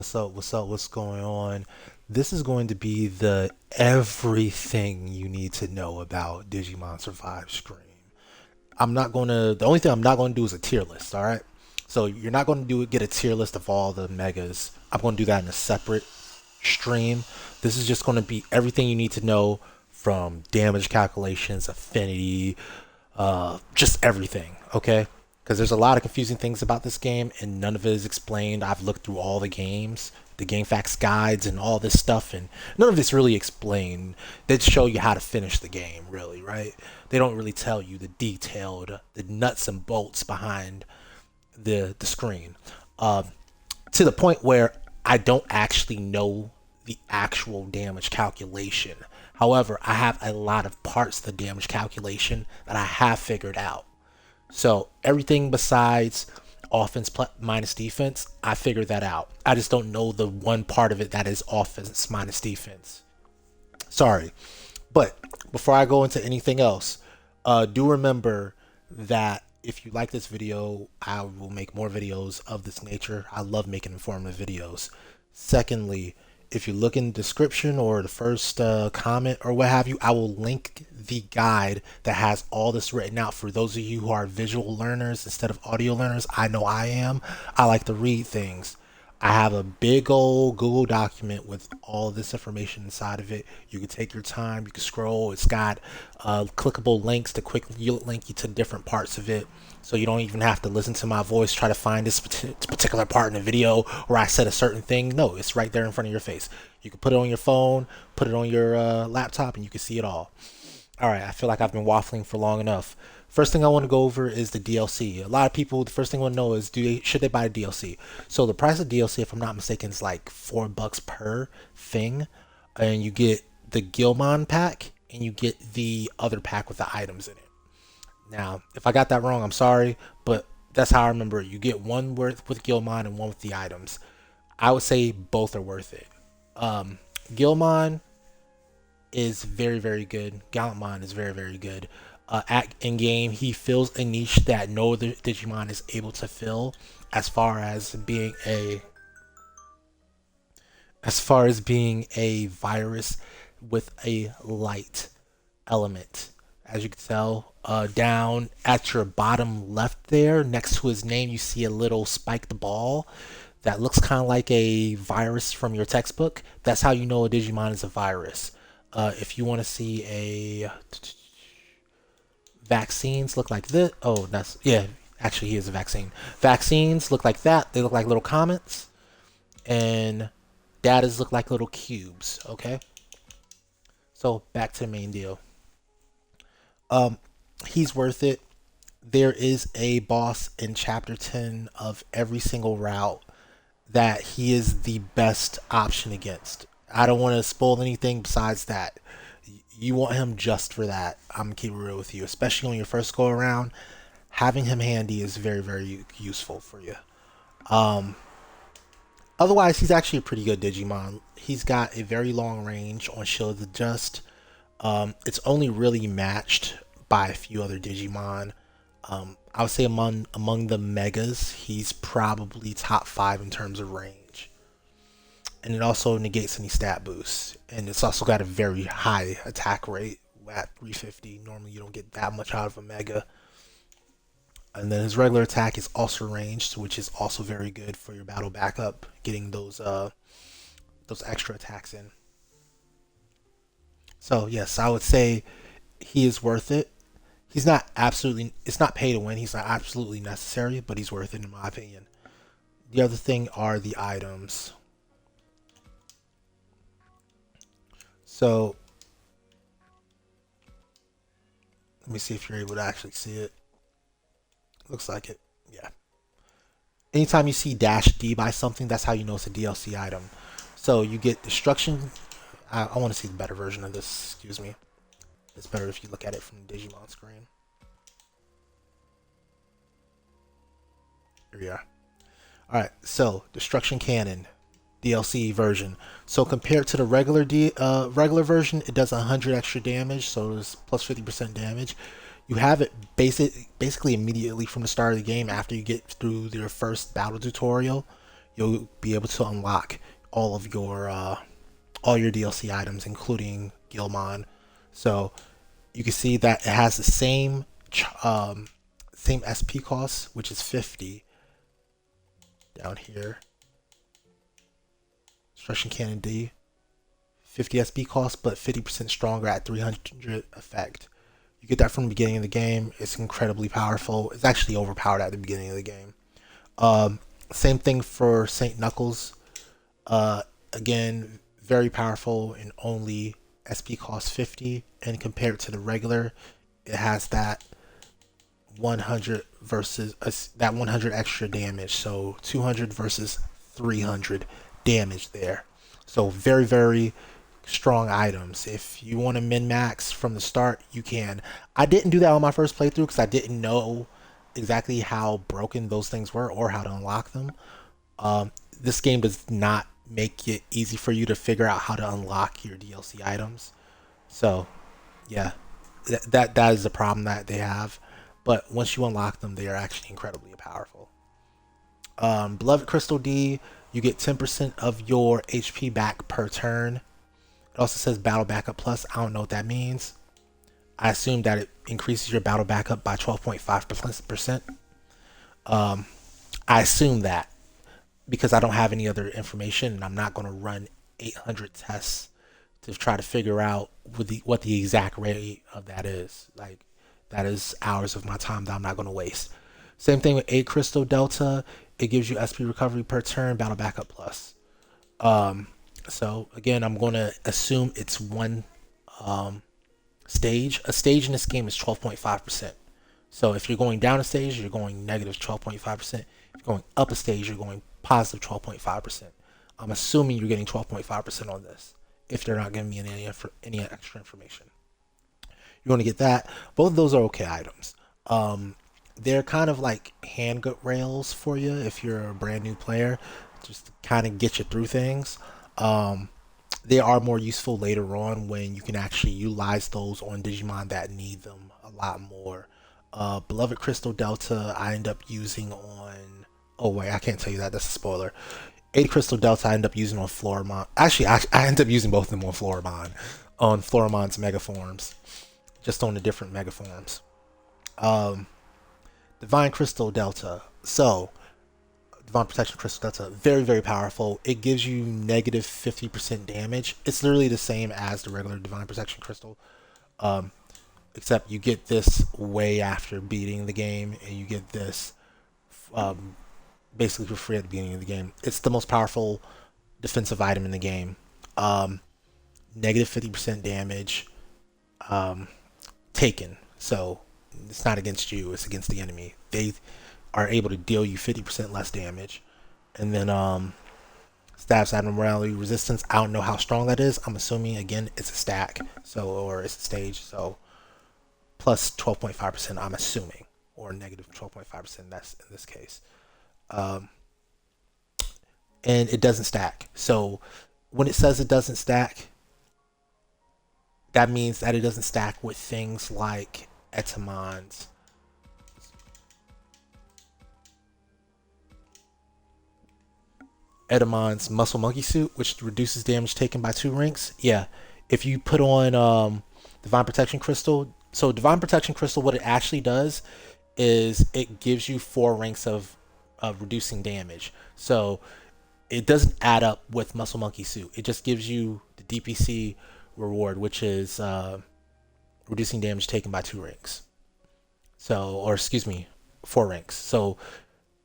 What's up? What's up? What's going on? This is going to be the everything you need to know about Digimon Survive stream. The only thing I'm not going to do is a tier list, all right? So you're not going to get a tier list of all the megas. I'm going to do that in a separate stream. This is just going to be everything you need to know from damage calculations, affinity, just everything, okay? Because there's a lot of confusing things about this game and none of it is explained. I've looked through all the games, the game facts guides and all this stuff, and none of it's really explained. They show you how to finish the game, really, right? They don't really tell you the nuts and bolts behind the screen. um, to the point where I don't actually know the actual damage calculation. However, I have a lot of parts of the damage calculation that I have figured out. So everything besides minus defense, I figured that out. I just don't know the one part of it that is offense minus defense. Sorry. But before I go into anything else, do remember that if you like this video, I will make more videos of this nature. I love making informative videos. Secondly, if you look in the description or the first comment or what have you, I will link the guide that has all this written out for those of you who are visual learners instead of audio learners. I know I am. I like to read things. I have a big old Google document with all this information inside of it. You can take your time, you can scroll. It's got clickable links to quickly link you to different parts of it. So you don't even have to listen to my voice, try to find this particular part in the video where I said a certain thing. No, it's right there in front of your face. You can put it on your phone, put it on your laptop, and you can see it all. All right, I feel like I've been waffling for long enough. First thing I want to go over is the DLC. A lot of people, the first thing they want to know is, should they buy the DLC? So the price of DLC, if I'm not mistaken, is like $4 per thing, and you get the Guilmon pack and you get the other pack with the items in it. Now, if I got that wrong, I'm sorry, but that's how I remember it. You get one worth with Guilmon and one with the items. I would say both are worth it. Guilmon is very, very good. Gallantmon is very, very good. At in game, he fills a niche that no other Digimon is able to fill, as far as being a virus with a light element. As you can tell, down at your bottom left there, next to his name, you see a little spiked ball that looks kind of like a virus from your textbook. That's how you know a Digimon is a virus. If you want to see a vaccines look like this. Oh, that's, yeah, actually he is a vaccine. Vaccines look like that. They look like little comets. And datas look like little cubes, okay? So back to the main deal. He's worth it. There is a boss in chapter 10 of every single route that he is the best option against. I don't want to spoil anything besides that. You want him just for that. I'm gonna keep it real with you, especially on your first go around. Having him handy is very, very useful for you. Um, Otherwise, he's actually a pretty good Digimon. He's got a very long range on Shield Adjust. It's only really matched by a few other Digimon. I would say among the megas, he's probably top 5 in terms of range. And it also negates any stat boosts. And it's also got a very high attack rate at 350. Normally, you don't get that much out of a mega. And then his regular attack is also ranged, which is also very good for your battle backup, getting those extra attacks in. So yes, I would say he is worth it. He's not absolutely, it's not pay to win. He's not absolutely necessary, but he's worth it in my opinion. The other thing are the items. So let me see if you're able to actually see it. Looks like it. Yeah. Anytime you see dash D by something, that's how you know it's a DLC item. So you get destruction. I want to see the better version of this. Excuse me. It's better if you look at it from the Digimon screen. Here we are. Alright, so Destruction Cannon, DLC version. So compared to the regular version, it does 100 extra damage, so it's plus 50% damage. You have it basically immediately from the start of the game after you get through your first battle tutorial. you'll be able to unlock all of all your DLC items, including Guilmon. So you can see that it has the same SP cost, which is 50 down here. Destruction Cannon D, 50 SP cost, but 50% stronger at 300 effect. You get that from the beginning of the game. It's incredibly powerful. It's actually overpowered at the beginning of the game. Same thing for St. Knuckles. Again, very powerful and only SP cost 50. And compared to the regular, it has that 100 versus that 100 extra damage. So 200 versus 300 damage there. So very, very strong items. If you want to min max from the start, you can. I didn't do that on my first playthrough because I didn't know exactly how broken those things were or how to unlock them. This game does not make it easy for you to figure out how to unlock your DLC items. So yeah, that is the problem that they have. But once you unlock them, they are actually incredibly powerful. Beloved Crystal D, you get 10% of your HP back per turn. It also says Battle Backup Plus. I don't know what that means. I assume that it increases your battle backup by 12.5%. I assume that because I don't have any other information and I'm not going to run 800 tests to try to figure out what the exact rate of that is. Like, that is hours of my time that I'm not going to waste. Same thing with 8 Crystal Delta. It gives you SP recovery per turn, battle backup plus. So again, I'm going to assume it's one stage. A stage in this game is 12.5%. So if you're going down a stage, you're going negative 12.5%. If you're going up a stage, you're going positive 12.5%. I'm assuming you're getting 12.5% on this if they're not giving me any extra information. You're going to get that. Both of those are okay items. They're kind of like hand rails for you if you're a brand new player, just to kind of get you through things. They are more useful later on when you can actually utilize those on Digimon that need them a lot more. Beloved Crystal Delta, I end up using on. Oh wait, I can't tell you that. That's a spoiler. 8 Crystal Delta, I end up using on Floramon. Actually, I end up using both of them on Floramon's Mega Forms, just on the different Mega Forms. Divine Crystal Delta. So, Divine Protection Crystal Delta, very, very powerful. It gives you negative 50% damage. It's literally the same as the regular Divine Protection Crystal. Except you get this way after beating the game, and you get this basically for free at the beginning of the game. It's the most powerful defensive item in the game. Negative 50% damage taken. So it's not against you, it's against the enemy. They are able to deal you 50% less damage. And then Staff's Abnormality Resistance, I don't know how strong that is. I'm assuming, again, it's a stack, or it's a stage, so plus 12.5%, I'm assuming, or negative 12.5%, that's in this case. And it doesn't stack. So when it says it doesn't stack, that means that it doesn't stack with things like Etemon's muscle monkey suit, which reduces damage taken by 2 ranks. Yeah, if you put on Divine Protection Crystal, so Divine Protection Crystal, what it actually does is it gives you 4 ranks of reducing damage. So it doesn't add up with muscle monkey suit. It just gives you the DPC reward, which is reducing damage taken by 2 ranks. So, or excuse me, 4 ranks. So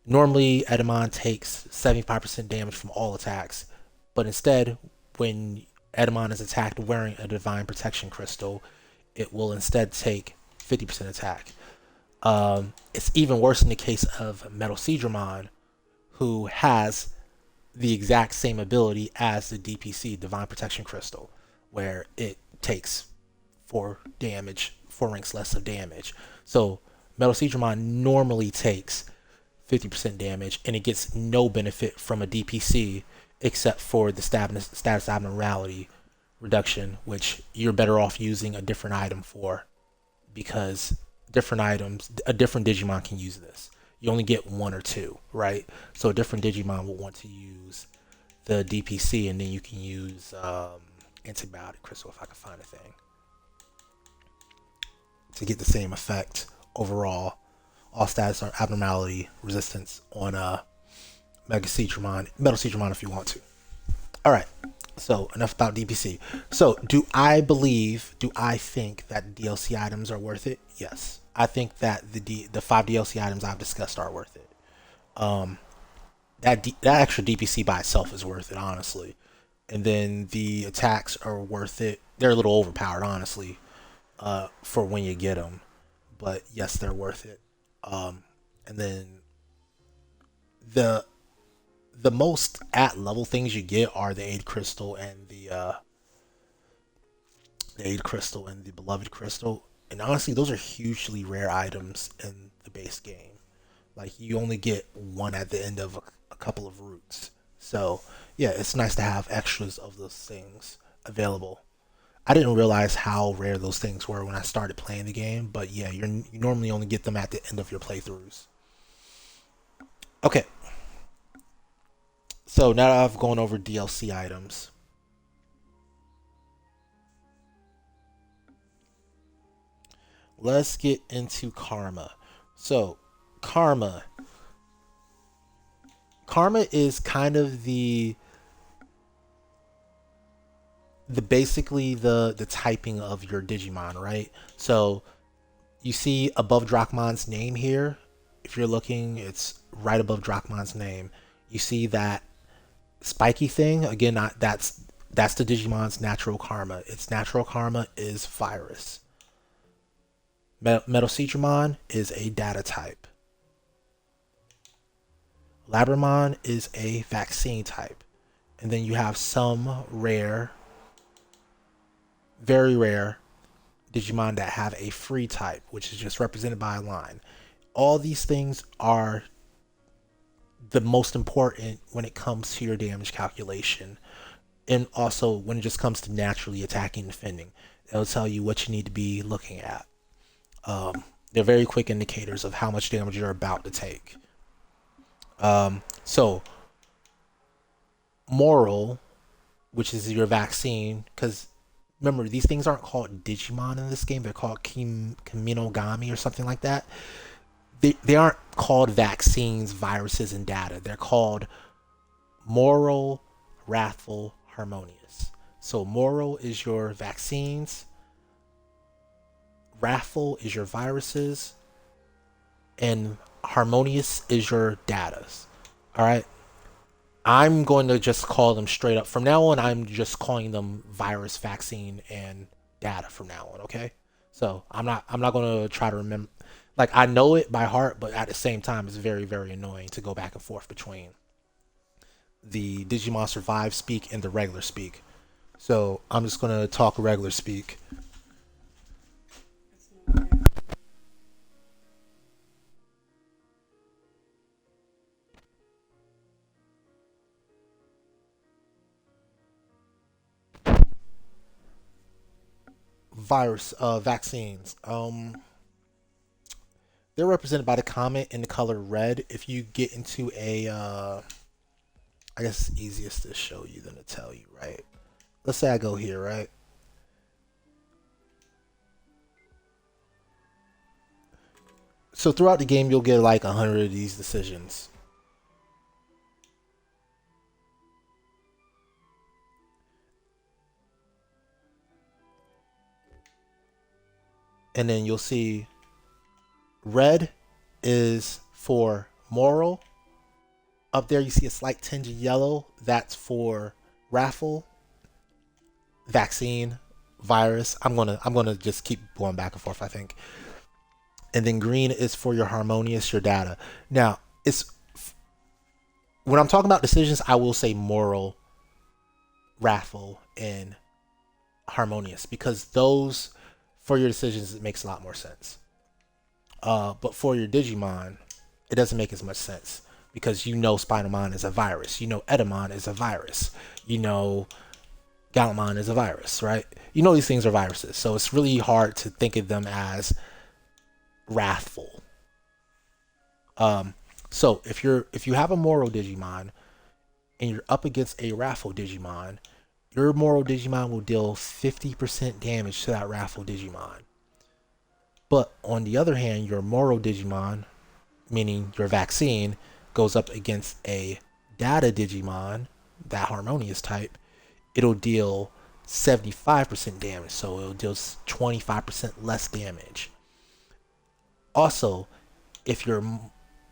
normally Agumon takes 75% damage from all attacks, but instead, when Agumon is attacked wearing a Divine Protection Crystal, it will instead take 50% attack. It's even worse in the case of Miscellaneous, who has the exact same ability as the DPC, Divine Protection Crystal, where it takes 4 ranks less of damage. So Miscellaneous normally takes 50% damage, and it gets no benefit from a DPC except for the status abnormality reduction, which you're better off using a different item for, because a different Digimon can use this. You only get one or two, right? So a different Digimon will want to use the DPC, and then you can use antibiotic crystal if I can find a thing to get the same effect overall. All status are abnormality resistance on Metal Seedramon if you want to. All right. So enough about DPC. So do I think that DLC items are worth it? Yes. I think that the 5 DLC items I've discussed are worth it. Um, that extra DPC by itself is worth it, honestly. And then the attacks are worth it. They're a little overpowered, honestly, for when you get them. But yes, they're worth it. And then the the most at level things you get are the Aid Crystal and the Aid Crystal and the Beloved Crystal. And honestly, those are hugely rare items in the base game. Like you only get one at the end of a couple of routes. So yeah, it's nice to have extras of those things available. I didn't realize how rare those things were when I started playing the game, but yeah, you normally only get them at the end of your playthroughs. Okay, so now that I've gone over DLC items, let's get into Karma. So, Karma. Karma is kind of the basically the typing of your Digimon, right? So you see above Drakmon's name here. If you're looking, it's right above Drakmon's name. You see that spiky thing again. That's the Digimon's natural karma. Its natural karma is virus. Metal Seedramon is a data type. Labramon is a vaccine type. And then you have some rare, very rare Digimon that have a free type, which is just represented by a line. All these things are the most important when it comes to your damage calculation. And also when it just comes to naturally attacking and defending. It'll tell you what you need to be looking at. They're very quick indicators of how much damage you're about to take. So, Moral, which is your vaccine, because remember, these things aren't called Digimon in this game. They're called Kiminogami or something like that. They aren't called vaccines, viruses, and data. They're called Moral, Wrathful, Harmonious. So Moral is your vaccines, Wrathful is your viruses, and Harmonious is your datas. All right. I'm going to just call them straight up. From now on, I'm just calling them virus, vaccine, and data from now on, okay? So I'm not going to try to remember. Like, I know it by heart, but at the same time, it's very, very annoying to go back and forth between the Digimon Survive speak and the regular speak. So I'm just going to talk regular speak. Vaccines. They're represented by the comment in the color red. If you get into I guess it's easiest to show you than to tell you, right? Let's say I go here, right? So throughout the game, you'll get like 100 of these decisions. And then you'll see red is for moral. Up there, you see a slight tinge of yellow. That's for raffle, vaccine, virus. I'm gonna just keep going back and forth, I think. And then green is for your harmonious, your data. Now, it's when I'm talking about decisions, I will say moral, wrathful, and harmonious because those for your decisions it makes a lot more sense. But for your Digimon, it doesn't make as much sense because you know Spinomon is a virus, you know Edamon is a virus, you know Gallantmon is a virus, right? You know these things are viruses, so it's really hard to think of them as wrathful. So if you have a Moro Digimon and you're up against a Wrathful Digimon, your Moro Digimon will deal 50% damage to that Wrathful Digimon. But on the other hand, your Moro Digimon, meaning your vaccine, goes up against a Data Digimon, that Harmonious type, it'll deal 75% damage, so it'll deal 25% less damage. Also, if your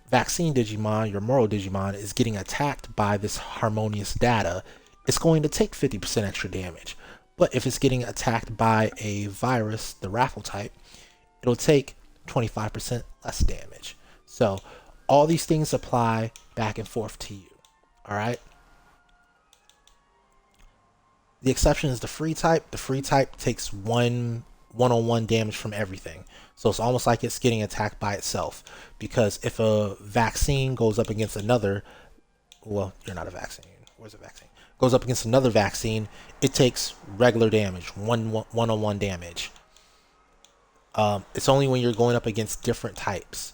vaccine Digimon, your Moro Digimon, is getting attacked by this Harmonious Data, it's going to take 50% extra damage. But if it's getting attacked by a virus, the Raffle type, it'll take 25% less damage. So all these things apply back and forth to you. All right. The exception is the free type. The free type takes one-on-one damage from everything. So it's almost like it's getting attacked by itself. Because if a vaccine goes up against another, well, you're not a vaccine. Where's a vaccine? Goes up against another vaccine, it takes regular damage, one-on-one damage. It's only when you're going up against different types.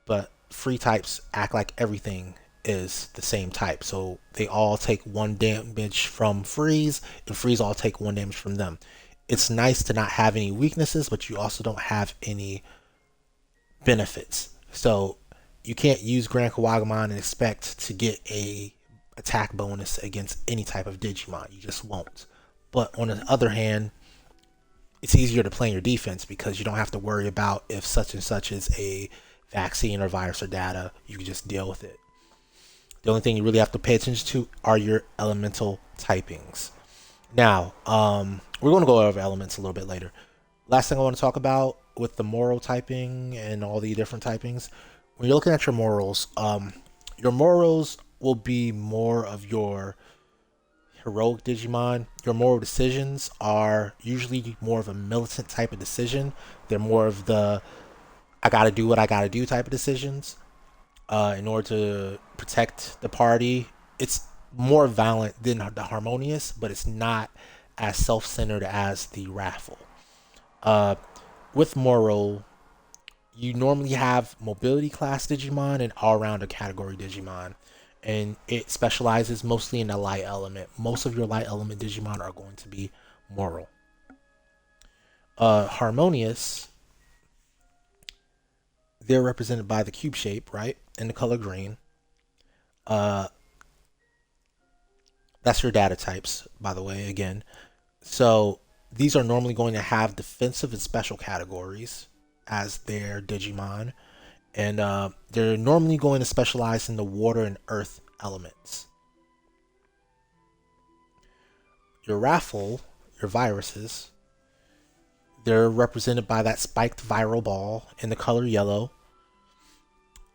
But free types act like everything is the same type. So they all take one damage from freeze, and freeze all take one damage from them. It's nice to not have any weaknesses, but you also don't have any benefits. So you can't use Grand Kawagumon and expect to get a attack bonus against any type of Digimon. You just won't. But on the other hand, it's easier to play your defense because you don't have to worry about if such and such is a vaccine or virus or data. You can just deal with it. The only thing you really have to pay attention to are your elemental typings. Now, we're going to go over elements a little bit later. Last thing I want to talk about with the moral typing and all the different typings. When you're looking at your morals will be more of your heroic Digimon. Your moral decisions are usually more of a militant type of decision. They're more of the I gotta do what I gotta do type of decisions in order to protect the party. It's more violent than the Harmonious, but it's not as self-centered as the Wrathful. Uh, with Moro, you normally have mobility class Digimon and all-rounder category Digimon, and it specializes mostly in the light element. Most of your light element Digimon are going to be Moro. Harmonious, they're represented by the cube shape, right, and the color green. Uh, that's your data types, by the way. Again, so these are normally going to have defensive and special categories as their Digimon, and they're normally going to specialize in the water and earth elements. Your raffle, your viruses, they're represented by that spiked viral ball in the color yellow.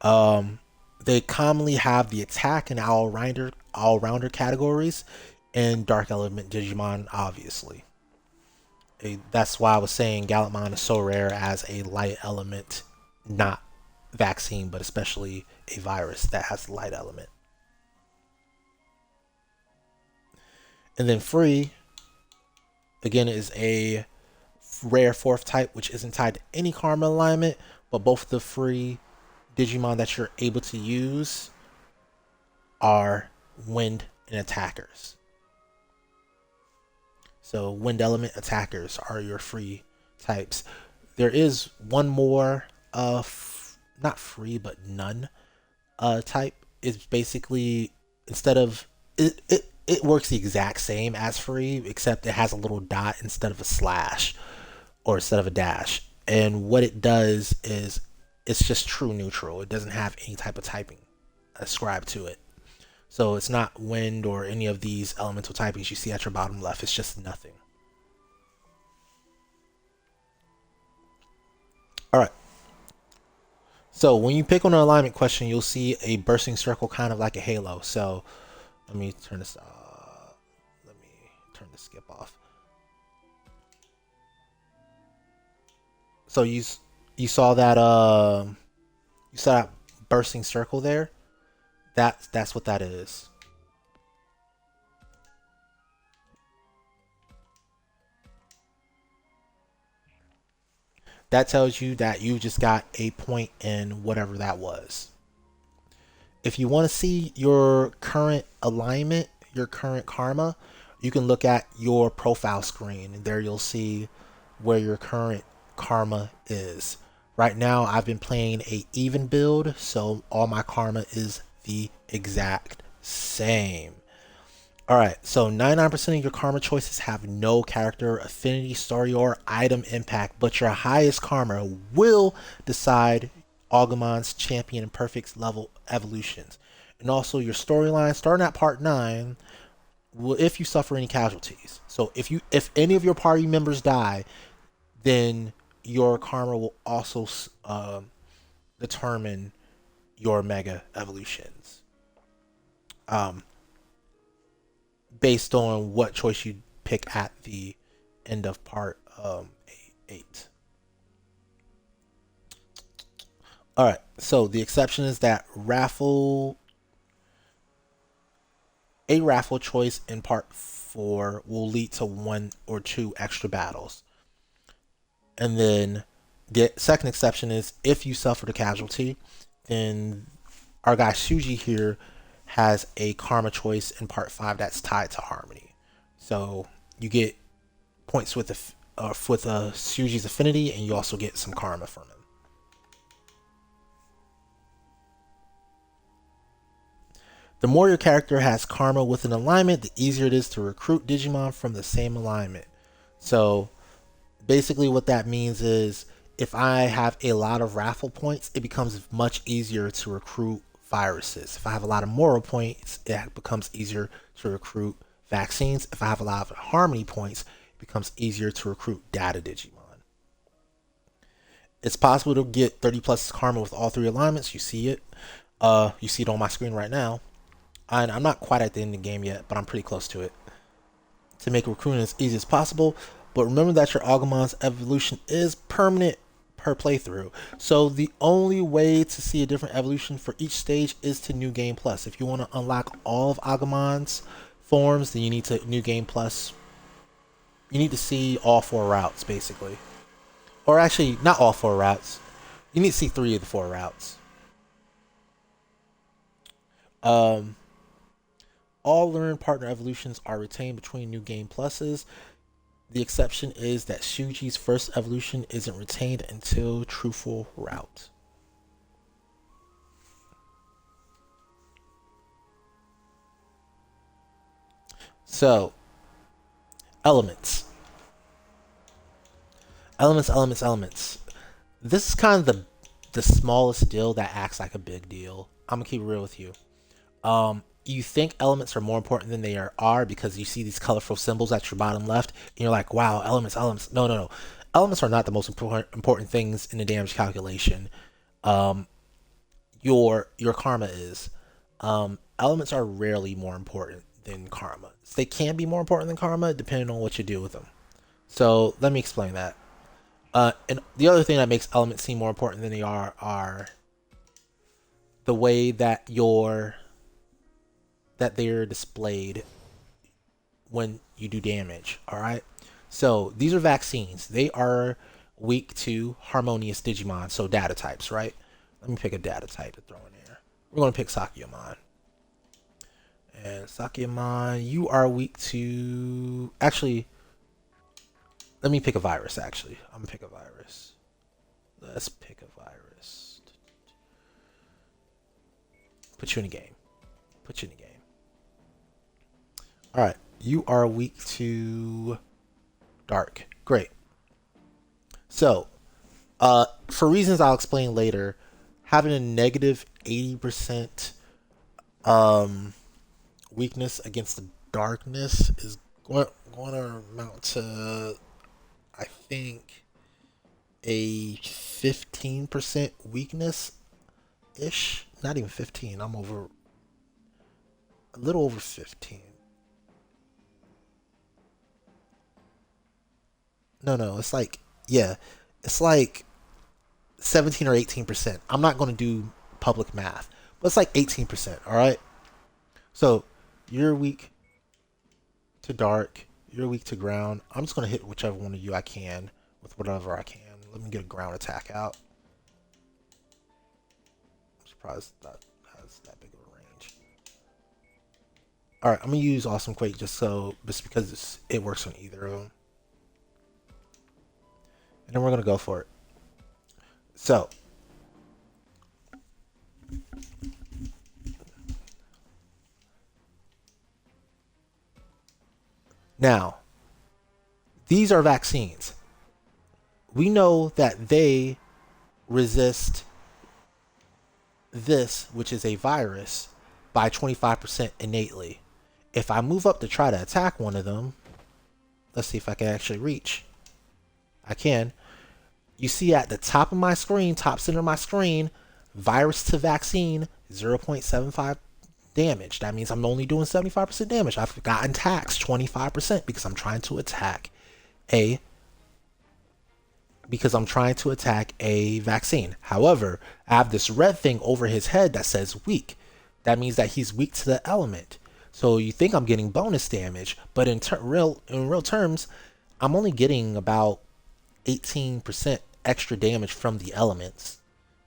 Um, they commonly have the attack and all rounder categories, and dark element Digimon, obviously. That's why I was saying Gallantmon is so rare as a light element, not vaccine, but especially a virus that has the light element. And then free, again, is a rare fourth type, which isn't tied to any karma alignment, but both the free Digimon that you're able to use are wind and attackers. So wind element attackers are your free types. There is one more not free but none type. Is basically instead of it works the exact same as free, except it has a little dot instead of a slash or instead of a dash. And what it does is it's just true neutral. It doesn't have any type of typing ascribed to it. So it's not wind or any of these elemental typings you see at your bottom left. It's just nothing. All right. So when you pick on an alignment question, you'll see a bursting circle kind of like a halo. So let me turn this. Let me turn the skip off. So you saw that you saw that bursting circle there. That's what that is. that tells you that you just got a point in whatever that was. If you want to see your current alignment, your current karma, you can look at your profile screen, and there you'll see where your current karma is. Right now, I've been playing a even build, so all my karma is the exact same. Alright, so 99% of your karma choices have no character, affinity, story, or item impact, but your highest karma will decide Agumon's champion and perfect level evolutions. And also your storyline starting at part 9 will if you suffer any casualties. So if any of your party members die, then your karma will also determine your mega evolutions. Based on what choice you pick at the end of part 8. Alright, so the exception is that a raffle choice in part 4 will lead to 1 or 2 extra battles. And then the second exception is if you suffered a casualty, then our guy Shuji here has a karma choice in part 5 that's tied to Harmony. So you get points with Shuji's affinity, and you also get some karma from him. The more your character has karma with an alignment, the easier it is to recruit Digimon from the same alignment. So basically what that means is if I have a lot of raffle points, it becomes much easier to recruit viruses. If I have a lot of moral points, it becomes easier to recruit vaccines. If I have a lot of harmony points, it becomes easier to recruit data Digimon. It's possible to get 30 plus karma with all 3 alignments. You see it. You see it on my screen right now. And I'm not quite at the end of the game yet, but I'm pretty close to it. To make recruiting as easy as possible, but remember that your Agumon's evolution is permanent per playthrough. So the only way to see a different evolution for each stage is to New Game Plus. If you want to unlock all of Agumon's forms, then you need to New Game Plus. You need to see all 4 routes, basically. Or actually, not all 4 routes. You need to see 3 of the 4 routes. All learned partner evolutions are retained between New Game Pluses. The exception is that Shuji's first evolution isn't retained until Truthful Route. So, elements. Elements. This is kind of the smallest deal that acts like a big deal. I'm gonna keep it real with you. You think elements are more important than they are because you see these colorful symbols at your bottom left, and you're like, wow, elements. No. Elements are not the most important things in the damage calculation. Your karma is. Elements are rarely more important than karma. They can be more important than karma depending on what you do with them. So let me explain that. And the other thing that makes elements seem more important than they are the way that they're displayed when you do damage. Alright? So these are vaccines. They are weak to harmonious Digimon, so data types, right? Let me pick a data type to throw in there. We're going to pick Sakyamon. And Sakyamon, you are weak to... Actually, let me pick a virus, actually. I'm going to pick a virus. Let's pick a virus. Put you in a game. Alright, you are weak to dark. Great. So, for reasons I'll explain later, having a negative 80% weakness against the darkness is going to amount to, I think, a 15% weakness-ish. Not even 15. I'm over... a little over 15. No, it's like, yeah, it's like 17 or 18%. I'm not going to do public math, but it's like 18%, all right? So, you're weak to dark, you're weak to ground. I'm just going to hit whichever one of you I can with whatever I can. Let me get a ground attack out. I'm surprised that has that big of a range. Alright, I'm going to use Awesome Quake just because it works on either of them. And then we're going to go for it. So, now, these are vaccines. We know that they resist this, which is a virus, by 25% innately. If I move up to try to attack one of them, let's see if I can actually reach. I can. You see at the top of my screen, top center of my screen, virus to vaccine, 0.75 damage. That means I'm only doing 75% damage. I've gotten taxed 25% because I'm trying to attack a vaccine. However, I have this red thing over his head that says weak. That means that he's weak to the element. So you think I'm getting bonus damage, but in real terms, I'm only getting about 18% extra damage from the elements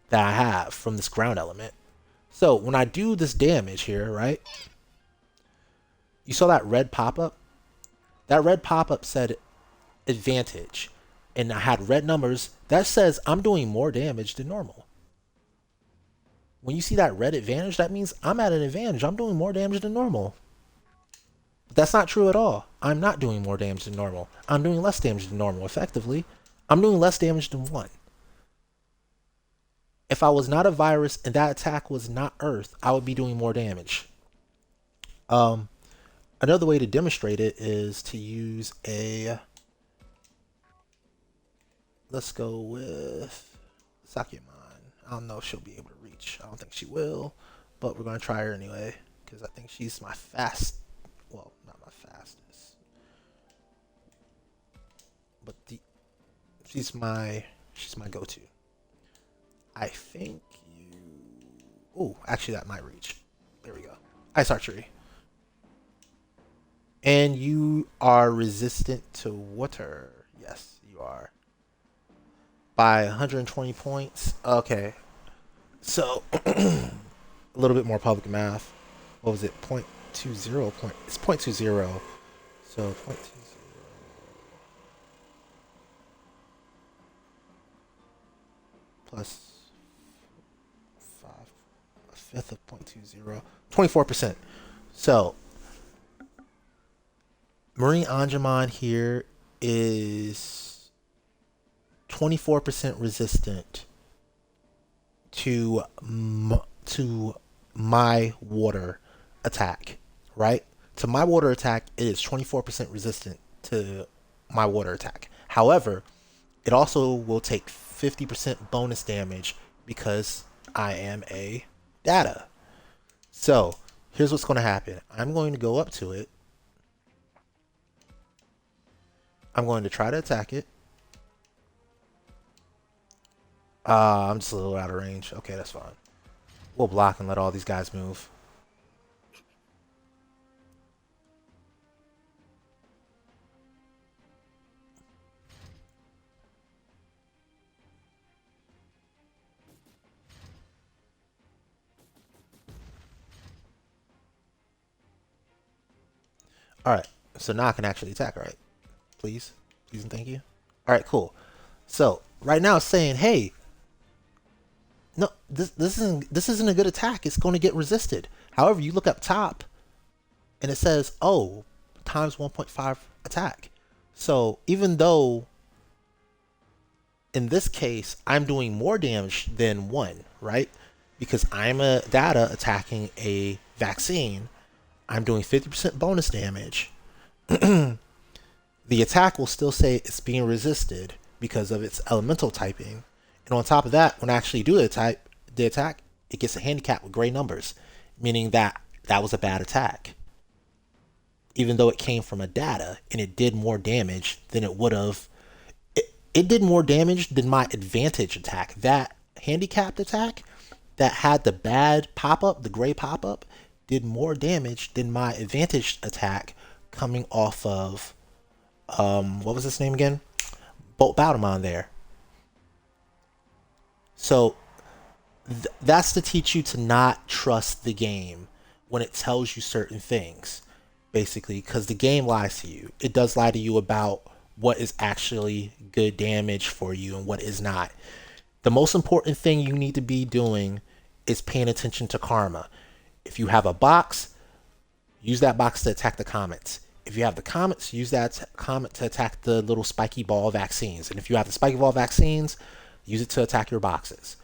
that I have from this ground element. So when I do this damage here, right? You saw that red pop-up? That red pop-up said advantage. And I had red numbers. That says I'm doing more damage than normal. When you see that red advantage, that means I'm at an advantage. I'm doing more damage than normal. But that's not true at all. I'm not doing more damage than normal. I'm doing less damage than normal, effectively. I'm doing less damage than 1. If I was not a virus and that attack was not Earth, I would be doing more damage. Another way to demonstrate it is to use a... Let's go with Sakyaman. I don't know if she'll be able to reach. I don't think she will, but we're going to try her anyway because I think she's my well, not my fastest, but she's my go-to. I think you... Oh, actually that might reach. There we go. Ice Archery. And you are resistant to water. Yes, you are. By 120 points. Okay. So, a little bit more public math. What was it? 0.20. It's 0.20. So, 0.20. Plus 5. A fifth of 0.20. 24%. So, Marine Agumon here is 24% resistant to my water attack, right? To my water attack, it is 24% resistant to my water attack. However, it also will take 50% bonus damage because I am a data. So, here's what's going to happen. I'm going to go up to it. I'm going to try to attack it. I'm just a little out of range. Okay, that's fine. We'll block and let all these guys move. Alright, so now I can actually attack, right? Please? Please and thank you. Alright, cool. So, right now it's saying, hey, no, this isn't a good attack. It's going to get resisted. However, you look up top, and it says, oh, times 1.5 attack. So even though, in this case, I'm doing more damage than 1, right? Because I'm a data attacking a vaccine, I'm doing 50% bonus damage. The attack will still say it's being resisted because of its elemental typing. And on top of that, when I actually do the attack, it gets a handicap with gray numbers, meaning that that was a bad attack. Even though it came from a data and it did more damage than it would have. It did more damage than my advantage attack. That handicapped attack that had the bad pop-up, the gray pop-up, did more damage than my advantage attack coming off of, what was his name again? Beelzemon there. So that's to teach you to not trust the game when it tells you certain things, basically, because the game lies to you. It does lie to you about what is actually good damage for you and what is not. The most important thing you need to be doing is paying attention to karma. If you have a box, use that box to attack the comets. If you have the comets, use that comet to attack the little spiky ball vaccines. And if you have the spiky ball vaccines, use it to attack your boxes.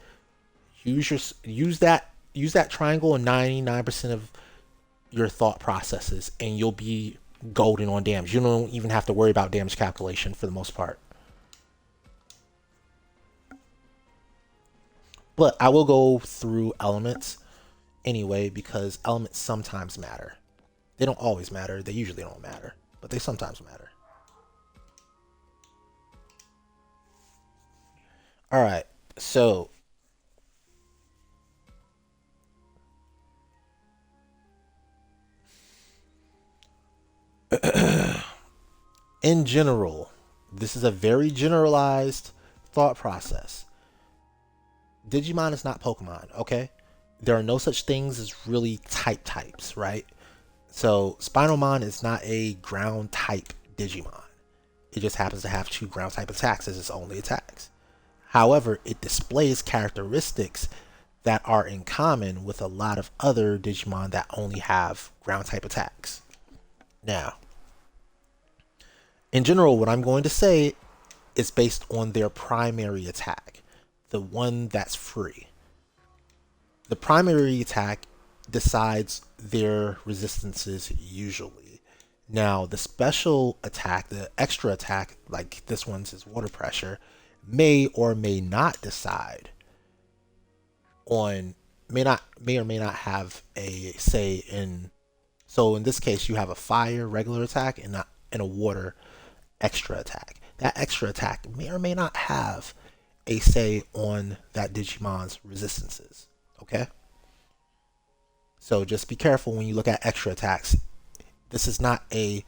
Use that triangle in 99% of your thought processes, and you'll be golden on damage. You don't even have to worry about damage calculation for the most part. But I will go through elements anyway because elements sometimes matter. They don't always matter. They usually don't matter, but they sometimes matter. All right. So in general, this is a very generalized thought process. Digimon is not Pokemon, okay? There are no such things as really types, right? So Spinalmon is not a ground type Digimon. It just happens to have two ground type attacks as its only attacks. However, it displays characteristics that are in common with a lot of other Digimon that only have ground type attacks. Now, in general, what I'm going to say is based on their primary attack, the one that's free. The primary attack decides their resistances usually. Now, the special attack, the extra attack, like this one's is water pressure, may or may not decide on may or may not have a say in. So in this case, you have a fire regular attack and a water extra attack. That extra attack may or may not have a say on that Digimon's resistances. Okay? So just be careful when you look at extra attacks. This is not a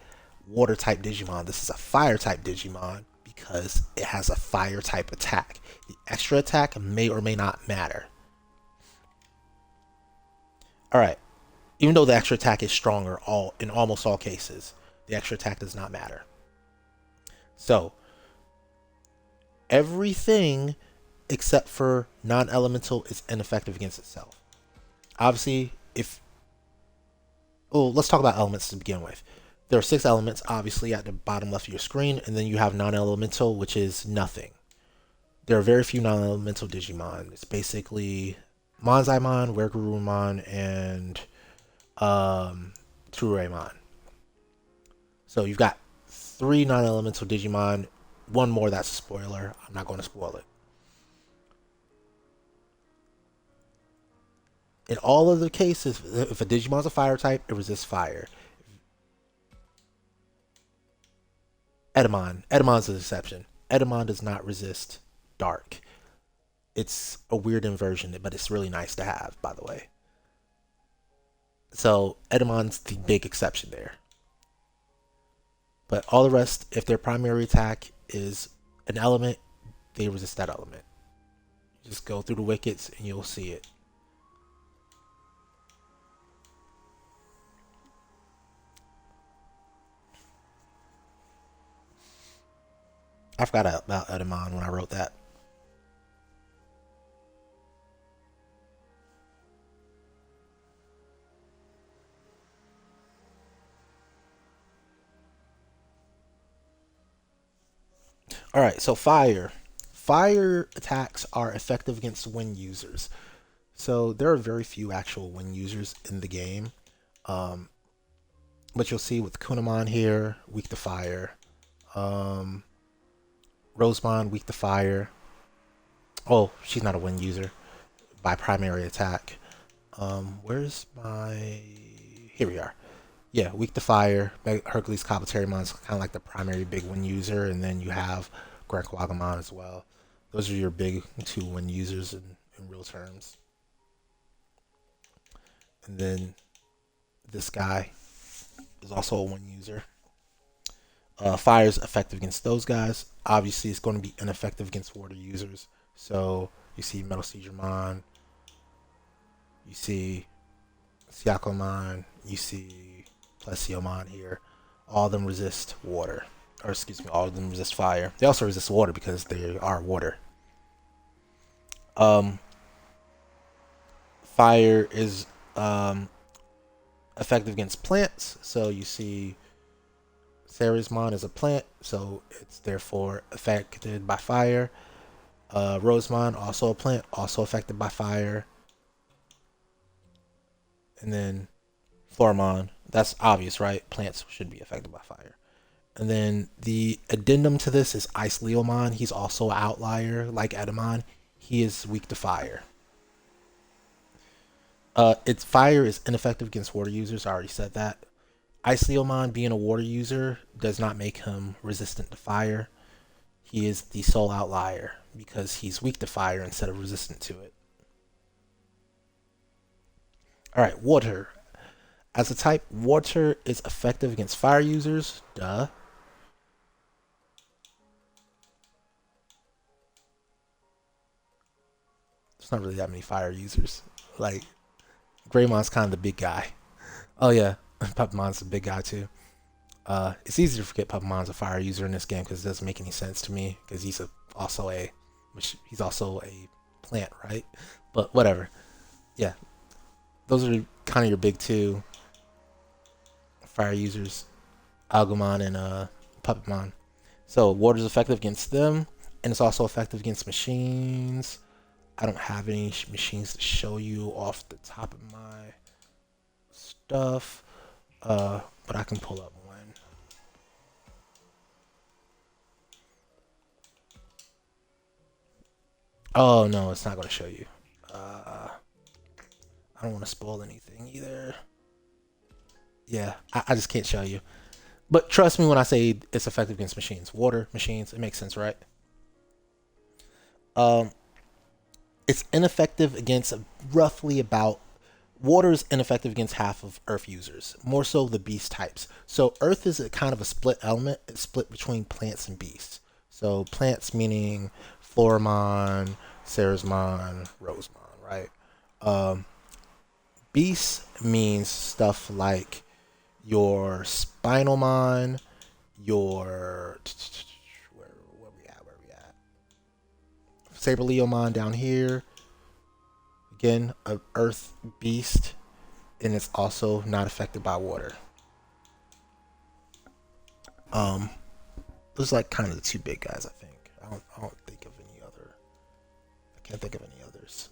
water type Digimon. This is a fire type Digimon because it has a fire type attack. The extra attack may or may not matter. Alright. Even though the extra attack is stronger in almost all cases, the extra attack does not matter. So, everything except for non-elemental is ineffective against itself. Obviously, let's talk about elements to begin with. There are 6 elements, obviously, at the bottom left of your screen, and then you have non-elemental, which is nothing. There are very few non-elemental Digimon. It's basically Monzaemon, Agumon, and Turuemon. So you've got 3 non-elemental Digimon. One more that's a spoiler. I'm not going to spoil it. In all of the cases, if a Digimon's a fire type, it resists fire. Edamon's an exception. Edamon does not resist dark. It's a weird inversion, but it's really nice to have, by the way. So Edamon's the big exception there. But all the rest, if their primary attack is an element, they resist that element. Just go through the wickets and you'll see it. I forgot about Edamon when I wrote that. All right, so fire. Fire attacks are effective against wind users. So there are very few actual wind users in the game. Um, but you'll see with Kunamon here, weak to fire. Um, Rosemon, weak to fire. Oh, she's not a wind user by primary attack. Where's my... Here we are. Yeah, weak to fire. Hercules Cobbleterrymon's kind of like the primary big wind user, and then you have Agumon as well. Those are your big 2 wind users in real terms. And then this guy is also a wind user. Fire is effective against those guys. Obviously, it's going to be ineffective against water users. So You see Digimon. You see Agumon. You see Plutomon here. All of them resist water. Or excuse me, all of them resist fire. They also resist water because they are water. Fire is effective against plants. So you see Ceresmon is a plant, so it's therefore affected by fire. Rosemon, also a plant, also affected by fire. And then Floramon, that's obvious, right? Plants should be affected by fire. And then the addendum to this is Leomon. He's also an outlier, like Agumon. He is weak to fire. Its fire is ineffective against water users. I already said that. Leomon, being a water user, does not make him resistant to fire. He is the sole outlier because he's weak to fire instead of resistant to it. Alright, water. As a type, water is effective against fire users. Duh. There's not really that many fire users. Like, Greymon's kind of the big guy. Oh yeah, Puppimon's a big guy too. It's easy to forget Puppimon's a fire user in this game because it doesn't make any sense to me because he's also a plant, right? But whatever. Yeah, those are kind of your big two fire users, Agumon and Puppetmon. So water's effective against them, and it's also effective against machines. I don't have any machines to show you off the top of my stuff, but I can pull up one. Oh no, it's not going to show you. I don't want to spoil anything either. Yeah, I just can't show you. But trust me when I say it's effective against machines. Water, machines, it makes sense, right? It's ineffective against roughly about water is ineffective against half of earth users, more so the beast types. So earth is a kind of a split element. It's split between plants and beasts. So plants meaning Floramon, Ceresmon, Rosemon, right? Beasts means stuff like your Spinalmon, your where we at? Saberleomon down here. Again, a earth beast, and it's also not affected by water. Those are like kind of the two big guys, I think. I don't think of any other. I can't think of any others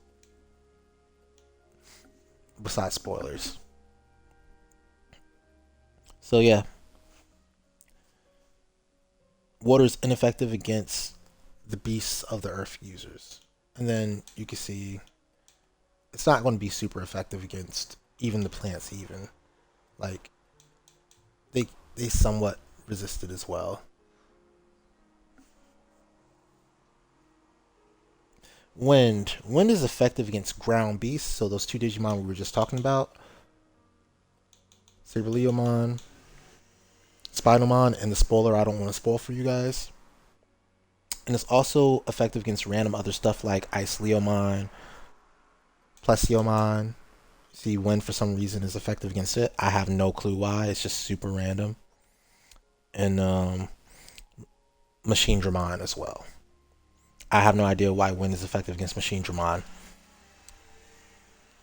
besides spoilers. So yeah, water is ineffective against the beasts of the earth users, and then you can see it's not going to be super effective against even the plants. Even like they somewhat resist it as well. Wind is effective against ground beasts. So those two Digimon we were just talking about, Saberleomon, Spinalmon, and the spoiler I don't want to spoil for you guys. And it's also effective against random other stuff like Leomon, Plutomon. See, wind for some reason is effective against it. I have no clue why. It's just super random. And Machine Dramon as well. I have no idea why wind is effective against Machine Dramon.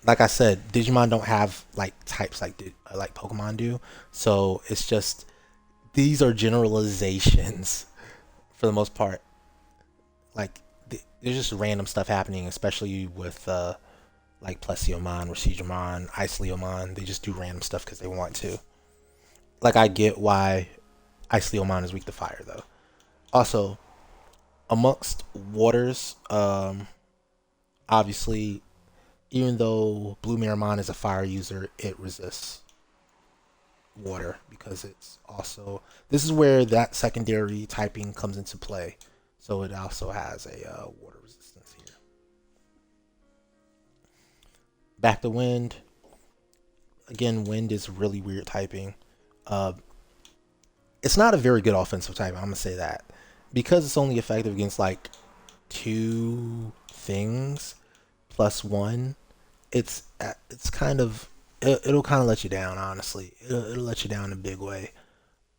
Like I said, Digimon don't have like types like Pokemon do. So it's just these are generalizations for the most part. Like there's just random stuff happening, especially with like Plutomon, Reshiramon, Leomon. They just do random stuff because they want to. Like I get why Leomon is weak to fire though. Also, amongst waters, obviously, even though Bluemeramon is a fire user, it resists water because it's also this is where that secondary typing comes into play. So it also has a water resistance here. Back to wind. Again, wind is really weird typing. It's not a very good offensive type. I'm gonna say that because it's only effective against like 2, things +1, it's kind of it'll kind of let you down. Honestly, it'll let you down in a big way.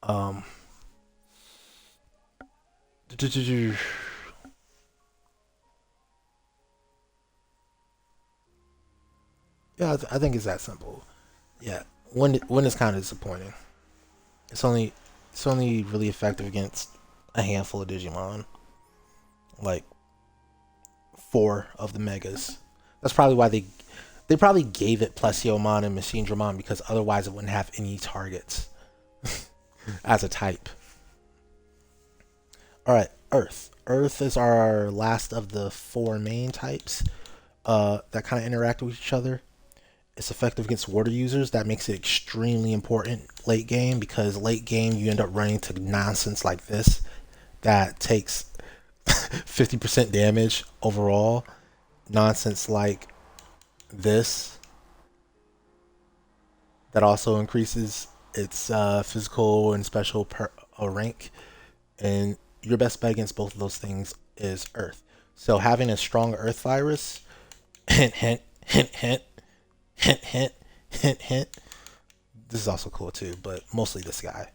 Um, yeah, I think it's that simple. Yeah, when it's kind of disappointing. It's only it's only really effective against a handful of Digimon, like four of the megas. That's probably why they probably gave it Plesiomon and Machine Dramon because otherwise it wouldn't have any targets as a type. All right, Earth. Earth is our last of the four main types that kind of interact with each other. It's effective against water users. That makes it extremely important late game because late game you end up running into nonsense like this that takes 50% damage overall. Nonsense like this that also increases its physical and special rank. And your best bet against both of those things is Earth. So having a strong Earth virus, hint, hint, hint, hint, hint, hint, hint, hint. This is also cool too, but mostly this guy.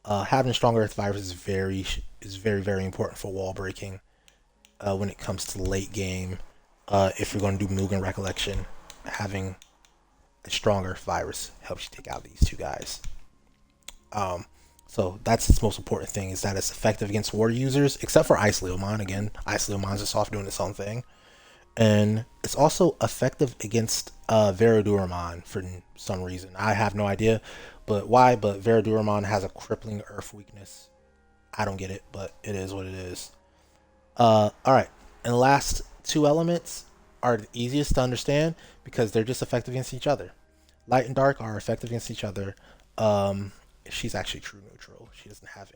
Having a strong Earth virus is very very important for wall breaking when it comes to late game. If you're going to do Mugen Recollection, having a stronger virus helps you take out these two guys. So that's its most important thing is that it's effective against water users, except for Ice Leomon. Again, Ice Leomon's just off doing its own thing. And it's also effective against Veraduramon for some reason. I have no idea, but why? But Veraduramon has a crippling Earth weakness. I don't get it, but it is what it is. All right, and the last two elements are the easiest to understand because they're just effective against each other. Light and dark are effective against each other. She's actually true neutral. She doesn't have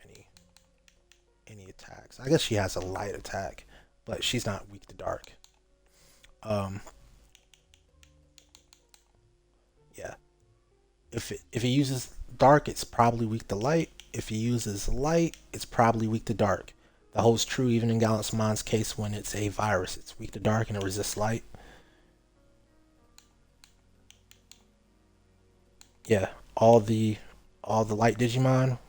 any attacks. I guess she has a light attack, but she's not weak to dark. Um, yeah. If it uses dark, it's probably weak to light. If it uses light, it's probably weak to dark. That holds true even in Gallantmon's case when it's a virus. It's weak to dark and it resists light. Yeah, all the light Digimon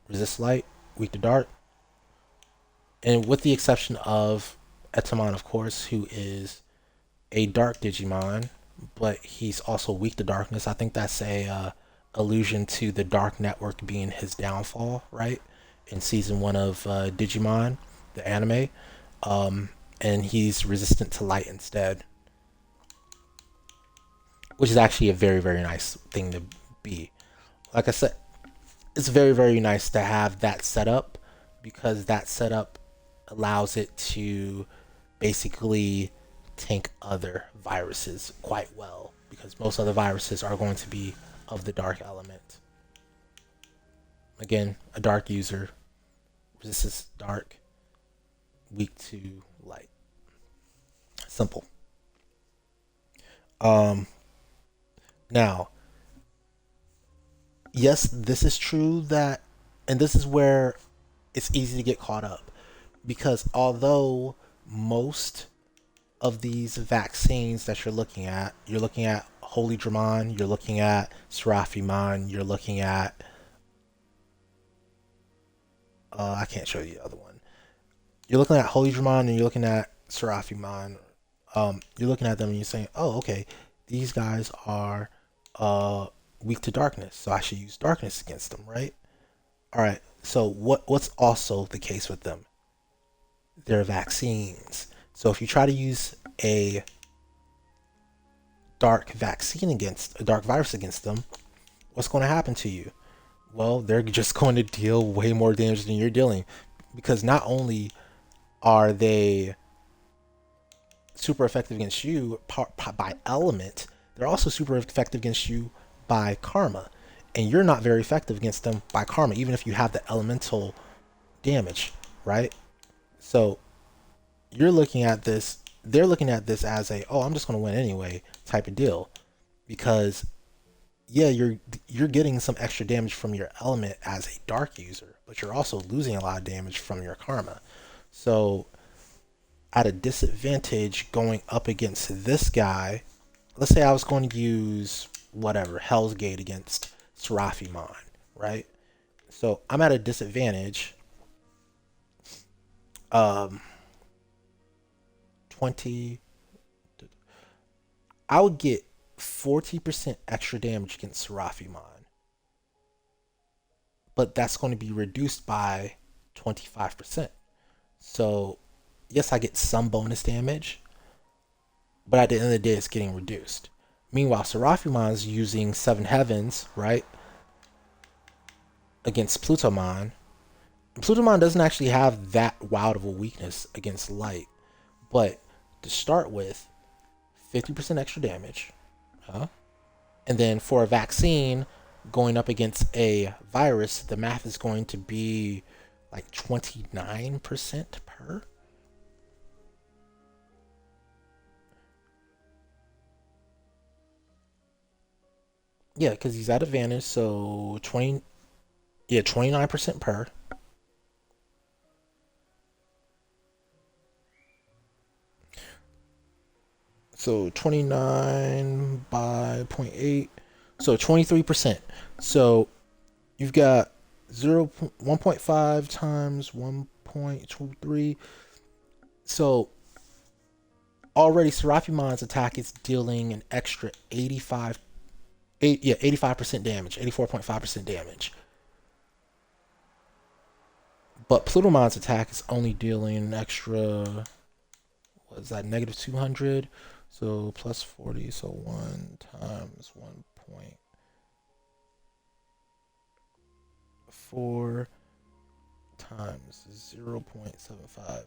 resist light, weak to dark, and with the exception of Etamon, of course, who is a dark Digimon, but he's also weak to darkness. I think that's a allusion to the Dark Network being his downfall, right? In season 1 of Digimon, the anime, and he's resistant to light instead, which is actually a very very nice thing to be. Like I said, it's very very nice to have that setup because that setup allows it to basically tank other viruses quite well because most other viruses are going to be of the dark element. Again, a dark user resists dark, weak to light. Simple. Um, Now, yes, this is true that, and this is where it's easy to get caught up because although most of these vaccines that you're looking at Holy Dramon, you're looking at Seraphimon, you're looking at I can't show you the other one. You're looking at Holy Dramon and you're looking at Seraphimon. You're looking at them and you're saying, oh, okay, these guys are weak to darkness, so I should use darkness against them, right? All right. So what's also the case with them? They're vaccines. So if you try to use a dark vaccine against a dark virus against them, what's going to happen to you? Well, they're just going to deal way more damage than you're dealing because not only are they super effective against you by element, they're also super effective against you by karma. And you're not very effective against them by karma, even if you have the elemental damage, right? So you're looking at this, they're looking at this as a, oh, I'm just going to win anyway type of deal. Because, yeah, you're getting some extra damage from your element as a dark user, but you're also losing a lot of damage from your karma. So at a disadvantage going up against this guy. Let's say I was going to use whatever, Hell's Gate against Seraphimon, right? So I'm at a disadvantage. 20. I would get 40% extra damage against Seraphimon, but that's going to be reduced by 25%. So, yes, I get some bonus damage, but at the end of the day, it's getting reduced. Meanwhile, Seraphimon's using Seven Heavens, right, against Plutomon. Plutomon doesn't actually have that wild of a weakness against light, but to start with, 50% extra damage. Huh? And then for a vaccine going up against a virus, the math is going to be like 29% per. Yeah, because he's at advantage, so 20, yeah, 29% per. So 29 by zero point 0.8, so 23%. So you've got 1.5 times 1.23. So already Seraphimon's attack is dealing an extra 85% damage, 84.5% damage. But Plutomon's attack is only dealing an extra, what is that, negative 200? So plus 40, so 1 times 1.4 times 0.75.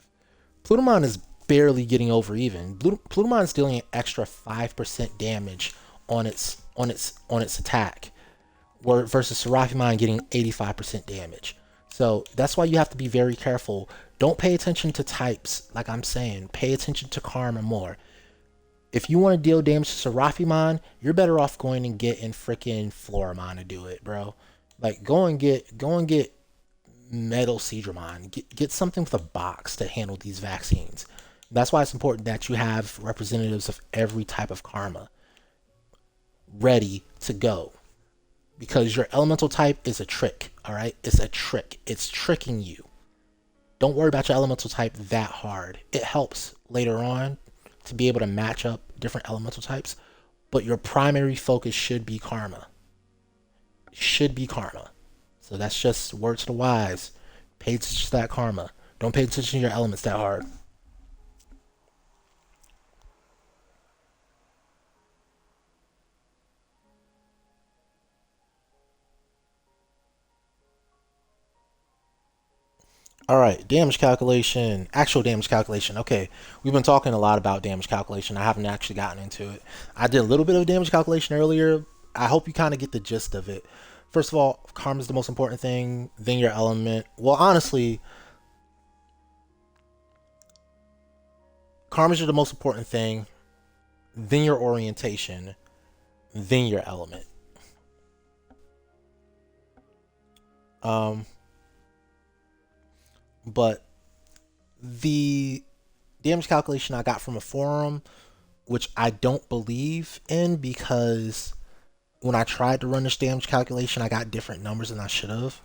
Plutomon is barely getting over even. Plutomon is dealing an extra 5% damage on its attack, versus Seraphimon getting 85% damage. So that's why you have to be very careful. Don't pay attention to types, like I'm saying. Pay attention to Karma more. If you want to deal damage to Seraphimon, you're better off going and getting freaking Floramon to do it, bro. Like go and get Metal Seedramon. Get something with a box to handle these vaccines. That's why it's important that you have representatives of every type of Karma ready to go, because your elemental type is a trick. All right, it's a trick. It's tricking you. Don't worry about your elemental type that hard. It helps later on to be able to match up different elemental types, but your primary focus should be Karma. Should be Karma. So that's just words to the wise. Pay attention to that Karma. Don't pay attention to your elements that hard. All right, damage calculation, actual damage calculation. Okay, we've been talking a lot about damage calculation. I haven't actually gotten into it. I did a little bit of damage calculation earlier. I hope you kind of get the gist of it. First of all, karma is the most important thing, then your element. Well, honestly, karma is the most important thing, then your orientation, then your element. Um, but the damage calculation I got from a forum, which I don't believe in, because when I tried to run this damage calculation, I got different numbers than I should have.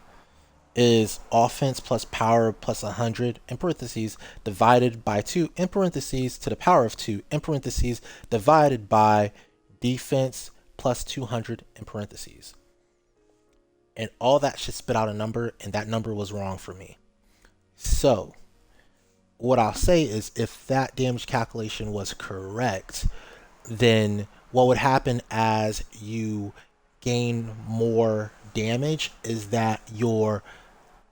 Is offense plus power plus 100 in parentheses divided by 2 in parentheses to the power of 2 in parentheses divided by defense plus 200 in parentheses. And all that should spit out a number, and that number was wrong for me. So, what I'll say is, if that damage calculation was correct, then what would happen as you gain more damage is that your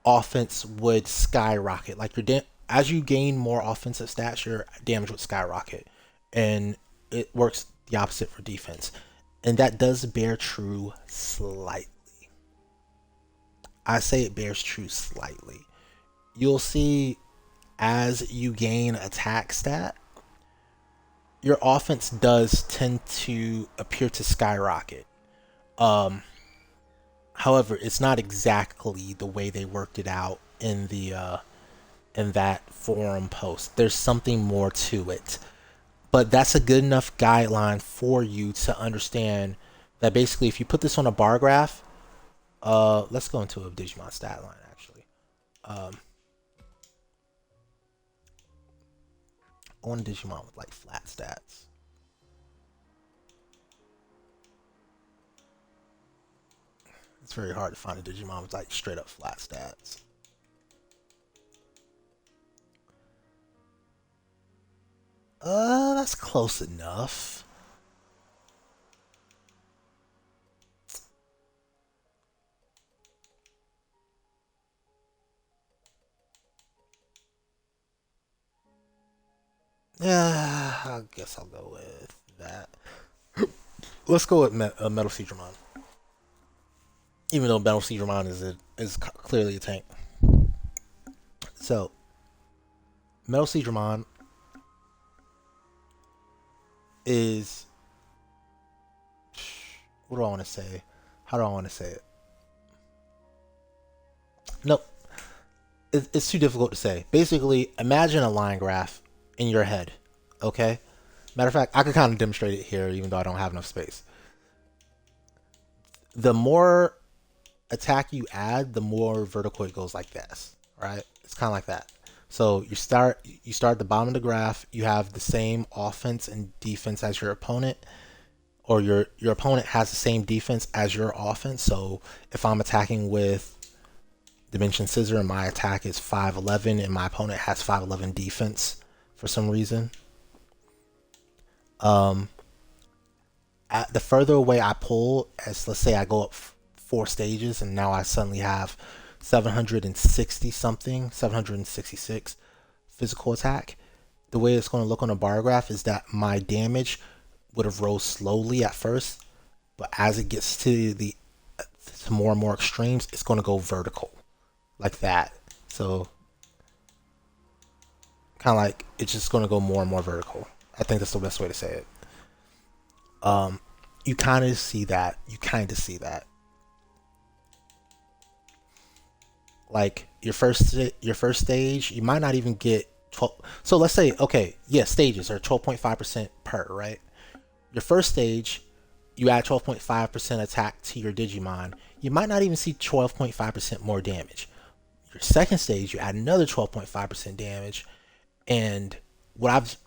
offense would skyrocket. Like as you gain more offensive stats, your damage would skyrocket, and it works the opposite for defense. And that does bear true slightly. I say it bears true slightly. You'll see as you gain attack stat, your offense does tend to appear to skyrocket. Um, However, it's not exactly the way they worked it out in the in that forum post. There's something more to it. But that's a good enough guideline for you to understand that basically if you put this on a bar graph, let's go into a Digimon stat line actually. On Digimon with like flat stats. It's very hard to find a Digimon with like straight up flat stats. That's close enough. Yeah, I guess I'll go with that. Let's go with Metal Seedramon. Even though Metal Seedramon is clearly a tank. So, Metal Seedramon is, what do I want to say? How do I want to say it? Nope. It's too difficult to say. Basically, imagine a line graph in your head. Okay? Matter of fact, I could kind of demonstrate it here, even though I don't have enough space. The more attack you add, the more vertical it goes like this. Right? It's kind of like that. So you start at the bottom of the graph. You have the same offense and defense as your opponent, or your opponent has the same defense as your offense. So if I'm attacking with Dimension Scissor and my attack is 5'11 and my opponent has 5'11 defense for some reason, the further away I pull, as let's say I go up 4 stages and now I suddenly have 760 something, 766 physical attack, the way it's going to look on a bar graph is that my damage would have rose slowly at first, but as it gets to more and more extremes, it's going to go vertical like that. So kind of like it's just going to go more and more vertical. I think that's the best way to say it. You kind of see that. Like your first stage, you might not even get 12. So let's say, okay, yeah, stages are 12.5% per, right? Your first stage, you add 12.5% attack to your Digimon. You might not even see 12.5% more damage. Your second stage, you add another 12.5% damage, and what I've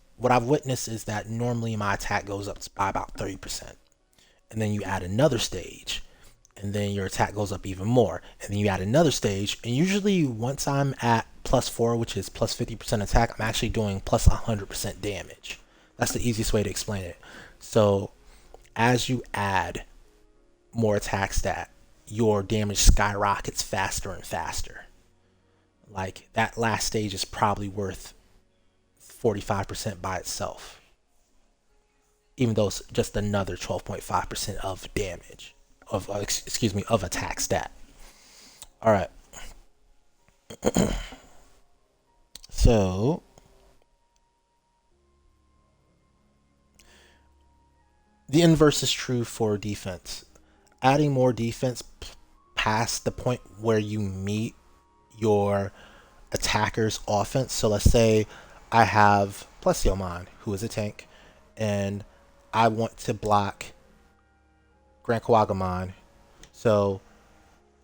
witnessed is that normally my attack goes up by about 30%. And then you add another stage, and then your attack goes up even more. And then you add another stage, and usually once I'm at +4, which is plus 50% attack, I'm actually doing plus 100% damage. That's the easiest way to explain it. So as you add more attack stat, your damage skyrockets faster and faster. Like that last stage is probably worth 45% by itself, even though it's just another 12.5% of damage of attack stat. All right. So the inverse is true for defense. Adding more defense past the point where you meet your attacker's offense. So let's say I have Plutomon, who is a tank, and I want to block Agumon. So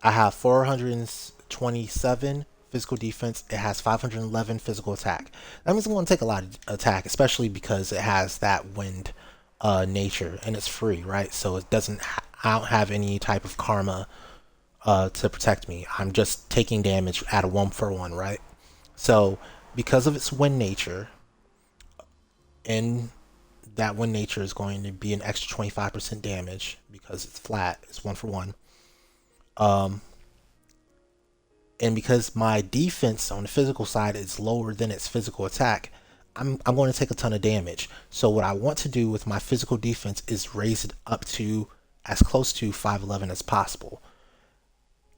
I have 427 physical defense. It has 511 physical attack. That means I'm going to take a lot of attack, especially because it has that wind nature and it's free, right? So it doesn't. I don't have any type of karma to protect me. I'm just taking damage at a 1-for-1, right? So because of its wind nature, and that wind nature is going to be an extra 25% damage because it's flat, it's 1-for-1. And because my defense on the physical side is lower than its physical attack, I'm going to take a ton of damage. So what I want to do with my physical defense is raise it up to as close to 5'11 as possible.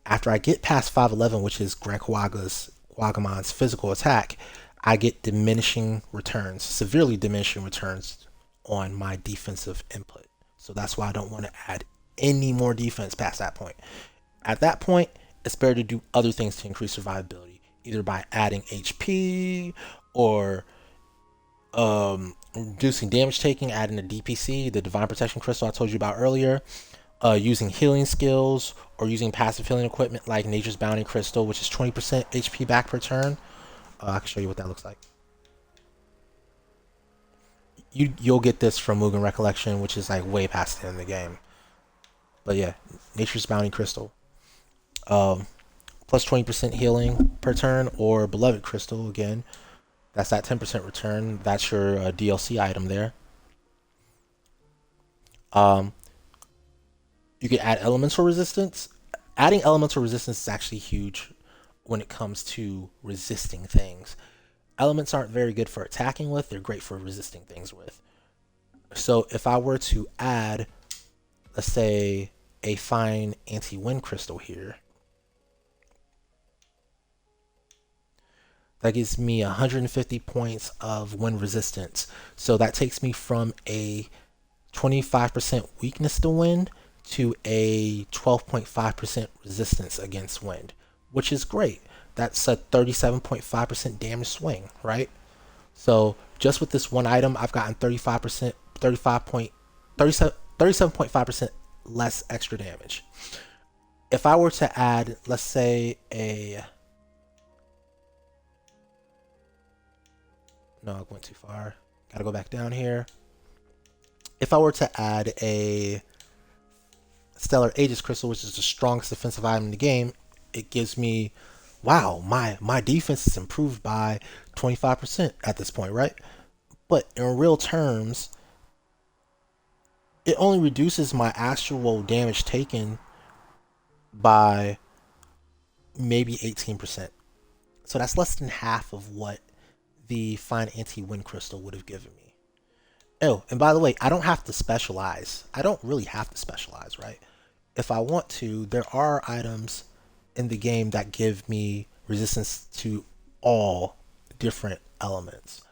After I get past 5'11, which is Agumon's physical attack, I get diminishing returns, severely diminishing returns on my defensive input. So that's why I don't want to add any more defense past that point. At that point, it's better to do other things to increase survivability. either by adding HP or reducing damage taking, adding a DPC, the Divine Protection Crystal I told you about earlier, using healing skills, or using passive healing equipment like Nature's Bounty Crystal, which is 20% HP back per turn. I can show you what that looks like. You'll get this from Mugen Recollection, which is like way past the end of the game. But yeah, Nature's Bounty Crystal. Plus 20% healing per turn, or Beloved Crystal again. That's that 10% return. That's your DLC item there. You can add elemental resistance. Adding elemental resistance is actually huge when it comes to resisting things. Elements aren't very good for attacking with, they're great for resisting things with. So if I were to add, let's say, a fine anti-wind crystal here, that gives me 150 points of wind resistance. So that takes me from a 25% weakness to wind to a 12.5% resistance against wind, which is great. That's a 37.5% damage swing, right? So just with this one item, I've gotten 37.5% less extra damage. If I were to add, let's say no, I went too far. Gotta go back down here. If I were to add a Stellar Aegis Crystal, which is the strongest defensive item in the game, it gives me, wow, my defense is improved by 25% at this point, right? But in real terms, it only reduces my actual damage taken by maybe 18%. So that's less than half of what the fine anti-wind crystal would have given me. Oh, and by the way, I don't have to specialize. I don't really have to specialize, right? If I want to, there are items in the game that give me resistance to all different elements.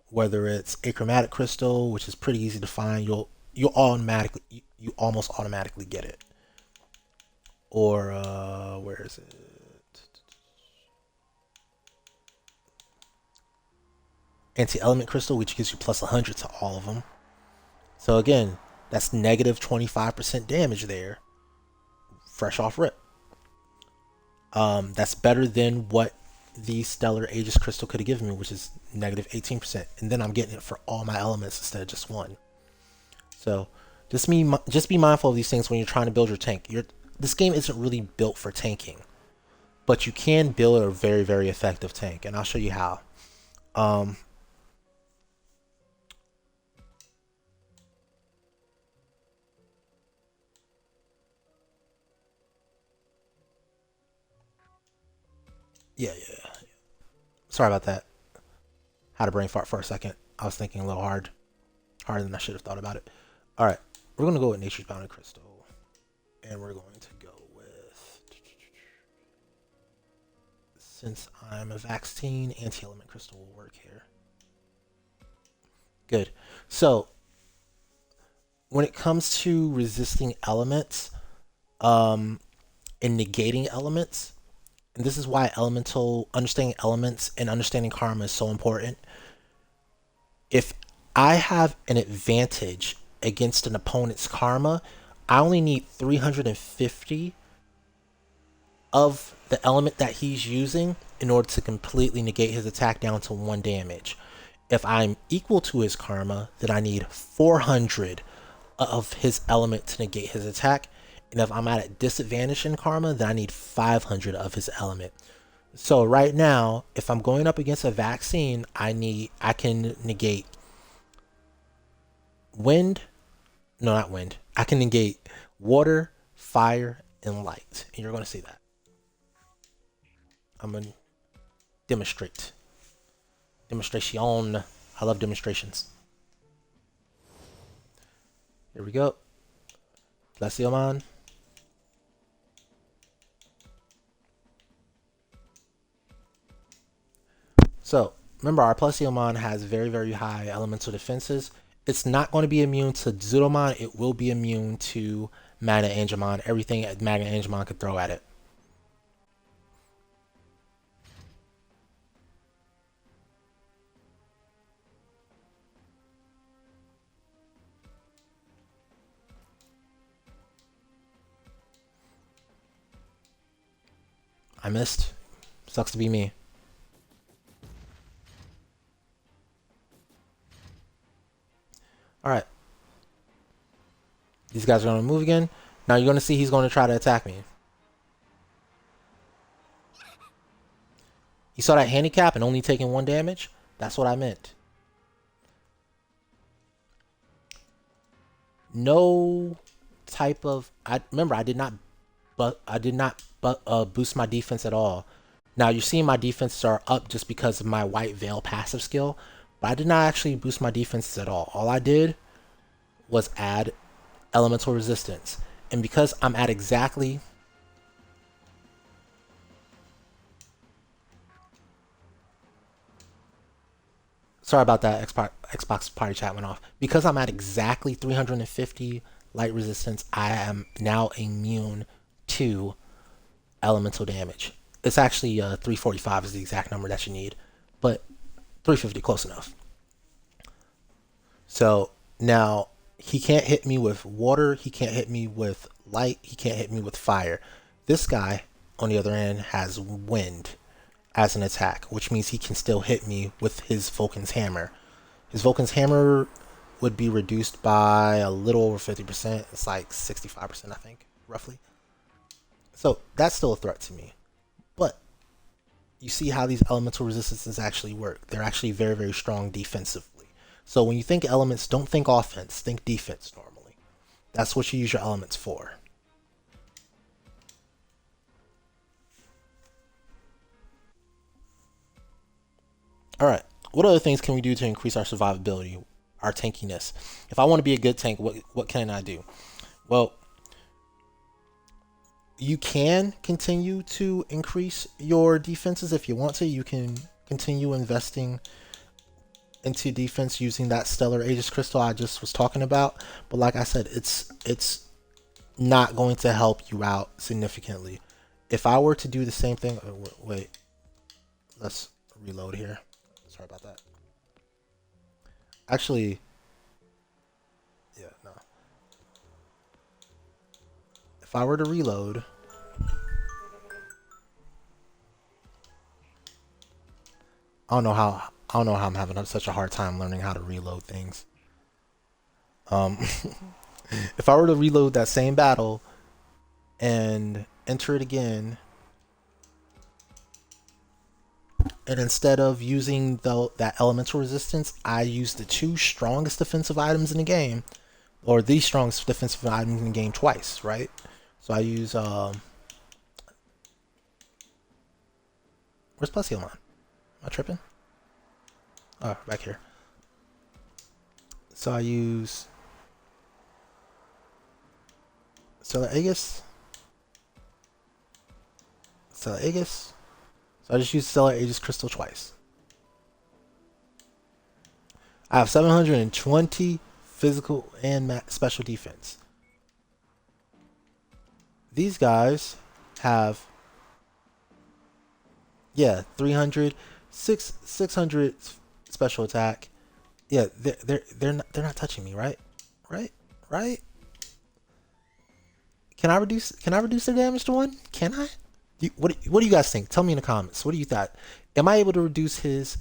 Whether it's achromatic crystal, which is pretty easy to find, you almost automatically get it. Or where is it? Anti-element crystal, which gives you plus 100 to all of them. So again, that's negative 25% damage there, fresh off rip. That's better than what the Stellar Aegis Crystal could have given me, which is negative 18%. And then I'm getting it for all my elements instead of just one. So just be mindful of these things when you're trying to build your tank. This game isn't really built for tanking, but you can build a very, very effective tank, and I'll show you how. Yeah. Sorry about that. Had a brain fart for a second. I was thinking a little harder than I should have thought about it. All right, we're gonna go with Nature's Bounty Crystal, and we're going to go with, since I'm a vaccine, anti-element crystal will work here. Good. So when it comes to resisting elements, and negating elements, and this is why understanding elements and understanding karma is so important. If I have an advantage against an opponent's karma, I only need 350 of the element that he's using in order to completely negate his attack down to 1 damage. If I'm equal to his karma, then I need 400 of his element to negate his attack. And if I'm at a disadvantage in karma, then I need 500 of his element. So right now, if I'm going up against a vaccine, I can negate wind. No, not wind. I can negate water, fire, and light. And you're going to see that. I'm going to demonstrate. Demonstration. I love demonstrations. Here we go. Miscellaneous. So remember, our Miscellaneous has very, very high elemental defenses. It's not going to be immune to Zudomon. It will be immune to Magna Angemon. Everything Magna Angemon could throw at it. I missed. Sucks to be me. Alright. These guys are going to move again. Now you're going to see he's going to try to attack me. You saw that handicap and only taking 1 damage? That's what I meant. No type of... remember, I did not boost my defense at all. Now you're seeing my defenses are up just because of my White Veil passive skill, but I did not actually boost my defenses at all. All I did was add elemental resistance, and because I'm at exactly... Sorry about that, Xbox party chat went off. Because I'm at exactly 350 light resistance, I am now immune to elemental damage. It's actually 345 is the exact number that you need, but 350, close enough. So now he can't hit me with water, he can't hit me with light, he can't hit me with fire. This guy, on the other end, has wind as an attack, which means he can still hit me with his Vulcan's Hammer. His Vulcan's Hammer would be reduced by a little over 50%. It's like 65%, I think, roughly. So that's still a threat to me. But you see how these elemental resistances actually work. They're actually very, very strong defensively. So when you think elements, don't think offense, think defense normally. That's what you use your elements for. Alright, what other things can we do to increase our survivability, our tankiness? If I want to be a good tank, what can I do? Well, you can continue to increase your defenses if you want to. You can continue investing into defense using that Stellar Aegis Crystal I just was talking about. But like I said, it's not going to help you out significantly. If I were to do the same thing... Wait. Let's reload here. Sorry about that. Actually... Yeah, no. If I were to reload... I don't know how I'm having such a hard time learning how to reload things. If I were to reload that same battle and enter it again, and instead of using that elemental resistance, I use the 2 strongest defensive items in the game, or the strongest defensive items in the game twice, right? So I use where's Guilmon? Am I tripping? Oh, back here. So I use Stellar Aegis. So I just use Stellar Aegis Crystal twice. I have 720 physical and special defense. These guys have 300, 600 special attack. Yeah, they're not touching me, right? Right? Can I reduce their damage to 1? Can I? What do you guys think? Tell me in the comments. What do you thought? Am I able to reduce his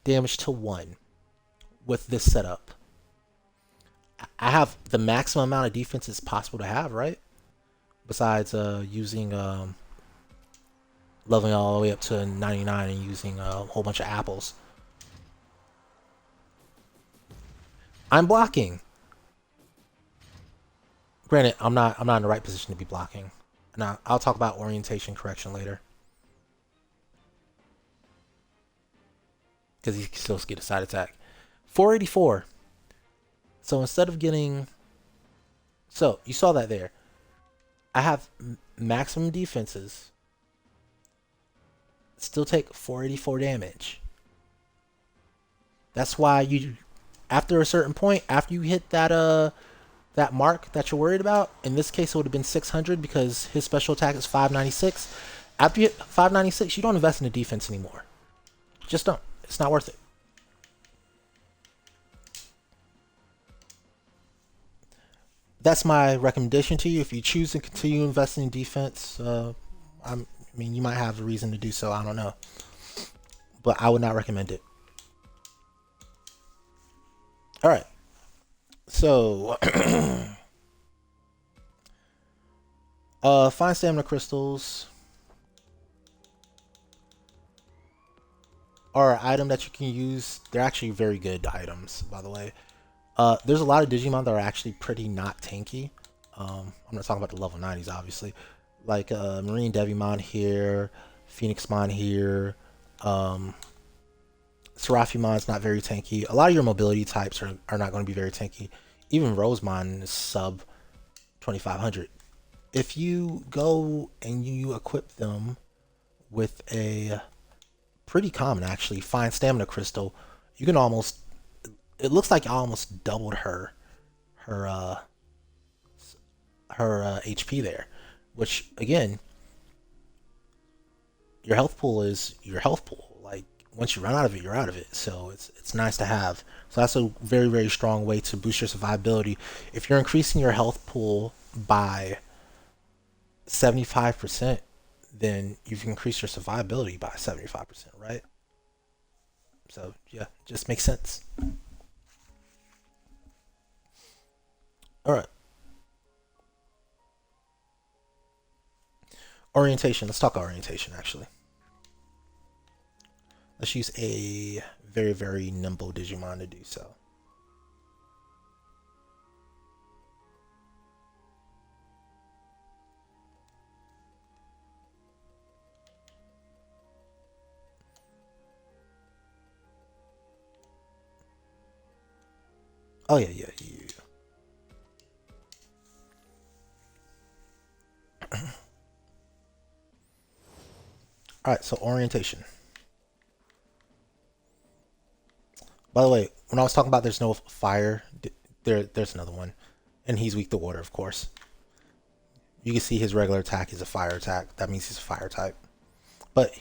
damage to 1 with this setup? I have the maximum amount of defense it's possible to have, right? Besides using leveling all the way up to 99 and using a whole bunch of apples. I'm blocking. Granted, I'm not in the right position to be blocking. Now, I'll talk about orientation correction later. Because he can still get a side attack. 484. So instead of getting... So, you saw that there. I have maximum defenses. Still take 484 damage. That's why you... After a certain point, after you hit that that mark that you're worried about, in this case it would have been 600 because his special attack is 596. After you hit 596, you don't invest in the defense anymore. Just don't. It's not worth it. That's my recommendation to you. If you choose to continue investing in defense, mean, you might have a reason to do so, I don't know. But I would not recommend it. Alright. So, find stamina crystals are an item that you can use. They're actually very good items, by the way. There's a lot of Digimon that are actually pretty not tanky. I'm not talking about the level 90s, obviously. Like Marine Devimon here, Phoenixmon here. Seraphimon's not very tanky. A lot of your mobility types are not going to be very tanky. Even Rosemon is sub 2500. If you go and you equip them with a pretty common, actually, fine stamina crystal, you can almost, it looks like you almost doubled her HP there, which again, your health pool is your health pool. Like once you run out of it, you're out of it. So it's nice to have. So that's a very, very strong way to boost your survivability. If you're increasing your health pool by 75%, then you've increased your survivability by 75%, right? So yeah, just makes sense. All right. Orientation. Let's talk orientation, actually. Let's use a very, very nimble Digimon to do so. Oh yeah, yeah, yeah. All right, so orientation. By the way, when I was talking about there's no fire, there's another one, and he's weak to water, of course. You can see his regular attack is a fire attack. That means he's a fire type. But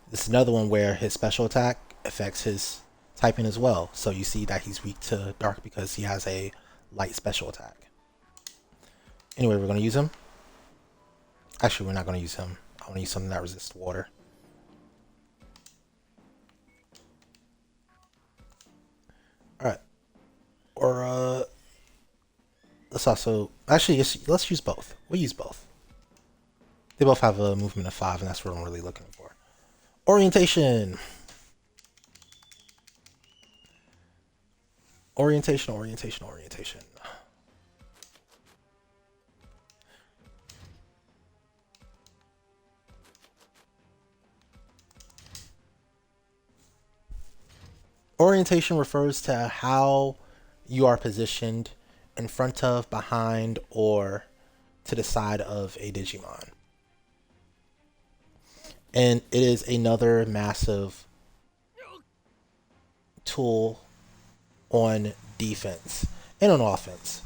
this is another one where his special attack affects his typing as well. So you see that he's weak to dark because he has a light special attack. Anyway, we're going to use him. Actually, we're not going to use him. I want to use something that resists water. Alright. Or, let's also... Actually, let's use both. We'll use both. They both have a movement of 5, and that's what I'm really looking for. Orientation! Orientation, orientation, orientation. Orientation refers to how you are positioned in front of, behind, or to the side of a Digimon. And it is another massive tool on defense and on offense.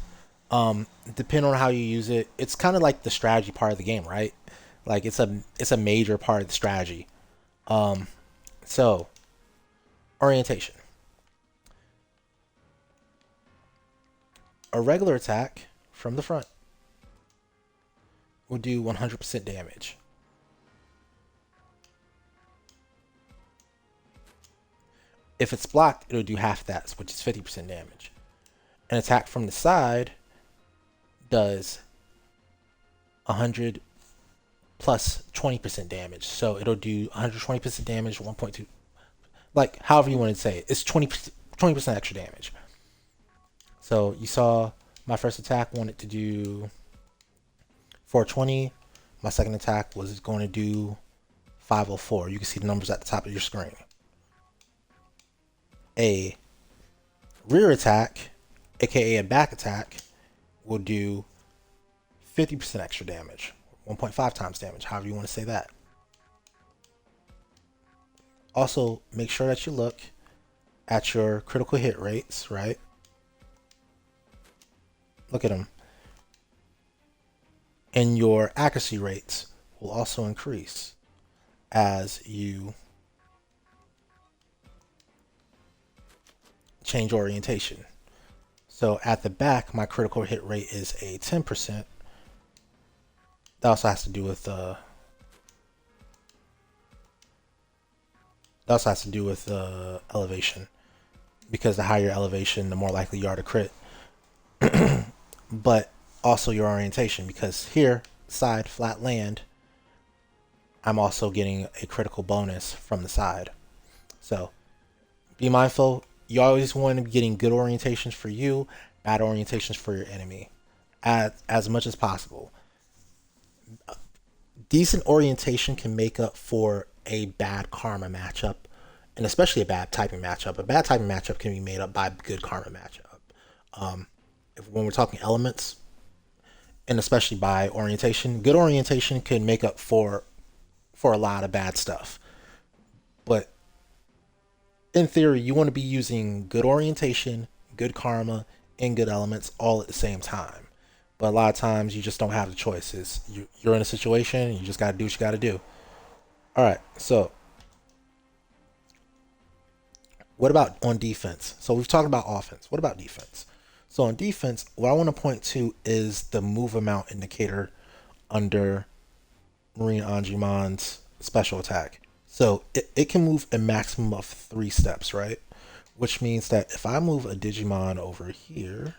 Depending on how you use it, it's kind of like the strategy part of the game, right? Like it's a major part of the strategy. So orientation. A regular attack from the front will do 100% damage. If it's blocked, it'll do half that, which is 50% damage. An attack from the side does 100 plus 20% damage. So it'll do 120% damage, 1.2, like however you want to say it. It's 20% extra damage. So you saw my first attack wanted to do 420. My second attack was going to do 504. You can see the numbers at the top of your screen. A rear attack, aka a back attack, will do 50% extra damage, 1.5 times damage, however you want to say that. Also, make sure that you look at your critical hit rates, right? Look at them. And your accuracy rates will also increase as you change orientation. So at the back, my critical hit rate is a 10%. That also has to do with also has to do with elevation, because the higher your elevation, the more likely you are to crit. But also your orientation, because here, side, flat land, I'm also getting a critical bonus from the side. So be mindful. You always want to be getting good orientations for you, bad orientations for your enemy, as much as possible. Decent orientation can make up for a bad karma matchup, and especially a bad typing matchup. A bad typing matchup can be made up by a good karma matchup. When we're talking elements, and especially by orientation, good orientation can make up for a lot of bad stuff. But in theory, you want to be using good orientation, good karma, and good elements all at the same time. But a lot of times you just don't have the choices. You're in a situation, you just got to do what you got to do. All right, so what about on defense? So we've talked about offense. What about defense? So on defense, what I want to point to is the move amount indicator under Marine Anjumon's special attack. So it can move a maximum of 3 steps, right? Which means that if I move a Digimon over here,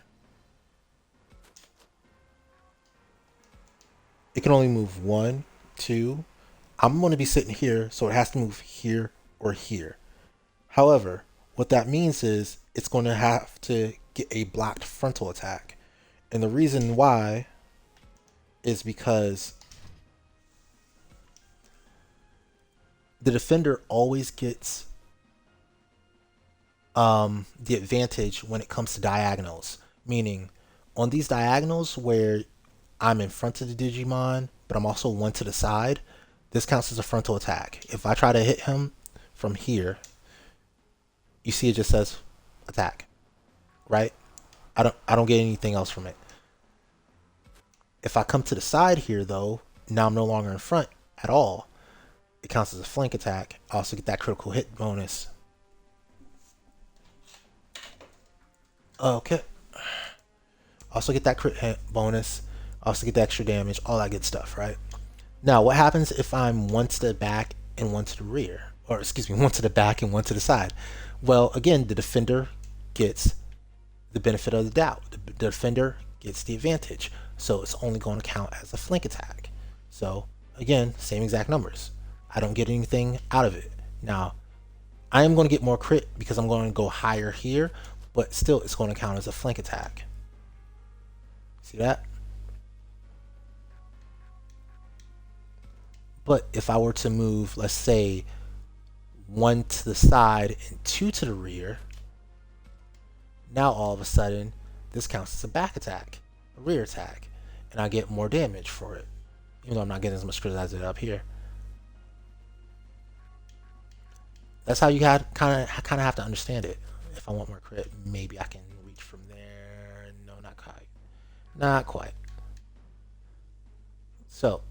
it can only move 1, 2. I'm going to be sitting here, so it has to move here or here. However, what that means is it's going to have to get a blocked frontal attack. And the reason why is because the defender always gets the advantage when it comes to diagonals. Meaning, on these diagonals where I'm in front of the Digimon, but I'm also one to the side, this counts as a frontal attack. If I try to hit him from here, you see it just says attack, right? I don't get anything else from it. If I come to the side here though, now I'm no longer in front at all. It counts as a flank attack. I also get that critical hit bonus. Okay. Also get that crit hit bonus. Also get the extra damage, all that good stuff, right? Now, what happens if I'm one to the back and one to the rear? Or, excuse me, one to the back and one to the side? Well, again, the defender gets the benefit of the doubt. The defender gets the advantage. So it's only going to count as a flank attack. So, again, same exact numbers. I don't get anything out of it. Now, I am going to get more crit because I'm going to go higher here, but still it's going to count as a flank attack. See that? But if I were to move, let's say, 1 to the side and 2 to the rear, now all of a sudden, this counts as a back attack, a rear attack, and I get more damage for it, even though I'm not getting as much crit as I did up here. That's how you kind of have to understand it. If I want more crit, maybe I can reach from there. No, not quite. Not quite. So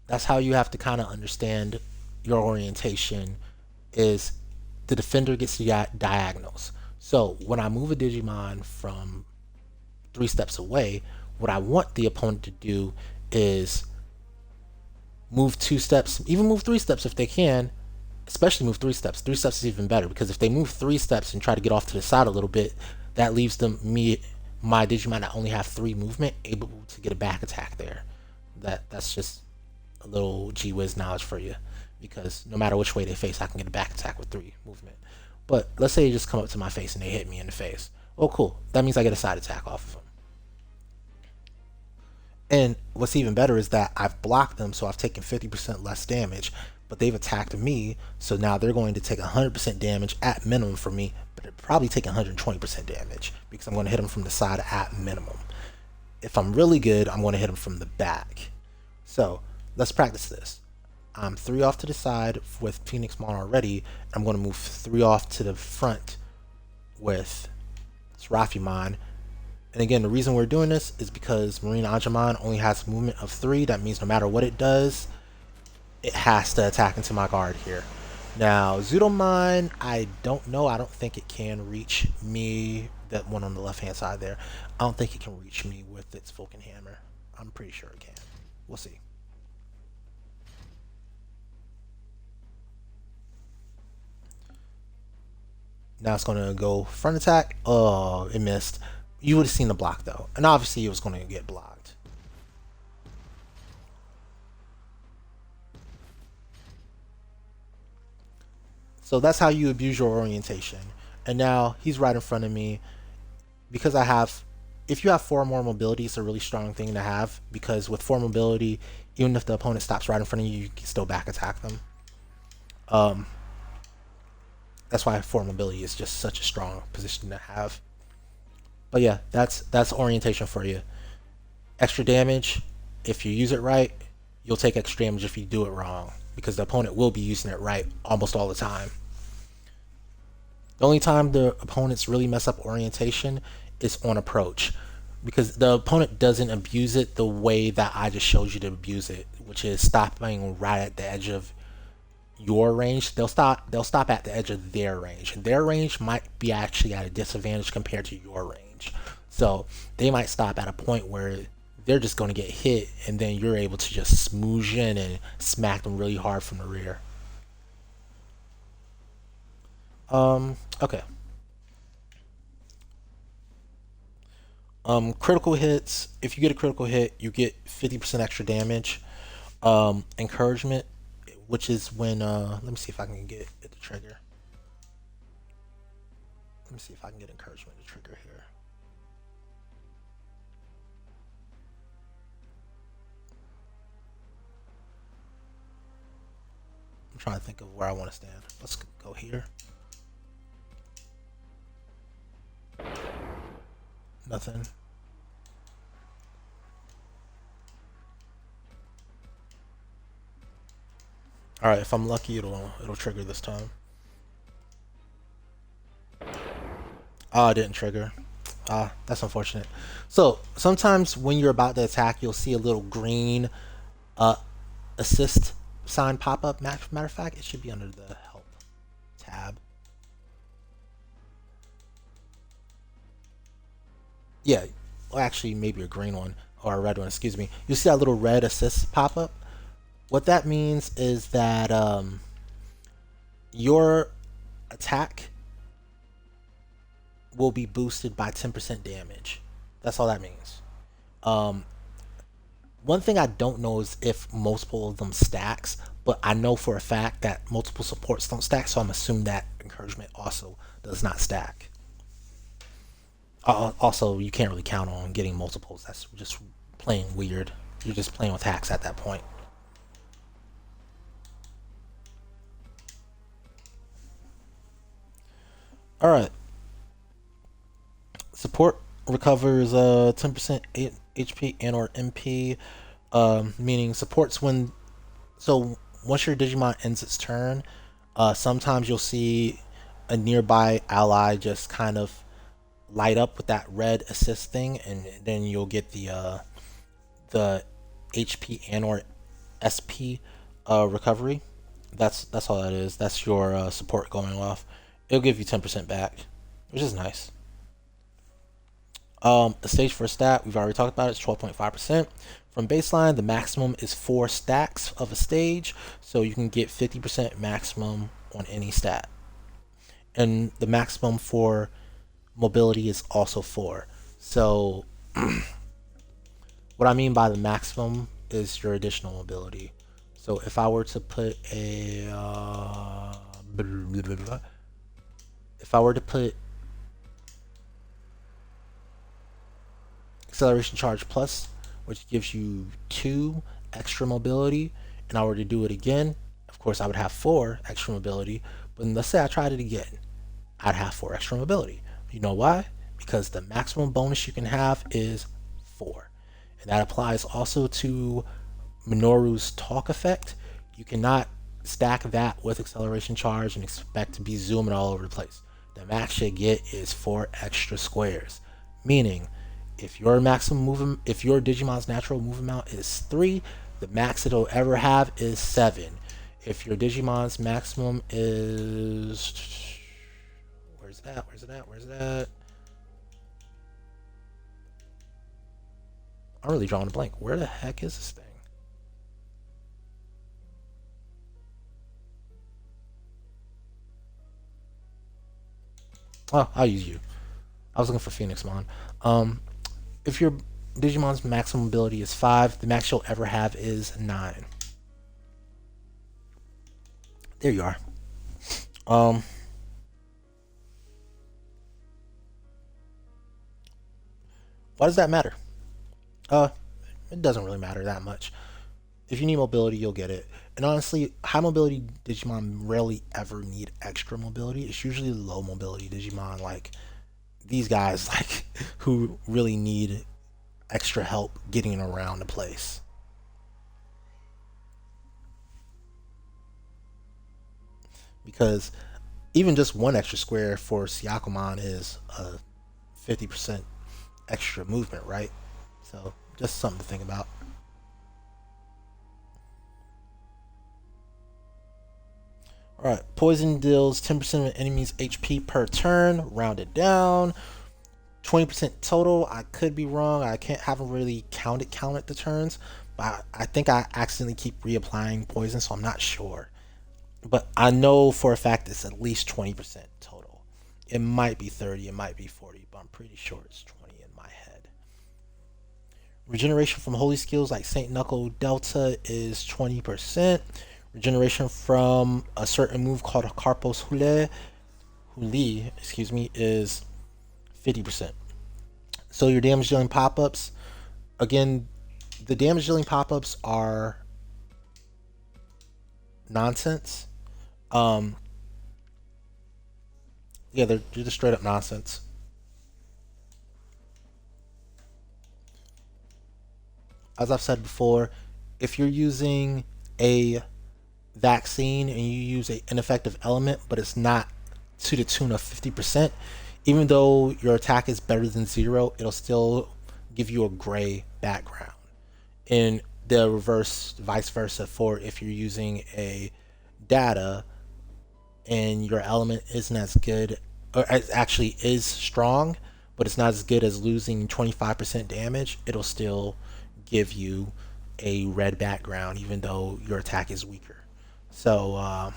that's how you have to kind of understand your orientation. Is the defender gets the diagonals. So when I move a Digimon from 3 steps away, what I want the opponent to do is move 2 steps, even move 3 steps if they can, especially move 3 steps. 3 steps is even better, because if they move 3 steps and try to get off to the side a little bit, that leaves my Digimon that only have 3 movement able to get a back attack there. That's just a little gee whiz knowledge for you, because no matter which way they face, I can get a back attack with 3 movement. But let's say they just come up to my face and they hit me in the face. Oh, cool. That means I get a side attack off of them. And what's even better is that I've blocked them, so I've taken 50% less damage, but they've attacked me, so now they're going to take 100% damage at minimum for me, but they're probably taking 120% damage, because I'm going to hit them from the side at minimum. If I'm really good, I'm going to hit them from the back. So let's practice this. I'm 3 off to the side with Phoenixmon already. I'm going to move 3 off to the front with Seraphimon. And again, the reason we're doing this is because Marine Agumon only has movement of 3. That means no matter what it does, it has to attack into my guard here. Now, Zudomon, I don't know. I don't think it can reach me. That one on the left-hand side there. I don't think it can reach me with its Vulcan Hammer. I'm pretty sure it can. We'll see. Now it's going to go front attack. Oh, it missed. You would have seen the block though, and obviously it was going to get blocked. So that's how you abuse your orientation. And now he's right in front of me because I have. If you have 4 more mobility, it's a really strong thing to have because with 4 mobility, even if the opponent stops right in front of you, you can still back attack them. That's why 4 mobility is just such a strong position to have. But yeah, that's orientation for you. Extra damage, if you use it right, you'll take extra damage if you do it wrong because the opponent will be using it right almost all the time. The only time the opponents really mess up orientation is on approach because the opponent doesn't abuse it the way that I just showed you to abuse it, which is stopping right at the edge of your range. They'll stop at the edge of their range, and their range might be actually at a disadvantage compared to your range. So they might stop at a point where they're just going to get hit, and then you're able to just smoosh in and smack them really hard from the rear. Okay. Critical hits. If you get a critical hit, you get 50% extra damage. Encouragement, which is when let me see if I can get the trigger. Let me see if I can get encouragement to trigger here. I'm trying to think of where I want to stand. Let's go here. Nothing. All right, if I'm lucky, it'll trigger this time. Oh, it didn't trigger. Ah, that's unfortunate. So sometimes when you're about to attack, you'll see a little green uh, assist sign pop up. Matter of fact, it should be under the help tab. Yeah, well, actually, maybe a green one or a red one. Excuse me. You see that little red assist pop up? What that means is that your attack will be boosted by 10% damage. That's all that means. Um, One thing I don't know is if multiple of them stacks, but I know for a fact that multiple supports don't stack, so I'm assuming that encouragement also does not stack. Also, you can't really count on getting multiples. That's just playing weird. You're just playing with hacks at that point. All right. Support recovers 10% HP and or MP, meaning supports when. So once your Digimon ends its turn, sometimes you'll see a nearby ally just kind of light up with that red assist thing, and then you'll get the HP and or SP recovery. That's all that is. That's your support going off. It'll give you 10% back, which is nice. The stage for a stat, we've already talked about it, it's 12.5%. From baseline, the maximum is 4 stacks of a stage, so you can get 50% maximum on any stat. And the maximum for mobility is also 4. So, what I mean by the maximum is your additional mobility. So, if I were to put if I were to put acceleration charge plus, which gives you 2 extra mobility, and I were to do it again, of course I would have 4 extra mobility, but let's say I tried it again, I'd have 4 extra mobility. You know why? Because the maximum bonus you can have is 4. And that applies also to Minoru's talk effect. You cannot stack that with acceleration charge and expect to be zooming all over the place. The max you get is 4 extra squares, meaning if your maximum movement, if your Digimon's natural movement amount is 3, the max it'll ever have is 7. If your Digimon's maximum is, where's that? Where's it at? Where's that? I'm really drawing a blank. Where the heck is this thing? Oh, I'll use you. I was looking for Phoenixmon. Um, if your Digimon's maximum ability is 5, the max you'll ever have is 9. There you are. Um, why does that matter? Uh, it doesn't really matter that much. If you need mobility, you'll get it. And honestly, high mobility Digimon rarely ever need extra mobility. It's usually low mobility Digimon, like these guys, like who really need extra help getting around the place. Because even just one extra square for Siakumon is a 50% extra movement, right? So just something to think about. Alright, poison deals 10% of an enemy's HP per turn, rounded down. 20% total. I could be wrong. I can't haven't really counted the turns, but I think I accidentally keep reapplying poison, so I'm not sure. But I know for a fact it's at least 20% total. It might be 30, it might be 40, but I'm pretty sure it's 20 in my head. Regeneration from holy skills like Saint Knuckle Delta is 20%. Regeneration from a certain move called Carpos Huli, excuse me, is 50%. So your damage dealing pop-ups, again, the damage dealing pop-ups are nonsense. Um, yeah, they're just straight up nonsense. As I've said before, if you're using a vaccine and you use an ineffective element, but it's not to the tune of 50%, even though your attack is better than 0, it'll still give you a gray background. In the reverse, vice versa, for if you're using a data and your element isn't as good, or it actually is strong, but it's not as good as losing 25% damage, it'll still give you a red background even though your attack is weaker. So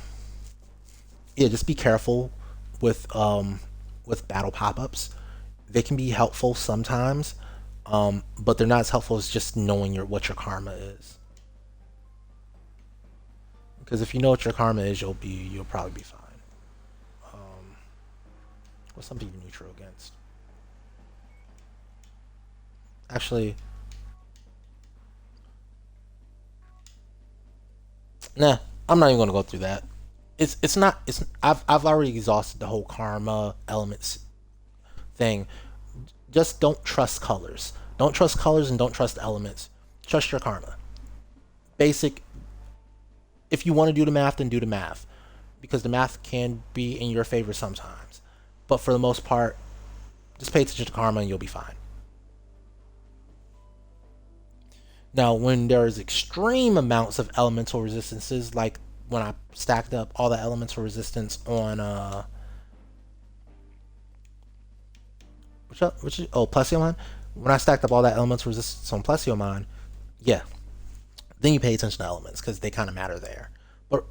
yeah, just be careful with battle pop-ups. They can be helpful sometimes, but they're not as helpful as just knowing what your karma is. Because if you know what your karma is, you'll probably be fine. Um, what's something you're neutral against? Actually, nah, I'm not even gonna go through that. It's not it's I've already exhausted the whole karma elements thing. Just don't trust colors. Don't trust colors and don't trust elements. Trust your karma. Basic. If you want to do the math, then do the math, because the math can be in your favor sometimes. But for the most part, just pay attention to karma and you'll be fine. Now, when there's extreme amounts of elemental resistances, like when I stacked up all the elemental resistance on Plesiomon, when I stacked up all that elemental resistance on Plesiomon, yeah, then you pay attention to elements because they kind of matter there. But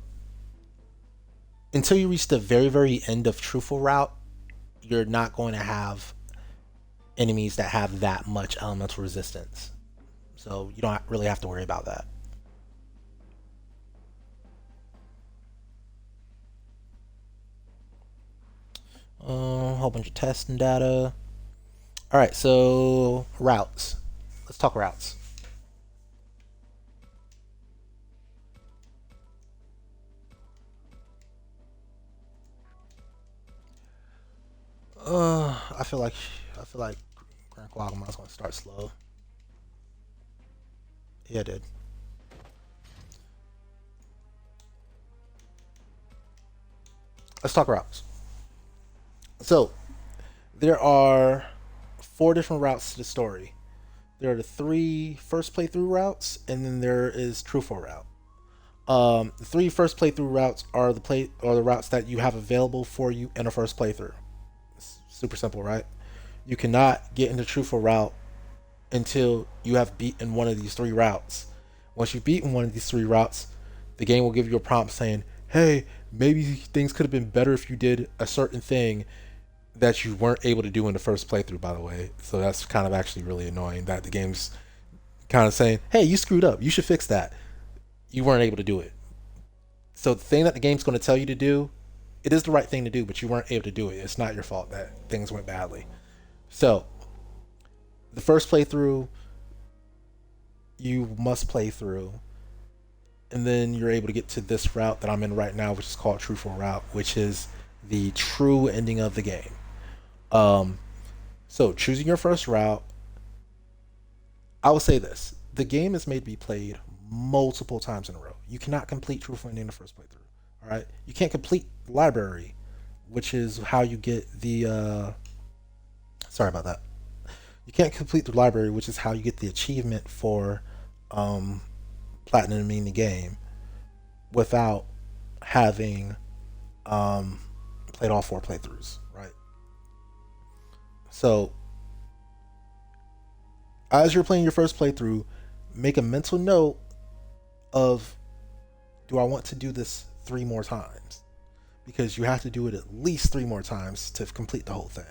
until you reach the very, very end of Truthful Route, you're not going to have enemies that have that much elemental resistance. So you don't really have to worry about that. A whole bunch of testing data. All right, so routes. Let's talk routes. I feel like Grand Quagmire's gonna start slow. Yeah, it did. Let's talk routes. So there are 4 different routes to the story. There are the 3 first playthrough routes, and then there is Truthful Route. The 3 first playthrough routes are the routes that you have available for you in a first playthrough. It's super simple, right? You cannot get into Truthful Route until you have beaten one of these 3 routes. Once you've beaten one of these 3 routes, the game will give you a prompt saying, "Hey, maybe things could have been better if you did a certain thing. that you weren't able to do in the first playthrough, by the way. So that's kind of actually really annoying that the game's kind of saying, hey, you screwed up. You should fix that. You weren't able to do it. So the thing that the game's going to tell you to do, it is the right thing to do, but you weren't able to do it. It's not your fault that things went badly. So the first playthrough, you must play through, and then you're able to get to this route that I'm in right now, which is called Truthful Route, which is the true ending of the game. Um, so choosing your first route, I will say this: the game is made to be played multiple times in a row. You cannot complete Truthful Ending in the first playthrough. All right, you can't complete the library, which is how you get the. Sorry about that. You can't complete the library, which is how you get the achievement for um, platinum the game without having played all 4 playthroughs, right? So as you're playing your first playthrough, make a mental note of, do I want to do this 3 more times? Because you have to do it at least 3 more times to complete the whole thing.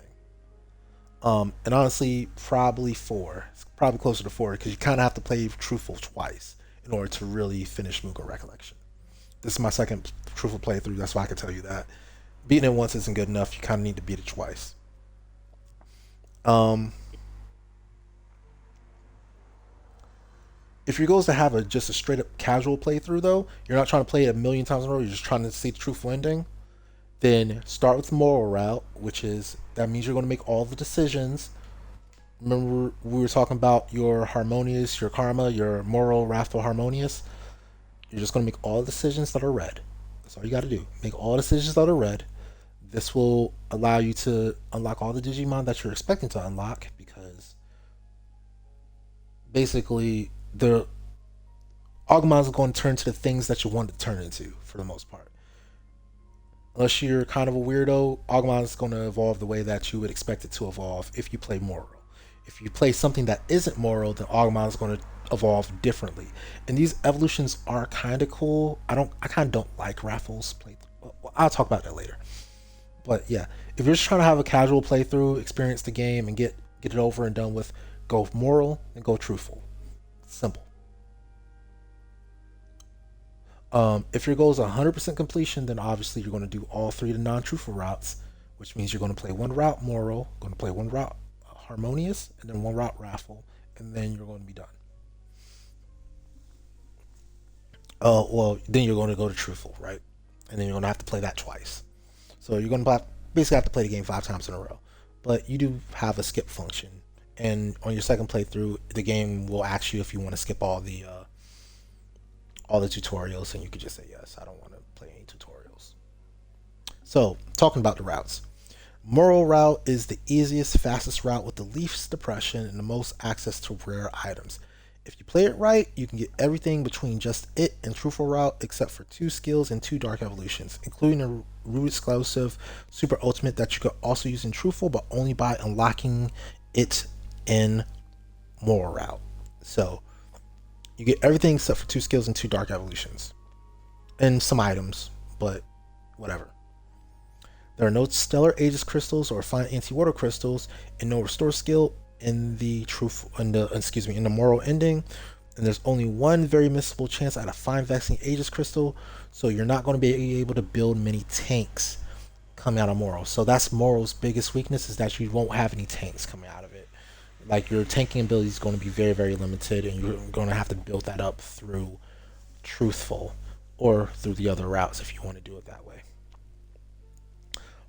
And honestly, probably 4. It's probably closer to 4 because you kind of have to play Truthful twice in order to really finish Mughal Recollection. This is my second Truthful playthrough, that's why I can tell you that. Beating it once isn't good enough. You kind of need to beat it twice. Um, if your goal is to have just a straight up casual playthrough, though, you're not trying to play it a million times in a row. You're just trying to see the truthful ending. Then start with the moral route, which is that means you're going to make all the decisions. Remember, we were talking about your harmonious, your karma, your moral, wrathful, harmonious. You're just going to make all the decisions that are red. That's all you got to do. Make all decisions that are red. This will allow you to unlock all the Digimon that you're expecting to unlock because basically the Agumon is going to turn to the things that you want to turn into for the most part. Unless you're kind of a weirdo, Agumon is going to evolve the way that you would expect it to evolve if you play moral. If you play something that isn't moral, then Agumon is going to evolve differently. And these evolutions are kind of cool. I kind of don't like Raffles play. Well, I'll talk about that later. But yeah, if you're just trying to have a casual playthrough, experience the game, and get it over and done with, go moral and go truthful. Simple. If your goal is 100% completion, then obviously you're going to do all 3 of the non-truthful routes, which means you're going to play 1 route moral, going to play 1 route harmonious, and then 1 route raffle, and then you're going to be done. Well, then you're going to go to truthful, right? And then you're going to have to play that twice. So you're going to basically have to play the game 5 times in a row. But you do have a skip function, and on your second playthrough, the game will ask you if you want to skip all the tutorials, and you could just say yes. I don't want to play any tutorials. So talking about the routes, moral route is the easiest, fastest route with the least depression and the most access to rare items. If you play it right, you can get everything between just it and truthful route except for 2 skills and 2 dark evolutions, including a root exclusive super ultimate that you could also use in truthful, but only by unlocking it in moral route. So you get everything except for 2 skills and 2 dark evolutions and some items, but whatever. There are no stellar aegis crystals or fine anti-water crystals, and no restore skill in the in the moral ending. And there's only one very missable chance at a fine vexing aegis crystal, so you're not going to be able to build many tanks coming out of moral. So that's moral's biggest weakness, is that you won't have any tanks coming out of it. Like, your tanking ability is going to be very, very limited, and you're going to have to build that up through truthful or through the other routes if you want to do it that way.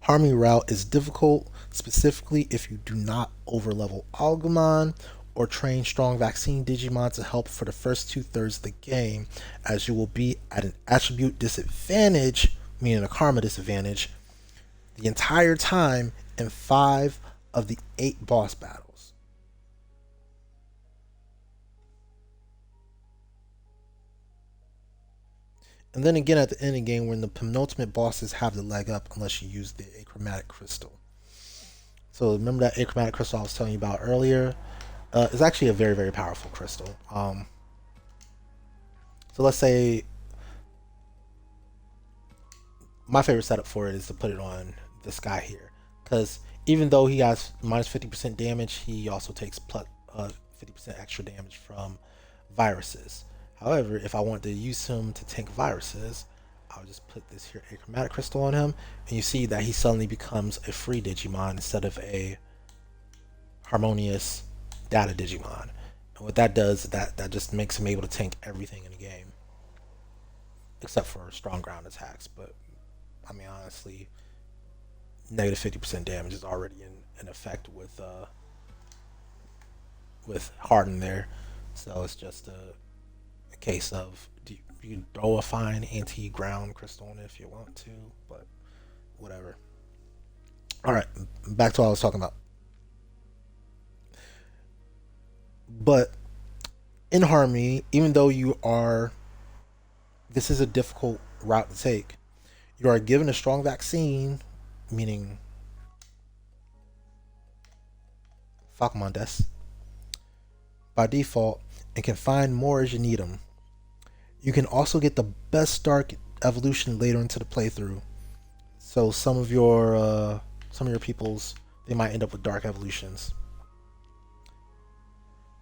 Harmony route is difficult, specifically if you do not overlevel Agumon or train strong vaccine Digimon to help for the first 2/3 of the game, as you will be at an attribute disadvantage, meaning a karma disadvantage, the entire time in 5 of the 8 boss battles. And then again at the end of the game, when the penultimate bosses have the leg up unless you use the achromatic crystal. So remember that achromatic crystal I was telling you about earlier? It's actually a very, very powerful crystal. So let's say my favorite setup for it is to put it on this guy here. because even though he has minus 50% damage, he also takes plus 50% extra damage from viruses. However, if I want to use him to tank viruses, I'll just put this here achromatic crystal on him, and you see that he suddenly becomes a free Digimon instead of a harmonious data Digimon. And what that does is that just makes him able to tank everything in the game, except for strong ground attacks. But I mean, honestly, negative 50% damage is already in effect with Harden there. So it's just a case of you can throw a fine anti-ground crystal on it if you want to, but whatever. All right, back to what I was talking about. But in Harmony, even though this is a difficult route to take. You are given a strong vaccine, meaning Falcomon Des, by default, and can find more as you need them. You can also get the best Dark evolution later into the playthrough. So some of your peoples, they might end up with Dark evolutions.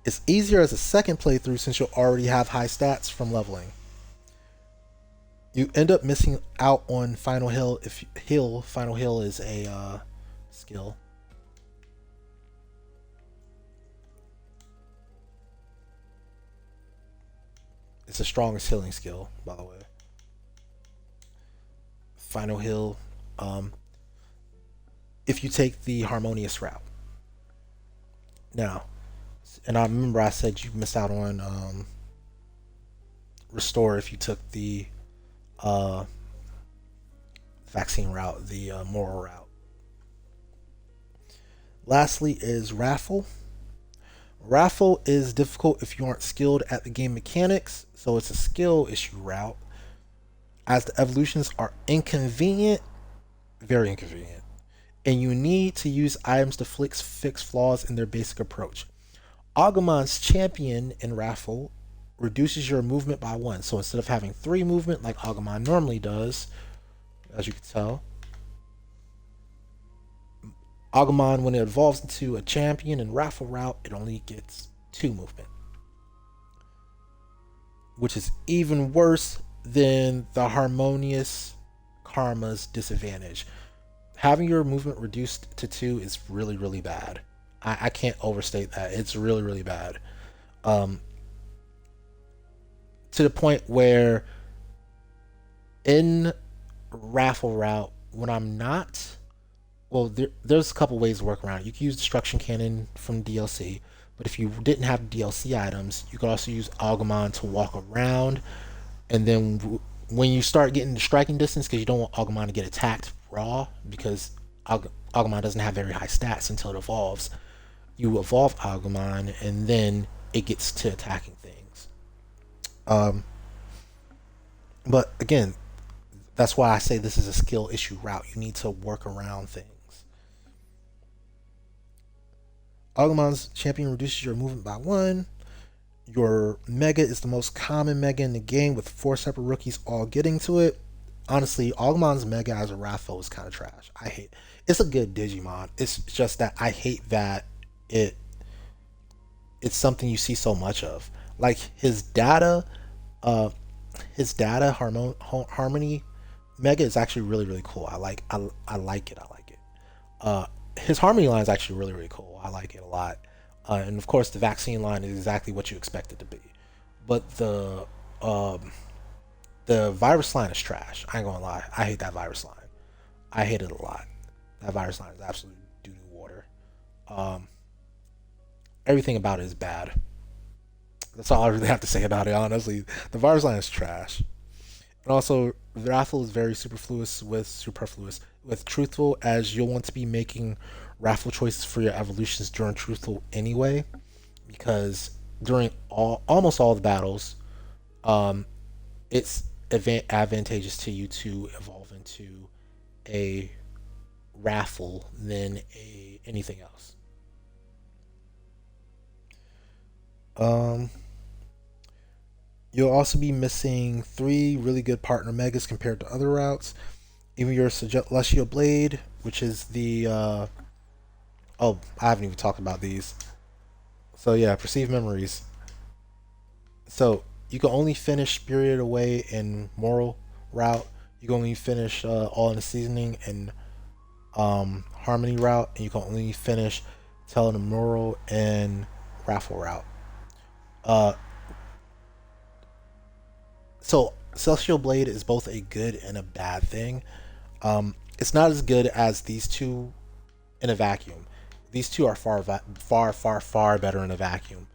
It's easier as a second playthrough since you'll already have high stats from leveling. You end up missing out on Final Hill if Final Hill is a skill. It's the strongest healing skill, by the way. Final Hill, um, if you take the harmonious route. Now, and I remember I said you missed out on restore if you took the uh, vaccine route, the moral route. Lastly is Raffle. Raffle is difficult if you aren't skilled at the game mechanics, so it's a skill issue route. As the evolutions are inconvenient, very inconvenient, and you need to use items to fix flaws in their basic approach. Agumon's champion in Raffle reduces your movement by one. So instead of having three movement like Agumon normally does, as you can tell, Agumon, when it evolves into a champion in Raffle route, it only gets two movement, which is even worse than the harmonious karma's disadvantage. Having your movement reduced to two is really, really bad. I can't overstate that. It's really, really bad. Um, to the point where in Raffle route, when I'm not, well, there's a couple ways to work around it. You can use Destruction Cannon from DLC, but if you didn't have DLC items, you could also use Agumon to walk around, and then when you start getting the striking distance, because you don't want Agumon to get attacked raw, because Agumon doesn't have very high stats until it evolves. You evolve Agumon, and then it gets to attacking things. Um, but again, that's why I say this is a skill issue route. You need to work around things. Agumon's champion reduces your movement by one. Your Mega is the most common Mega in the game, with four separate rookies all getting to it. Honestly, Agumon's Mega as a Raphael is kind of trash. I hate. It's a good Digimon. It's just that I hate that it it's something you see so much of. Like uh, his data harmony Mega is actually really, really cool. I like it. I like it. His harmony line is actually really, really cool. I like it a lot. And of course, the vaccine line is exactly what you expect it to be. But um, the virus line is trash. I ain't gonna lie. I hate that virus line. I hate it a lot. That virus line is absolute doo doo water. Um, Everything about it is bad. That's all I really have to say about it. Honestly, the virus line is trash. And also, Raffle is very superfluous with truthful, as you'll want to be making raffle choices for your evolutions during truthful anyway, because during almost all the battles, um, it's advantageous to you to evolve into a raffle than a anything else. Um, you'll also be missing three really good partner megas compared to other routes. Even your Celestial Blade which is the oh, I haven't even talked about these. So yeah, perceived memories. So you can only finish Spirited Away in Moral Route. You can only finish All in the Seasoning and Harmony Route, and you can only finish Telling the Moral and Raffle Route. Uh, so Celestial Blade is both a good and a bad thing. It's not as good as these two in a vacuum. These two are far better in a vacuum.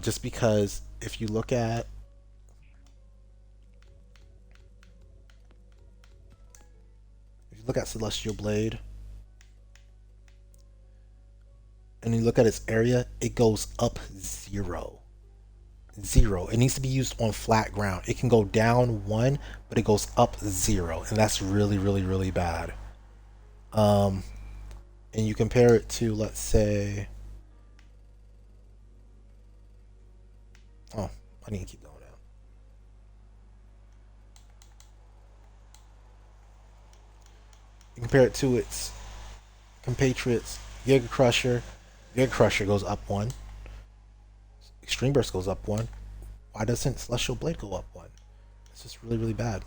Just because if you look at Celestial Blade and you look at its area, it goes up zero. Zero. It needs to be used on flat ground. It can go down one, but it goes up zero, and that's really bad. Um, and you compare it to, let's say, oh, I need to keep going down. You compare it to its compatriots, Giga Crusher. Giga Crusher goes up one. Extreme Burst goes up one. Why doesn't Celestial Blade go up one? It's just really bad.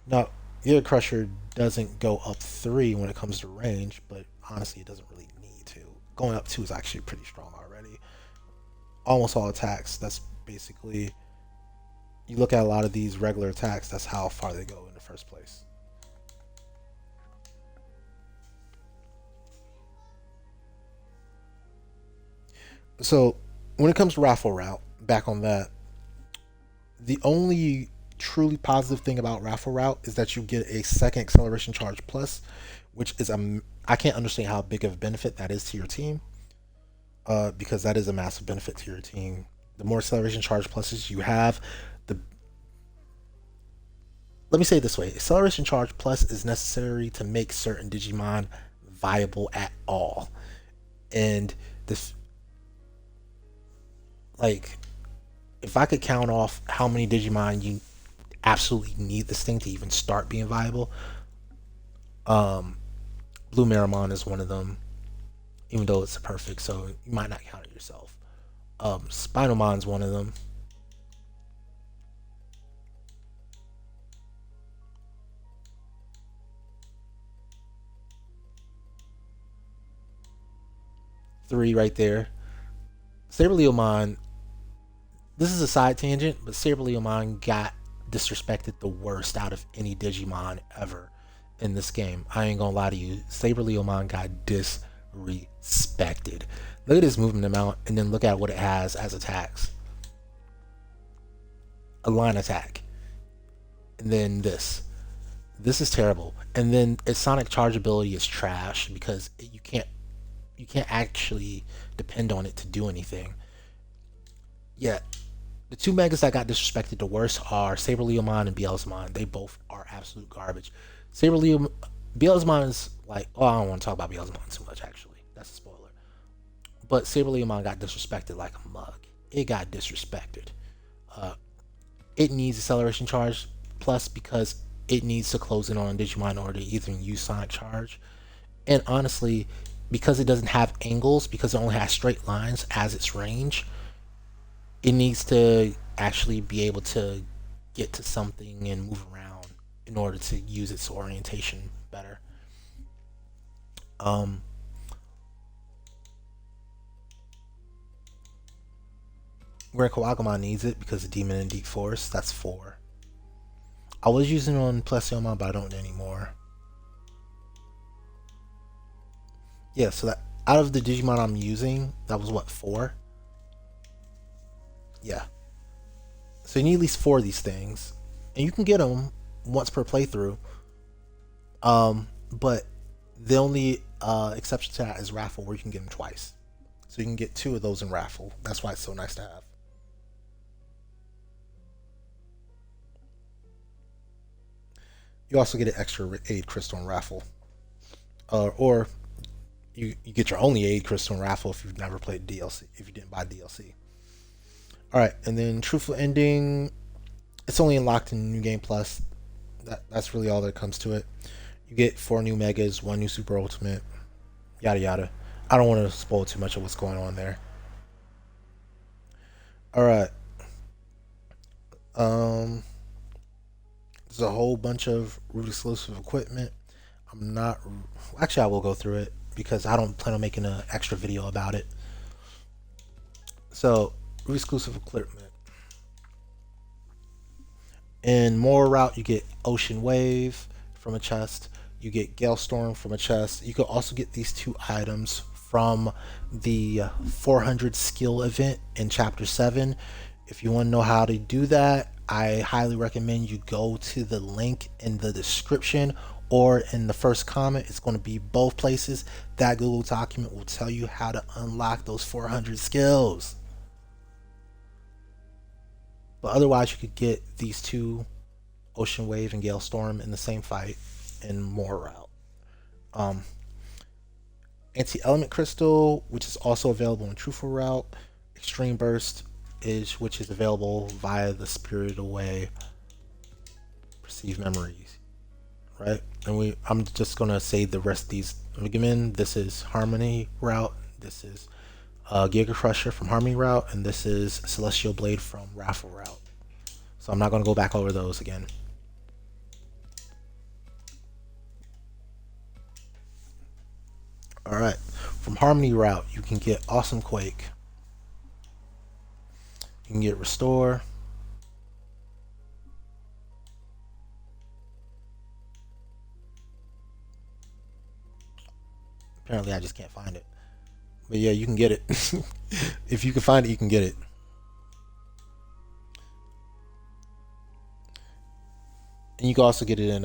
Now, Giga Crusher doesn't go up three when it comes to range, but honestly, it doesn't really need to. Going up two is actually pretty strong already. Almost all attacks, that's basically, you look at a lot of these regular attacks, that's how far they go in the first place. So, when it comes to Raffle Route, back on that, the only truly positive thing about Raffle Route is that you get a second acceleration charge plus, which is I can't understand how big of a benefit that is to your team, because that is a massive benefit to your team. The more acceleration charge pluses you have, the let me say it this way: acceleration charge plus is necessary to make certain Digimon viable at all, and this like if I could count off how many Digimon you absolutely need this thing to even start being viable, um, Blue Maramon is one of them. Even though it's a perfect, so you might not count it yourself. Spinalmon's one of them. Three right there. Saberleomon. This is a side tangent, but Saberleomon got disrespected the worst out of any Digimon ever in this game. I ain't gonna lie to you. Saberleomon got disrespected. Look at this movement amount, and then look at what it has as attacks. A line attack, and then this. This is terrible. And then its sonic charge ability is trash because you can't actually depend on it to do anything. Yeah, the two megas that got disrespected the worst are Saberleomon and Beelzemon. They both are absolute garbage. Saberleomon, Beelzemon is like, oh, I don't want to talk about Beelzemon too much. Actually, that's a spoiler. But Saberleomon got disrespected like a mug. It got disrespected. Uh, it needs acceleration charge plus because it needs to close in on Digimon in order to even use Sonic Charge. And honestly, because it doesn't have angles, because it only has straight lines as its range, it needs to actually be able to get to something and move around in order to use its orientation better. Um, Miracle Agumon needs it because of Demon and Deep Force. That's four. I was using it on Plesioman, but I don't anymore. Yeah, so that out of the Digimon I'm using, that was what, four? Yeah. So you need at least four of these things, and you can get them once per playthrough. But the only exception to that is Raffle, where you can get them twice. So you can get two of those in Raffle. That's why it's so nice to have. You also get an extra aid crystal in Raffle, or you get your only aid crystal in Raffle if you've never played DLC. If you didn't buy DLC. All right, and then Truthful Ending. It's only unlocked in New Game Plus. That's really all that comes to it. You get 4 new megas, 1 new super ultimate, yada yada. I don't want to spoil too much of what's going on there. All right. Um, there's a whole bunch of root exclusive equipment. I'm not actually. I will go through it because I don't plan on making an extra video about it. So root exclusive equipment. In Moral Route, you get Ocean Wave from a chest. You get Gale Storm from a chest. You can also get these 2 items from the 400 skill event in Chapter 7. If you want to know how to do that, I highly recommend you go to the link in the description or in the first comment. It's going to be both places. That Google document will tell you how to unlock those 400 skills. But otherwise, you could get these 2, Ocean Wave and Gale Storm, in the same fight in Moral Route. Um, Anti-Element Crystal, which is also available in Truthful Route. Extreme Burst, which is available via the Spirited Away Perceive Memories. Right? And I'm just going to say the rest of these. Again, this is Harmony Route. This is Giga Crusher from Harmony Route. And this is Celestial Blade from Wrathful Route. So I'm not going to go back over those again. Alright, from Harmony Route, you can get Awesome Quake. You can get Restore. Apparently I just can't find it. But yeah, you can get it. If you can find it, you can get it. And you can also get it in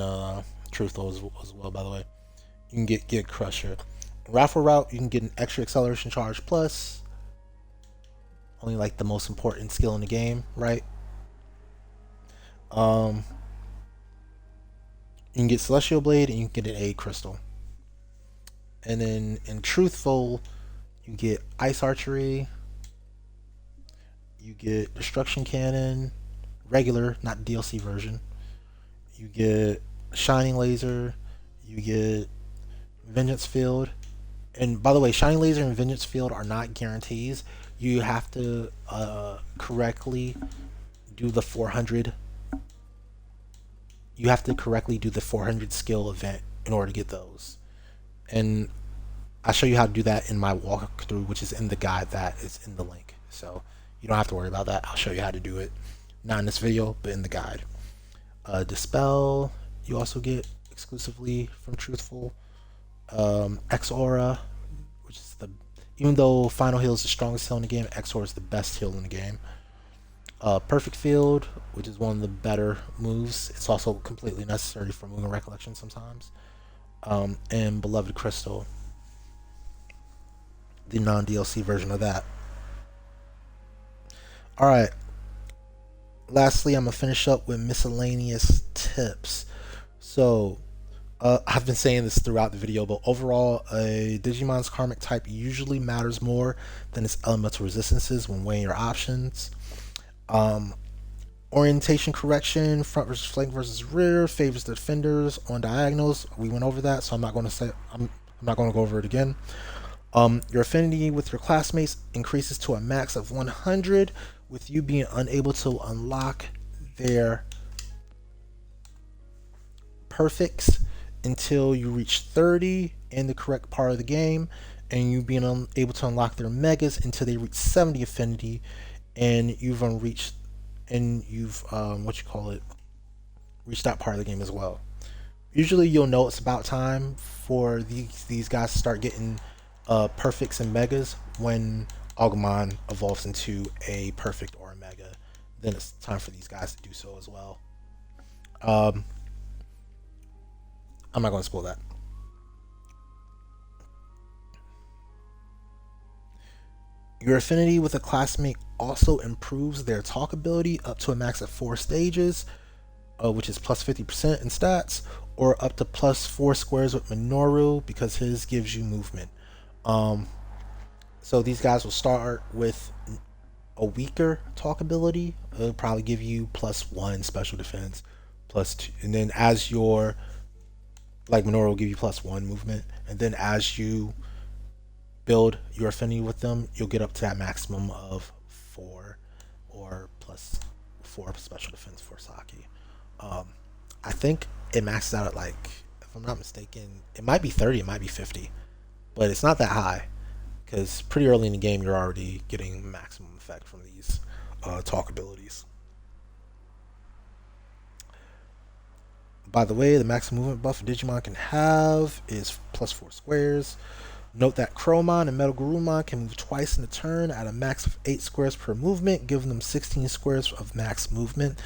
Truthful as well, by the way. You can get Crusher. Raffle Route, you can get an extra acceleration charge plus. Only like the most important skill in the game, right? You can get Celestial Blade and you can get an A Crystal. And then in Truthful, you get Ice Archery. You get Destruction Cannon, regular, not DLC version. You get Shining Laser. You get Vengeance Field. And by the way, Shining Laser and Vengeance Field are not guarantees. You have to correctly do the 400. You have to correctly do the 400 skill event in order to get those. And I'll show you how to do that in my walkthrough, which is in the guide that is in the link. So you don't have to worry about that. I'll show you how to do it. Not in this video, but in the guide. Dispel, you also get exclusively from Truthful. X Aura, which is even though Final Heal is the strongest heal in the game, X Aura is the best heal in the game. Perfect Field, which is one of the better moves. It's also completely necessary for moving recollection sometimes. And Beloved Crystal, the non-DLC version of that. Alright. Lastly, I'm going to finish up with miscellaneous tips. So, I've been saying this throughout the video, but overall, a Digimon's karmic type usually matters more than its elemental resistances when weighing your options. Orientation correction, front versus flank versus rear, favors the defenders on diagonals. We went over that, so I'm not going to go over it again. Your affinity with your classmates increases to a max of 100, with you being unable to unlock their perfects until you reach 30 in the correct part of the game, and you being unable to unlock their megas until they reach 70 affinity, and you've reached reached that part of the game as well. Usually you'll know it's about time for these guys to start getting perfects and megas when Agumon evolves into a perfect or a mega. Then it's time for these guys to do so as well. I'm not going to spoil that. Your affinity with a classmate also improves their talk ability up to a max of 4 stages, which is plus 50% in stats, or up to plus 4 squares with Minoru because his gives you movement. So these guys will start with a weaker talk ability. It'll probably give you plus 1 special defense, plus 2, and then as your Like Minoru will give you +1 movement, and then as you build your affinity with them, you'll get up to that maximum of 4 or +4 special defense for Saki. Um, I think it maxes out at like, if I'm not mistaken, it might be 30, it might be 50, but it's not that high because pretty early in the game you're already getting maximum effect from these talk abilities. By the way, the maximum movement buff a Digimon can have is +4 squares. Note that Crowmon and Metal Garurumon can move twice in a turn at a max of 8 squares per movement, giving them 16 squares of max movement.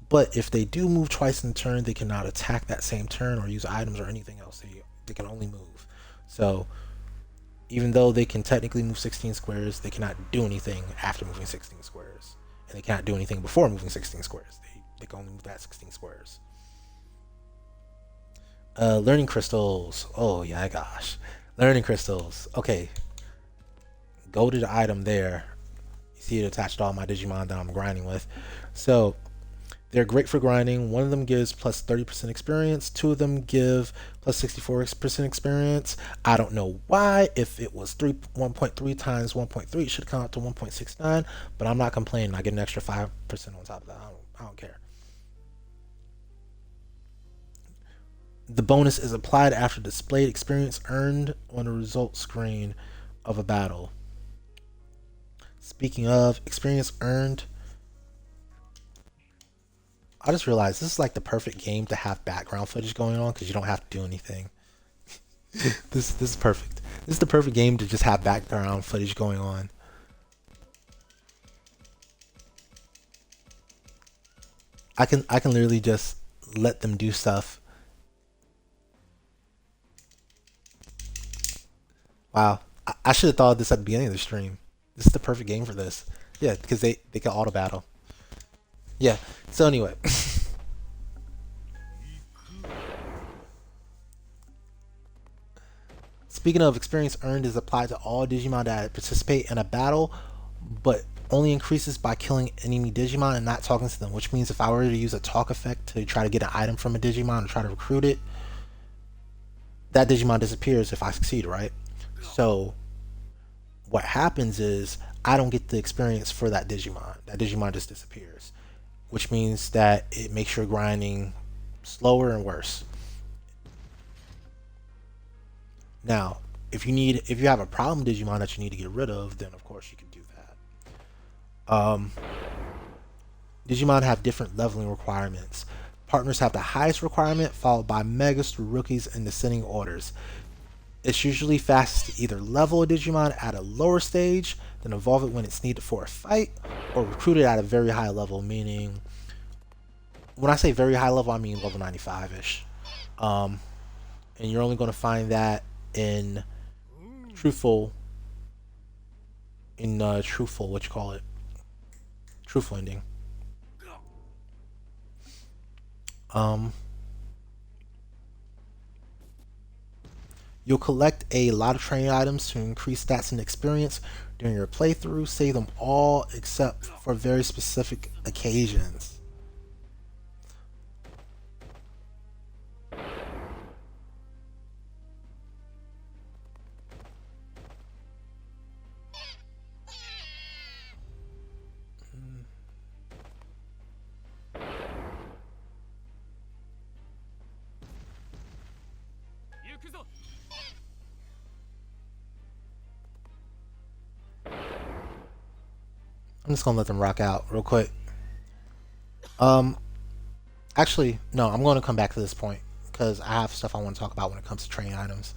But if they do move twice in a turn, they cannot attack that same turn or use items or anything else. They can only move. So even though they can technically move 16 squares, they cannot do anything after moving 16 squares. And they cannot do anything before moving 16 squares. They can only move that 16 squares. Learning crystals. Oh yeah, gosh. Learning crystals. Okay. Go to the item there. You see it attached to all my Digimon that I'm grinding with. So they're great for grinding. One of them gives +30% experience. Two of them give +64% experience. I don't know why. If it was 1.3 times 1.3, it should come out to 1.69. But I'm not complaining. I get an extra 5% on top of that. I don't care. The bonus is applied after displayed experience earned on the result screen of a battle. Speaking of experience earned, I just realized this is like the perfect game to have background footage going on because you don't have to do anything. This is perfect. This is the perfect game to just have background footage going on. I can literally just let them do stuff. Wow, I should have thought of this at the beginning of the stream. This is the perfect game for this. Yeah, because they can auto battle. Yeah. So anyway. Speaking of, experience earned is applied to all Digimon that participate in a battle, but only increases by killing enemy Digimon and not talking to them, which means if I were to use a talk effect to try to get an item from a Digimon or try to recruit it, that Digimon disappears if I succeed, right? So what happens is I don't get the experience for that Digimon. That Digimon just disappears, which means that it makes your grinding slower and worse. Now, if you have a problem Digimon that you need to get rid of, then of course you can do that. Digimon have different leveling requirements. Partners have the highest requirement, followed by Megas through rookies in descending orders. It's usually fastest to either level a Digimon at a lower stage, then evolve it when it's needed for a fight, or recruit it at a very high level, meaning, when I say very high level, I mean level 95-ish. And you're only going to find that in truthful, what you call it? Truthful ending. You'll collect a lot of training items to increase stats and experience during your playthrough. Save them all except for very specific occasions. I'm just gonna let them rock out real quick. Actually, no, I'm going to come back to this point because I have stuff I want to talk about when it comes to training items.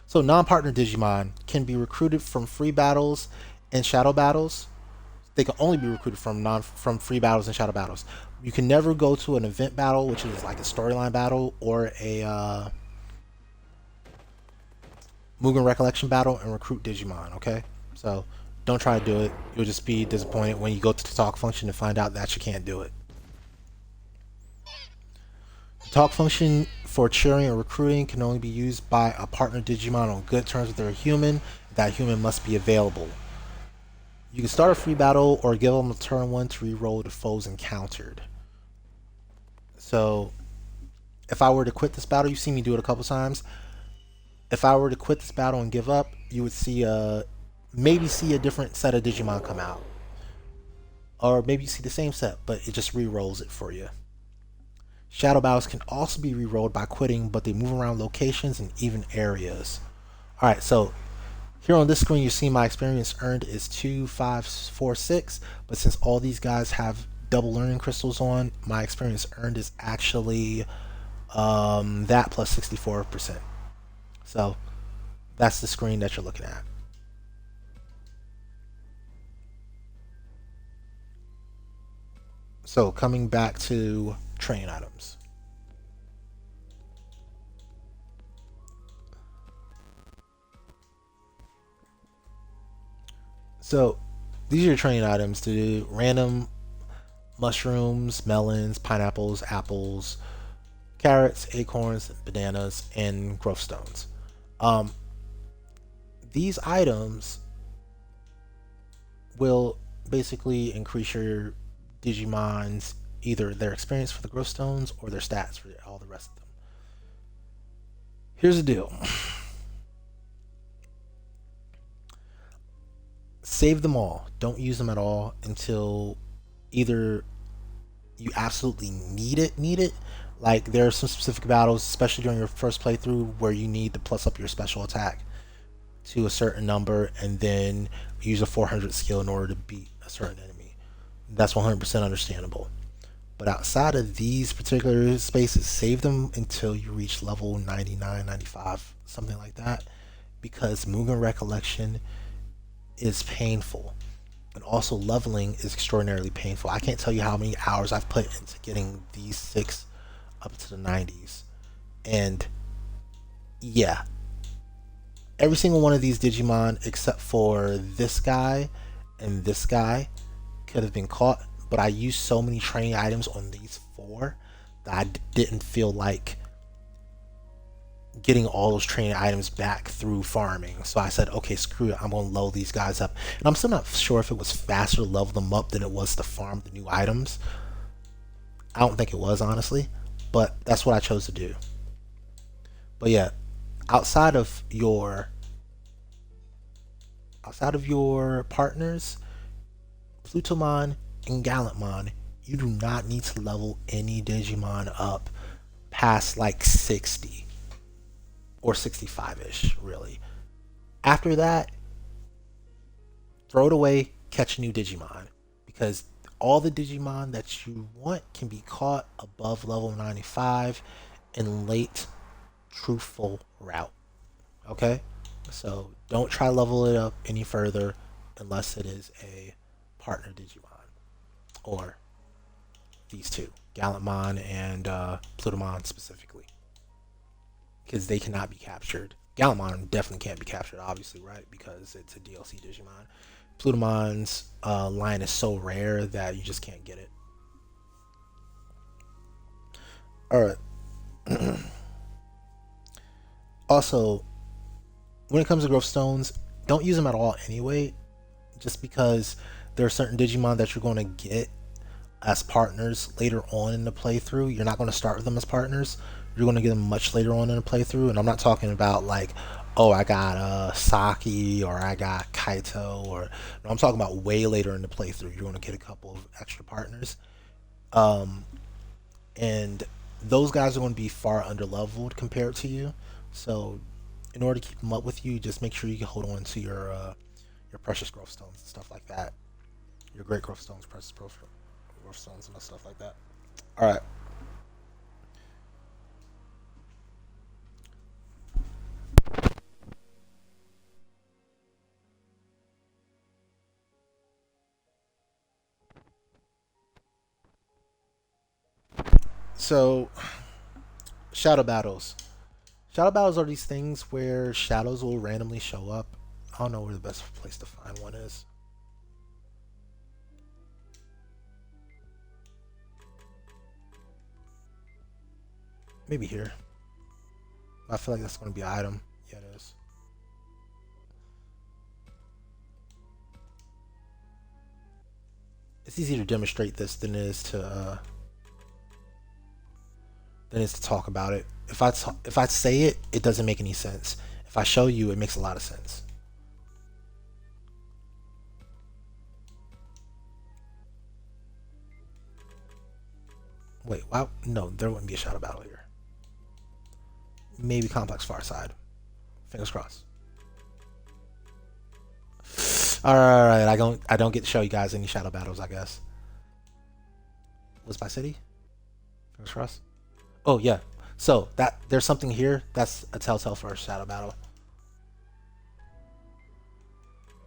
So, non-partner Digimon can be recruited from free battles and shadow battles. They can only be recruited from free battles and shadow battles. You can never go to an event battle, which is like a storyline battle, or a Mugen Recollection battle and recruit Digimon. Okay, so don't try to do it. You'll just be disappointed when you go to the talk function and find out that you can't do it. The talk function for cheering or recruiting can only be used by a partner Digimon on good terms with their human. That human must be available. You can start a free battle or give them a turn 1 to reroll the foes encountered. So If I were to quit this battle, you've seen me do it a couple times. If I were to quit this battle and give up, you would see maybe see a different set of Digimon come out. Or maybe you see the same set, but it just re-rolls it for you. Shadow battles can also be re-rolled by quitting, but they move around locations and even areas. Alright, so here on this screen you see my experience earned is 2, 5, 4, 6, but since all these guys have double learning crystals on, my experience earned is actually that plus 64%. So that's the screen that you're looking at. So coming back to train items. So these are your training items to do random mushrooms, melons, pineapples, apples, carrots, acorns, bananas, and growth stones. Um, these items will basically increase your Digimon's either their experience for the growth stones or their stats for all the rest of them. Here's the deal. Save them all. Don't use them at all until either you absolutely need it. Like there are some specific battles, especially during your first playthrough, where you need to plus up your special attack to a certain number and then use a 400 skill in order to beat a certain enemy. That's 100% understandable. But outside of these particular spaces, save them until you reach level 99, 95, something like that, because Mugen Recollection is painful. And also leveling is extraordinarily painful. I can't tell you how many hours I've put into getting these 6 up to the 90s. And yeah, every single one of these Digimon except for this guy and this guy could have been caught, but I used so many training items on these 4 that I didn't feel like getting all those training items back through farming. So I said, okay, screw it, I'm gonna level these guys up. And I'm still not sure if it was faster to level them up than it was to farm the new items. I don't think it was, honestly, but that's what I chose to do. But yeah, outside of your outside of your partners, Plutomon and Gallantmon, you do not need to level any Digimon up past like 60 or 65-ish, really. After that, throw it away, catch a new Digimon. Because all the Digimon that you want can be caught above level 95 in late truthful route. Okay? So don't try to level it up any further unless it is a partner Digimon. Or these two, Gallantmon and Plutomon specifically. Because they cannot be captured. Gallantmon definitely can't be captured, obviously, right? Because it's a DLC Digimon. Plutomon's line is so rare that you just can't get it. Alright. Also, when it comes to growth stones, don't use them at all anyway, just because there are certain Digimon that you're going to get as partners later on in the playthrough. You're not going to start with them as partners. You're going to get them much later on in the playthrough, and I'm not talking about like, oh, I got Saki or I got Kaito, or no, I'm talking about way later in the playthrough. You're going to get a couple of extra partners, um, and those guys are going to be far under leveled compared to you. So, in order to keep them up with you, just make sure you can hold on to your precious growth stones and stuff like that. Your great growth stones, precious growth stones, and stuff like that. All right. So, shadow battles. Shadow battles are these things where shadows will randomly show up. I don't know where the best place to find one is. Maybe here. I feel like that's going to be an item. Yeah, it is. It's easier to demonstrate this than it is to than it is to talk about it. If I say it, it doesn't make any sense. If I show you, it makes a lot of sense. Wait, wow, no, there wouldn't be a shadow battle here. Maybe complex far side. Fingers crossed. All right. I don't get to show you guys any shadow battles, I guess. Was by city? Fingers crossed. Oh yeah. So that there's something here that's a telltale for a shadow battle.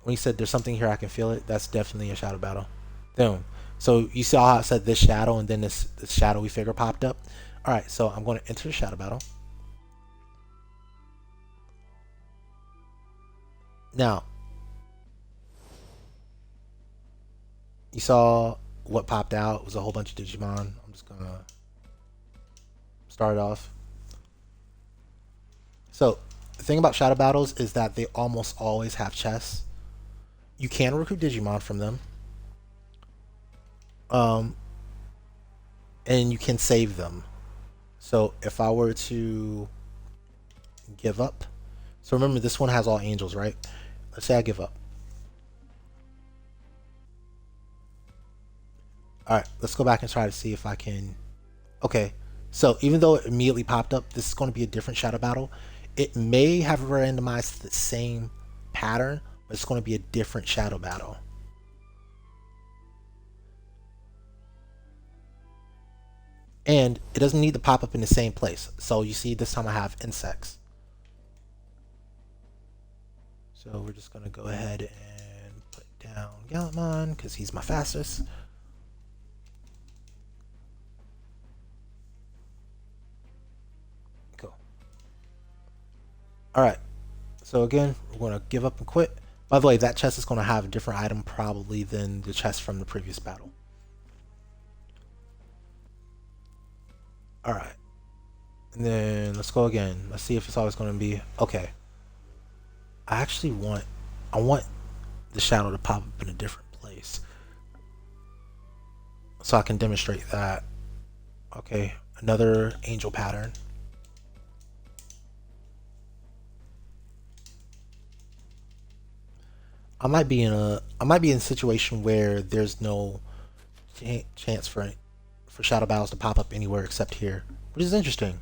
When you said there's something here, I can feel it. That's definitely a shadow battle. Boom. So you saw how I said this shadow, and then this shadowy figure popped up. All right. So I'm going to enter the shadow battle. Now, you saw what popped out. It was a whole bunch of Digimon. I'm just gonna start it off. So the thing about shadow battles is that they almost always have chests. You can recruit Digimon from them, um, and you can save them. So if I were to give up, so remember this one has all angels, right? Let's say I give up. All right, let's go back and try to see if I can. Okay, so even though it immediately popped up, this is going to be a different shadow battle. It may have randomized the same pattern, but it's going to be a different shadow battle. And it doesn't need to pop up in the same place. So you see this time I have insects. So we're just going to go ahead and put down Gallantmon because he's my fastest. Cool. All right. So again, we're going to give up and quit. By the way, that chest is going to have a different item probably than the chest from the previous battle. All right. And then let's go again. Let's see if it's always going to be okay. I want the shadow to pop up in a different place so I can demonstrate that. Okay, another angel pattern. I might be in a situation where there's no chance for shadow battles to pop up anywhere except here, which is interesting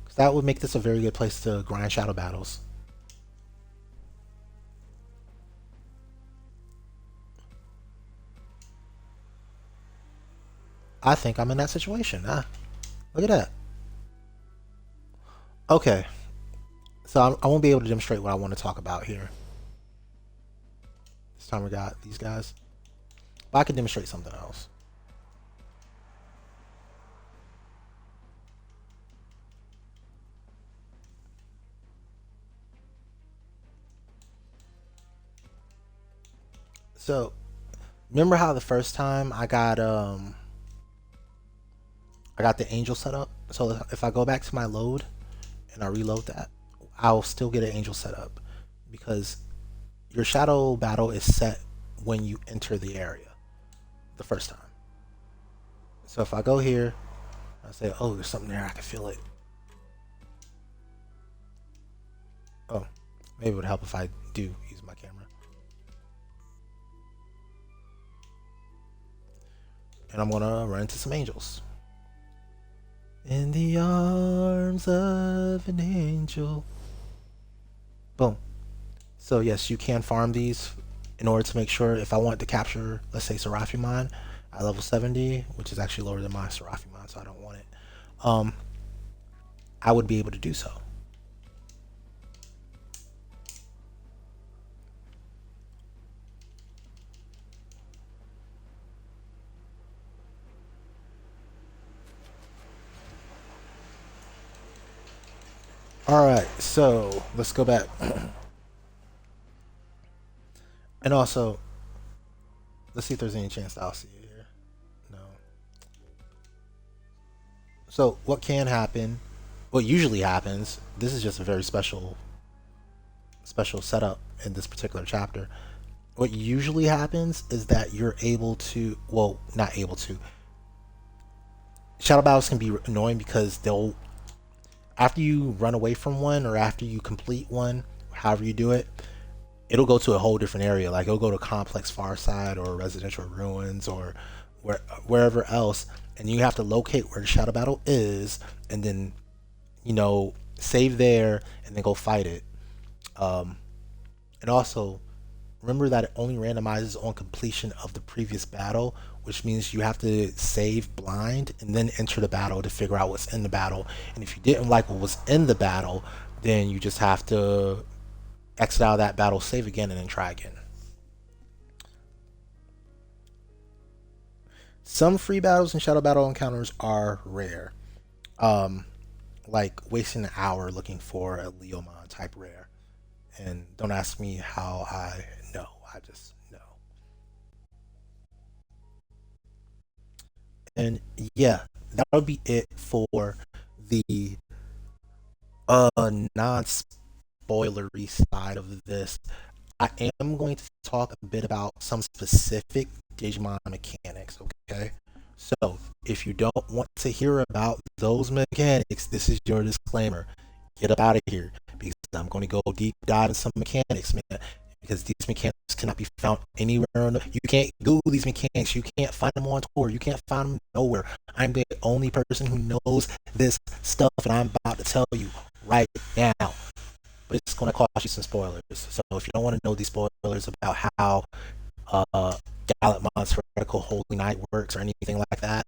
because that would make this a very good place to grind shadow battles. I think I'm in that situation. Ah, look at that. Okay, so I won't be able to demonstrate what I want to talk about here. This time we got these guys, but I can demonstrate something else. So remember how the first time I got the angel set up? So if I go back to my load and I reload that, I'll still get an angel set up because your shadow battle is set when you enter the area the first time. So if I go here, I say, oh, there's something there, I can feel it. Oh, maybe it would help if I do use my camera. And I'm gonna run into some angels. In the arms of an angel. Boom. So yes, you can farm these in order to make sure if I want to capture, let's say Seraphimon at level 70, which is actually lower than my Seraphimon, so I don't want it. I would be able to do so. All right, so let's go back. And also, let's see if there's any chance that I'll see it here. No. So what can happen, what usually happens, this is just a very special setup in this particular chapter. What usually happens is that you're able to, well, not able to, shadow battles can be annoying because they'll, after you run away from one or after you complete one, however you do it, it'll go to a whole different area. Like it'll go to Complex Farside or Residential Ruins or wherever else, and you have to locate where the shadow battle is, and then save there and then go fight it. Um, and also remember that it only randomizes on completion of the previous battle, which means you have to save blind and then enter the battle to figure out what's in the battle. And if you didn't like what was in the battle, then you just have to exit out of that battle, save again, and then try again. Some free battles and shadow battle encounters are rare. Um, like wasting an hour looking for a Leomon type rare. And don't ask me how I know. I just know. And yeah, that would be it for the non spoilery side of this. I am going to talk a bit about some specific Digimon mechanics, okay? So, if you don't want to hear about those mechanics, this is your disclaimer. Get up out of here because I'm going to go deep dive in some mechanics, man. Because these mechanics cannot be found anywhere. You can't Google these mechanics. You can't find them on Tor. You can't find them nowhere. I'm the only person who knows this stuff, and I'm about to tell you right now. But it's going to cost you some spoilers. So if you don't want to know these spoilers about how Gallantmon's Heretical Holy Night works or anything like that,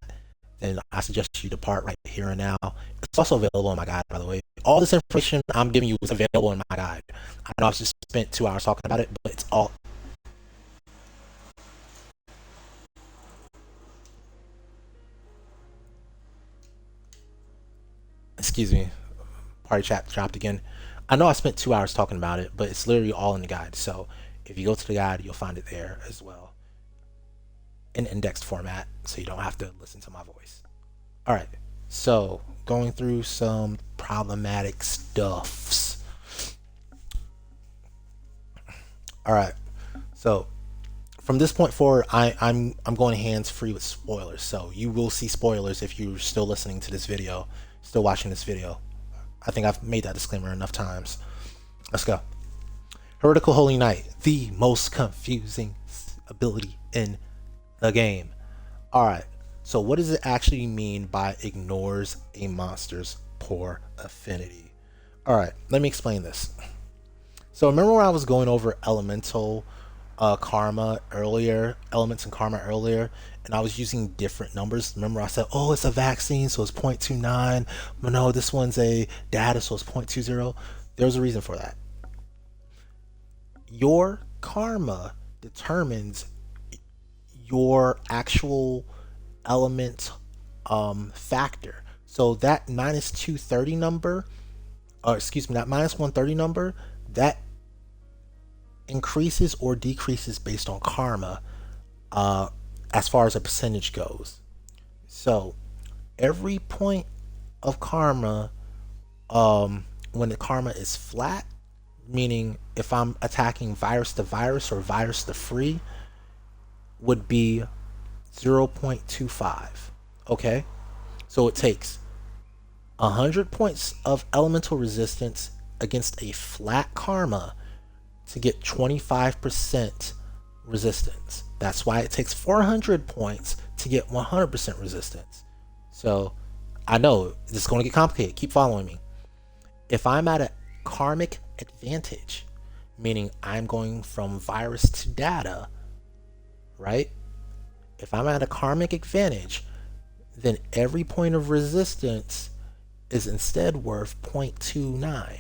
then I suggest you depart right here and now. It's also available in my guide, by the way. All this information I'm giving you is available in my guide. I know I've just spent 2 hours talking about it, but it's all. Excuse me, party chat dropped again. I know I spent 2 hours talking about it, but it's literally all in the guide. So if you go to the guide, you'll find it there as well in indexed format, so you don't have to listen to my voice. All right, so going through some problematic stuffs. All right, so from this point forward, I'm going hands free with spoilers. So you will see spoilers if you're still listening to this video, still watching this video. I think I've made that disclaimer enough times. Let's go. Heretical Holy Knight, the most confusing ability in the game. All right. So what does it actually mean by ignores a monster's poor affinity? All right, let me explain this. So remember when I was going over elemental karma earlier, elements and karma earlier, and I was using different numbers. Remember I said, oh, it's a vaccine, so it's 0.29. But no, this one's a data, so it's 0.20. There's a reason for that. Your karma determines your actual element factor. So that minus 230 number, or excuse me, that minus 130 number, that increases or decreases based on karma as far as a percentage goes. So every point of karma, when the karma is flat, meaning if I'm attacking virus to virus or virus to free, would be 0.25. Okay, so it takes 100 points of elemental resistance against a flat karma to get 25% resistance. That's why it takes 400 points to get 100% resistance. So I know this is going to get complicated. Keep following me. If I'm at a karmic advantage, meaning I'm going from virus to data, right? If I'm at a karmic advantage, then every point of resistance is instead worth 0.29,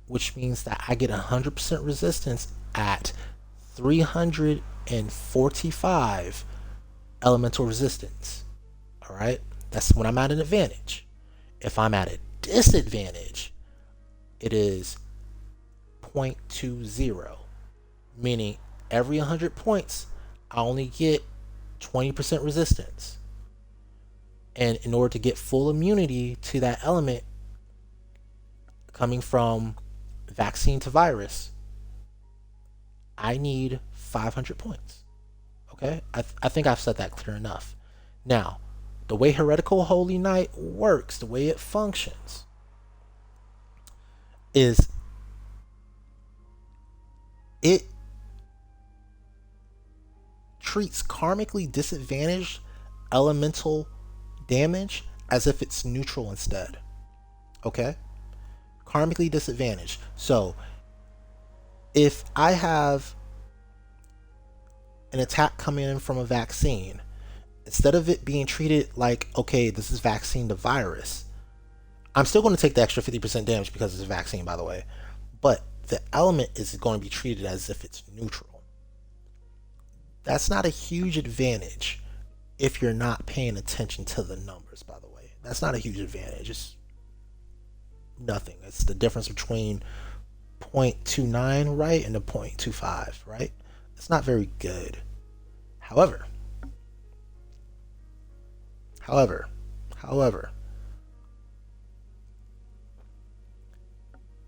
which means that I get 100% resistance at 345 elemental resistance. All right, that's when I'm at an advantage. If I'm at a disadvantage, it is 0.20, meaning every 100 points, I only get 20% resistance. And in order to get full immunity to that element coming from vaccine to virus, I need 500 points. Okay? I think I've said that clear enough. Now, The way Heretical Holy Knight works, the way it functions, is it treats karmically disadvantaged elemental damage as if it's neutral instead. Okay? Karmically disadvantaged. So, if I have an attack coming in from a vaccine, instead of it being treated like, okay, this is vaccine to virus, I'm still going to take the extra 50% damage because it's a vaccine, by the way, but the element is going to be treated as if it's neutral. That's not a huge advantage if you're not paying attention to the numbers, by the way. That's not a huge advantage. It's nothing. It's the difference between 0.29, right, and the 0.25, right? It's not very good. However,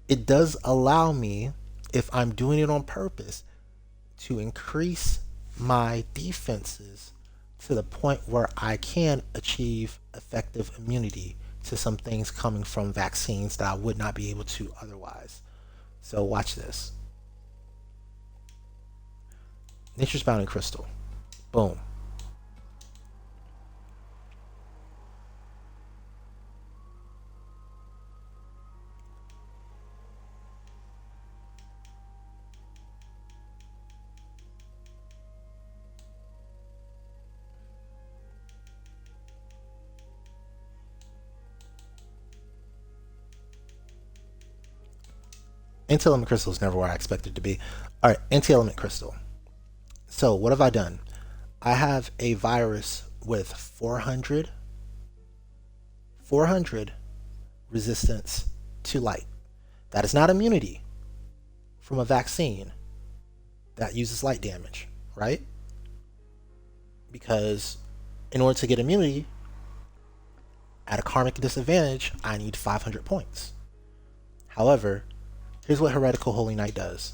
it does allow me, if I'm doing it on purpose, to increase my defenses to the point where I can achieve effective immunity to some things coming from vaccines that I would not be able to otherwise. So watch this. Nature's Bounding Crystal. Boom. Anti-element crystal is never where I expected it to be. All right, anti-element crystal. So what have I done? I have a virus with 400 resistance to light. That is not immunity from a vaccine that uses light damage, right? Because in order to get immunity at a karmic disadvantage, I need 500 points. However, here's what Heretical Holy Knight does.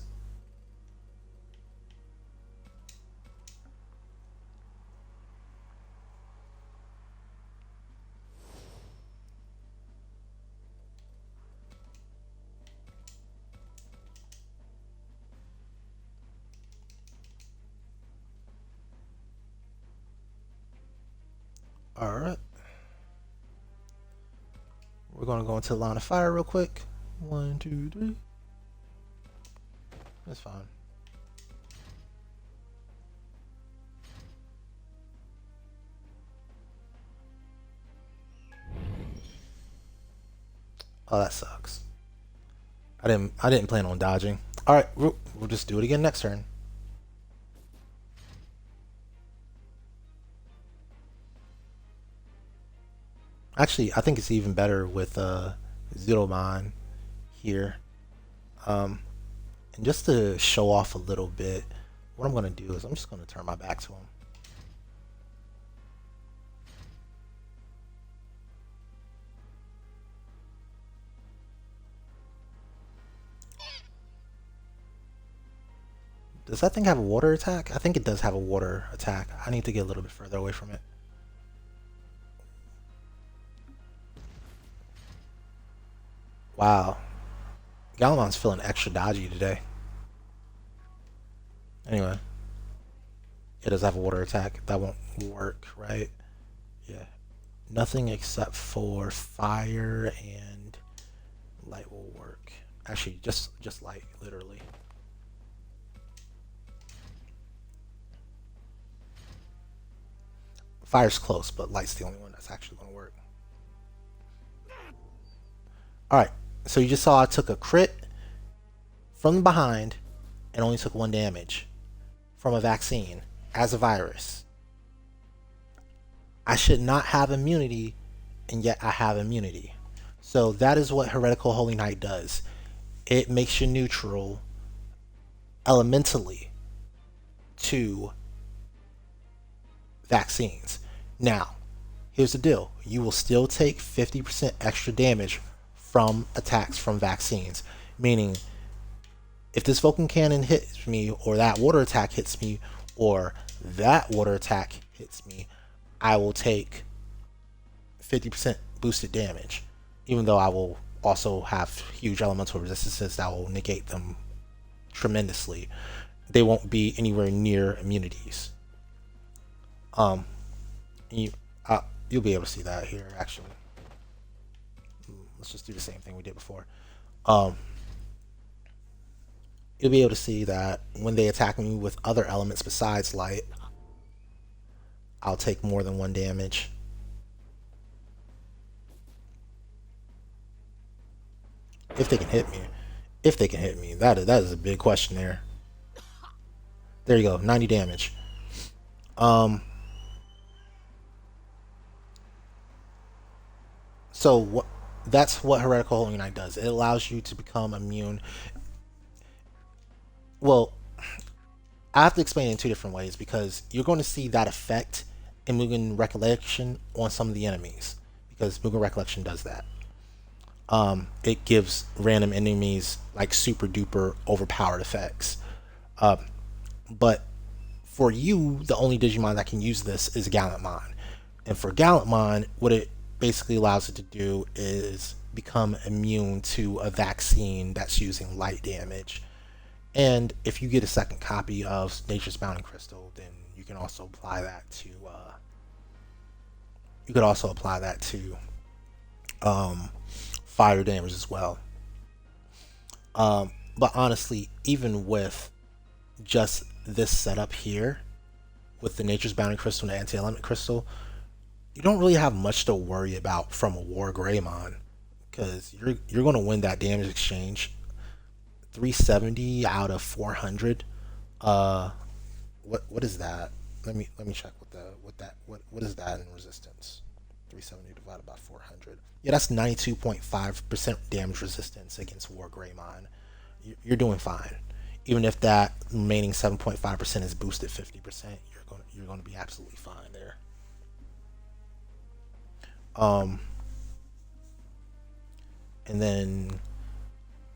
Alright. We're going to go into the line of fire real quick. 1, 2, 3. That's fine. Oh, that sucks. I didn't plan on dodging. All right, we'll just do it again next turn. Actually, I think it's even better with Guilmon here. And just to show off a little bit, what I'm going to do is I'm just going to turn my back to him. Does that thing have a water attack? I think it does have a water attack. I need to get a little bit further away from it. Wow. Gallantmon's feeling extra dodgy today. Anyway. It does have a water attack. That won't work, right? Yeah. Nothing except for fire and light will work. Actually, just light, literally. Fire's close, but light's the only one that's actually going to work. Alright, so you just saw I took a crit from behind and only took 1 damage from a vaccine as a virus. I should not have immunity, and yet I have immunity. So that is what Heretical Holy Knight does. It makes you neutral elementally to vaccines. Now, here's the deal. You will still take 50% extra damage from attacks from vaccines. Meaning, if this Vulcan Cannon hits me, or that water attack hits me, or that water attack hits me, I will take 50% boosted damage, even though I will also have huge elemental resistances that will negate them tremendously. They won't be anywhere near immunities. Um, you, you'll be able to see that here actually. Let's just do the same thing we did before. Um, you'll be able to see that when they attack me with other elements besides light, I'll take more than one damage. If they can hit me. If they can hit me. That is a big question there. There you go, 90 damage. Um so what that's what Heretical Holy Knight does. It allows you to become immune. Well, I have to explain it in two different ways because you're going to see that effect in Mugen Recollection on some of the enemies because Mugen Recollection does that. It gives random enemies like super duper overpowered effects. Um, but for you, the only Digimon that can use this is Gallantmon. And for Gallantmon, what it basically allows it to do is become immune to a vaccine that's using light damage. And if you get a second copy of Nature's Bounty Crystal, then you can also apply that to you could also apply that to fire damage as well. But honestly, even with just this setup here, with the Nature's Bounty Crystal and the Anti-Element Crystal, you don't really have much to worry about from a War Greymon because you're going to win that damage exchange. 370 out of 400. Uh, what is that? Let me check what is that in resistance? 370 divided by 400. Yeah, that's 92.5% damage resistance against War Greymon. You're doing fine. Even if that remaining 7.5% is boosted 50%, you're going to be absolutely fine there. Um, and then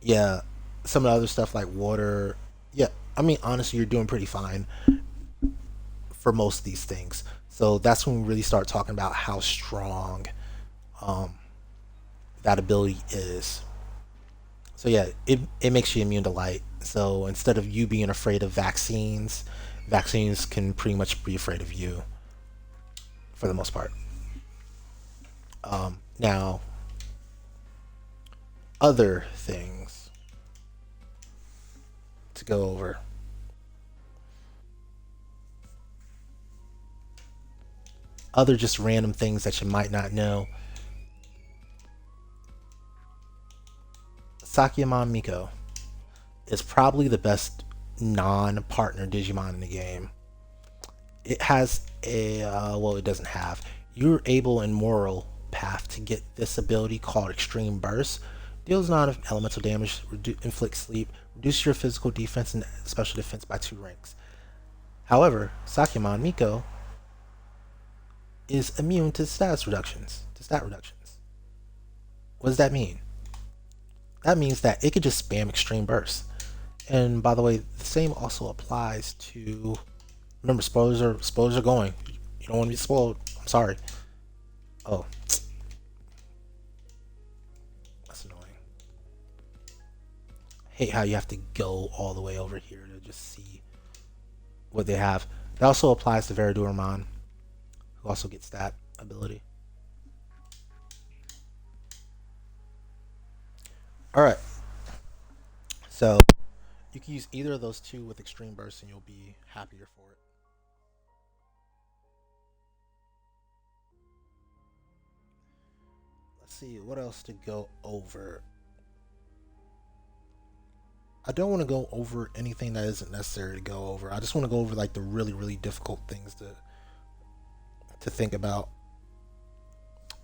yeah, some of the other stuff like water. Yeah, I mean honestly, you're doing pretty fine for most of these things. So that's when we really start talking about how strong um, that ability is. So yeah, it makes you immune to light. So instead of you being afraid of vaccines, vaccines can pretty much be afraid of you for the most part. Now, other things to go over. Other just random things that you might not know. Sakiyamon Miko is probably the best non-partner Digimon in the game. It has a well, it doesn't have. You're able in Moral Path to get this ability called Extreme Burst. Deals non elemental damage, inflict sleep, reduce your physical defense and special defense by 2 ranks. However, Sakiyamon Miko is immune to status reductions, to stat reductions. What does that mean? That means that it could just spam Extreme Burst. And by the way, the same also applies to. Remember, spoilers are going. You don't want to be spoiled. I'm sorry. Oh, that's annoying. Hate how you have to go all the way over here to just see what they have. That also applies to Veridurmon, who also gets that ability. All right. So you can use either of those two with Extreme Burst, and you'll be happier for it. Let's see what else to go over. I don't want to go over anything that isn't necessary to go over. I just want to go over like the really really difficult things to think about.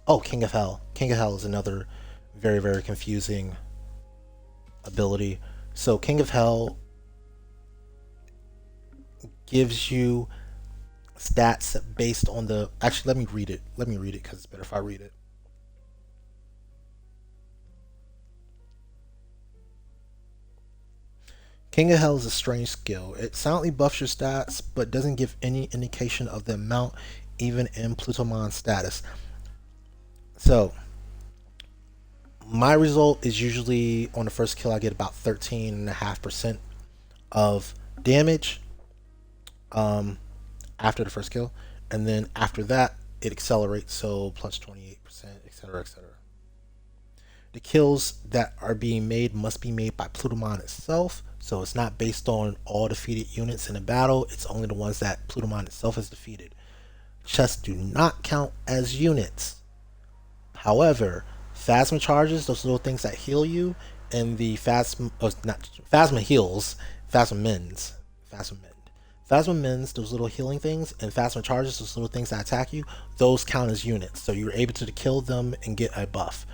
Oh, King of Hell. King of Hell is another very very confusing ability. So King of Hell gives you stats based on the. Actually, let me read it. Let me read it because it's better if I read it. King of Hell is a strange skill. It silently buffs your stats, but doesn't give any indication of the amount, even in Plutomon status. So my result is usually on the first kill I get about 13.5% of damage after the first kill, and then after that it accelerates, so plus 28%, etc., etc. The kills that are being made must be made by Plutomon itself, so it's not based on all defeated units in a battle, it's only the ones that Plutomon itself has defeated. Chests do not count as units. However, Phasma charges, those little things that heal you, and the Phasma, oh, not Phasma heals, Phasma mends, Phasma mend. Phasma mends, those little healing things, and Phasma charges, those little things that attack you, those count as units. So you're able to kill them and get a buff.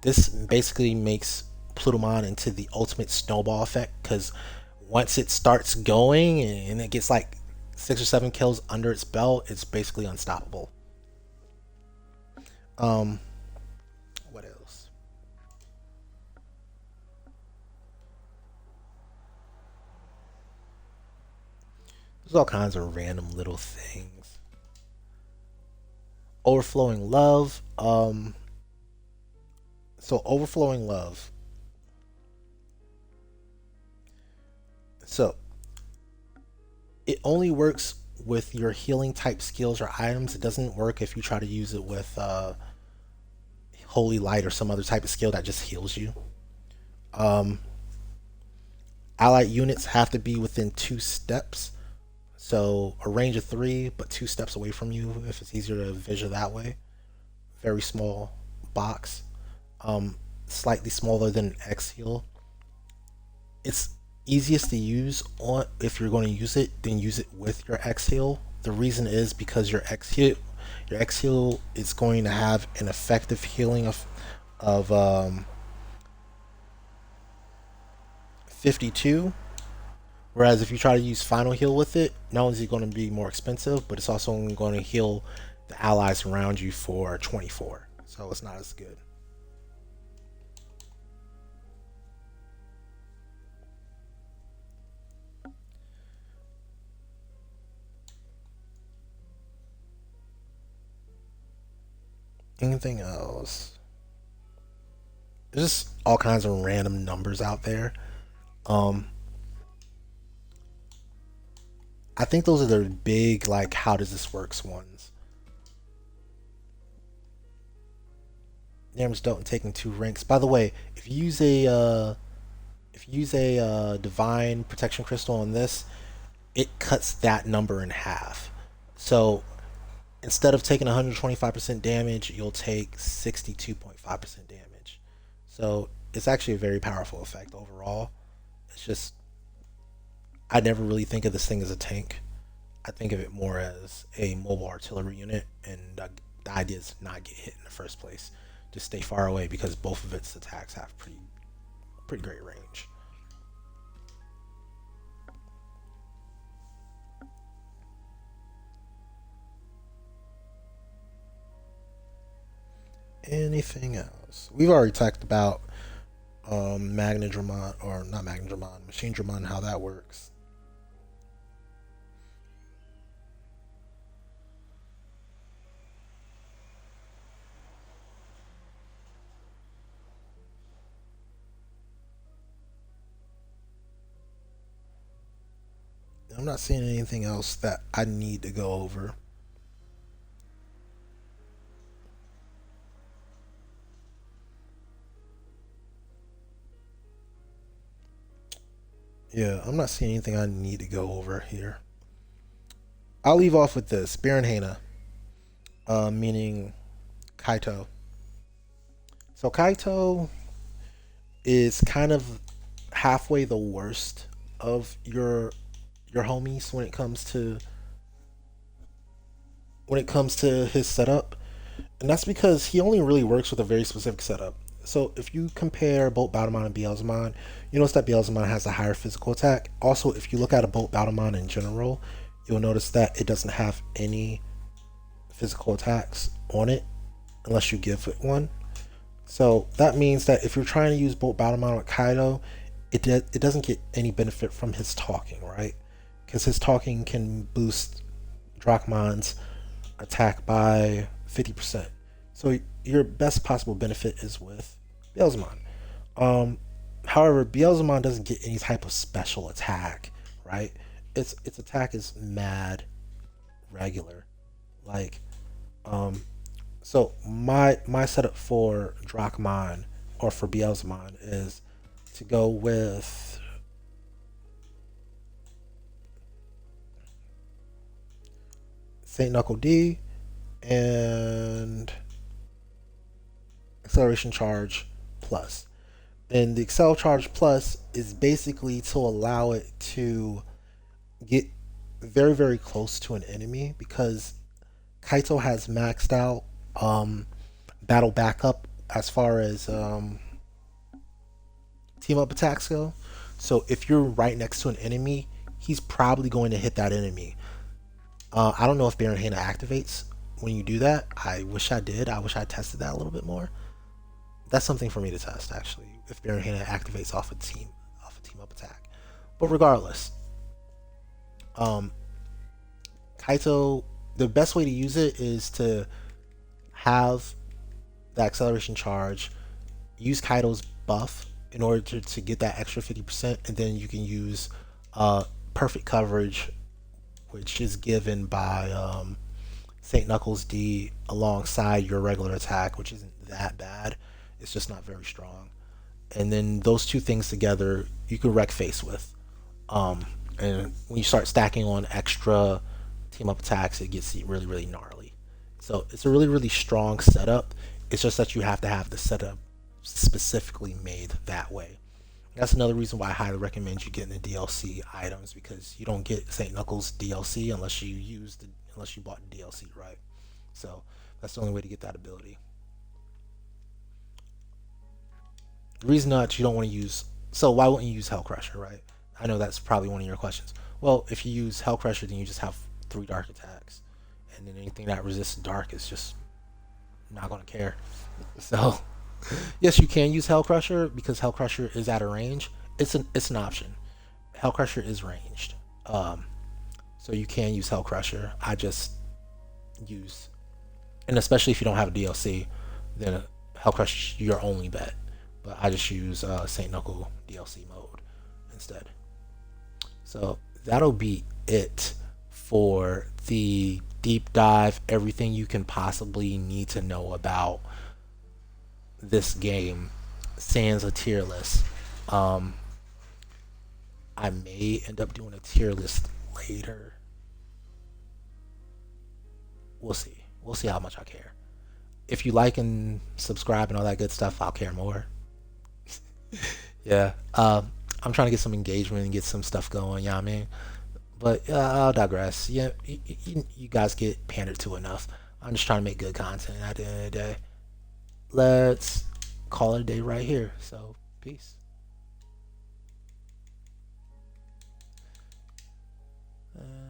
This basically makes Plutomon into the ultimate snowball effect, because once it starts going and it gets like 6 or 7 kills under its belt, it's basically unstoppable. Um, what else? There's all kinds of random little things. Overflowing love. So overflowing love. So it only works with your healing type skills or items. It doesn't work if you try to use it with holy light or some other type of skill that just heals you. Um, Allied units have to be within 2 steps. So a range of 3, but 2 steps away from you if it's easier to vision that way. Very small box. Slightly smaller than an X heal. It's easiest to use on if you're going to use it, then use it with your X heal. The reason is because your X heal is going to have an effective healing of 52. Whereas if you try to use Final Heal with it, not only is it going to be more expensive, but it's also going to heal the allies around you for 24. So it's not as good. Anything else? There's just all kinds of random numbers out there. Um, I think those are the big like how does this works ones. Damage dealt in taking 2 ranks. By the way, if you use a divine protection crystal on this, it cuts that number in half. So instead of taking 125% damage, you'll take 62.5% damage. So it's actually a very powerful effect overall. It's just I never really think of this thing as a tank. I think of it more as a mobile artillery unit, and the idea is to not get hit in the first place. Just stay far away because both of its attacks have pretty great range. Anything else? We've already talked about Magnadramon, or not Magnadramon, Machine Dramon, how that works. I'm not seeing anything else that I need to go over. Yeah, I'm not seeing anything I need to go over here. I'll leave off with this Baron Hana, meaning Kaito. So Kaito is kind of halfway the worst of your homies when it comes to his setup, and that's because he only really works with a very specific setup. So if you compare both Battlemon and Beelzemon, you notice that Beelzemon has a higher physical attack. Also, if you look at a bolt Battlemon in general, you'll notice that it doesn't have any physical attacks on it unless you give it one. So that means that if you're trying to use bolt Battlemon with Kaido, it doesn't get any benefit from his talking, right? Because his talking can boost Drachmon's attack by 50%. So your best possible benefit is with Beelzemon. Um, However, Beelzemon doesn't get any type of special attack, right? Its attack is mad regular. Like, um, so my setup for Drakmon or for Beelzemon is to go with Saint Knuckle D and Acceleration Charge Plus. And the Excel Charge Plus is basically to allow it to get very, very close to an enemy because Kaito has maxed out battle backup as far as team up attacks go. So if you're right next to an enemy, he's probably going to hit that enemy. I don't know if Baron Hannah activates when you do that. I wish I did. I wish I tested that a little bit more. That's something for me to test actually. If Baron Hannah activates off a team up attack. But regardless, um, Kaito, the best way to use it is to have the acceleration charge, use Kaito's buff in order to get that extra 50%, and then you can use perfect coverage, which is given by St. Knuckles D alongside your regular attack, which isn't that bad. It's just not very strong. And then those two things together, you can wreck face with. Um, and when you start stacking on extra team up attacks, it gets really, really gnarly. So it's a really, really strong setup. It's just that you have to have the setup specifically made that way. That's another reason why I highly recommend you getting the DLC items because you don't get St. Knuckles DLC unless you bought the DLC, right? So that's the only way to get that ability. The reason that you don't want to use so why wouldn't you use Hell Crusher, right? I know that's probably one of your questions. Well, if you use Hell Crusher, then you just have three dark attacks, and then anything that resists dark is just not gonna care. So yes, you can use Hell Crusher because Hell Crusher is at a range. It's an option. Hell Crusher is ranged, um, so you can use Hell Crusher. I just use, and especially if you don't have a DLC, then Hell Crusher is your only bet. But I just use Saint Knuckle DLC mode instead. So that'll be it for the deep dive, everything you can possibly need to know about this game, sans a tier list. Um, I may end up doing a tier list later. We'll see. We'll see how much I care. If you like and subscribe and all that good stuff, I'll care more. Yeah. I'm trying to get some engagement and get some stuff going. You know what I mean? But I'll digress. Yeah, you guys get pandered to enough. I'm just trying to make good content at the end of the day. Let's call it a day right here. So, peace.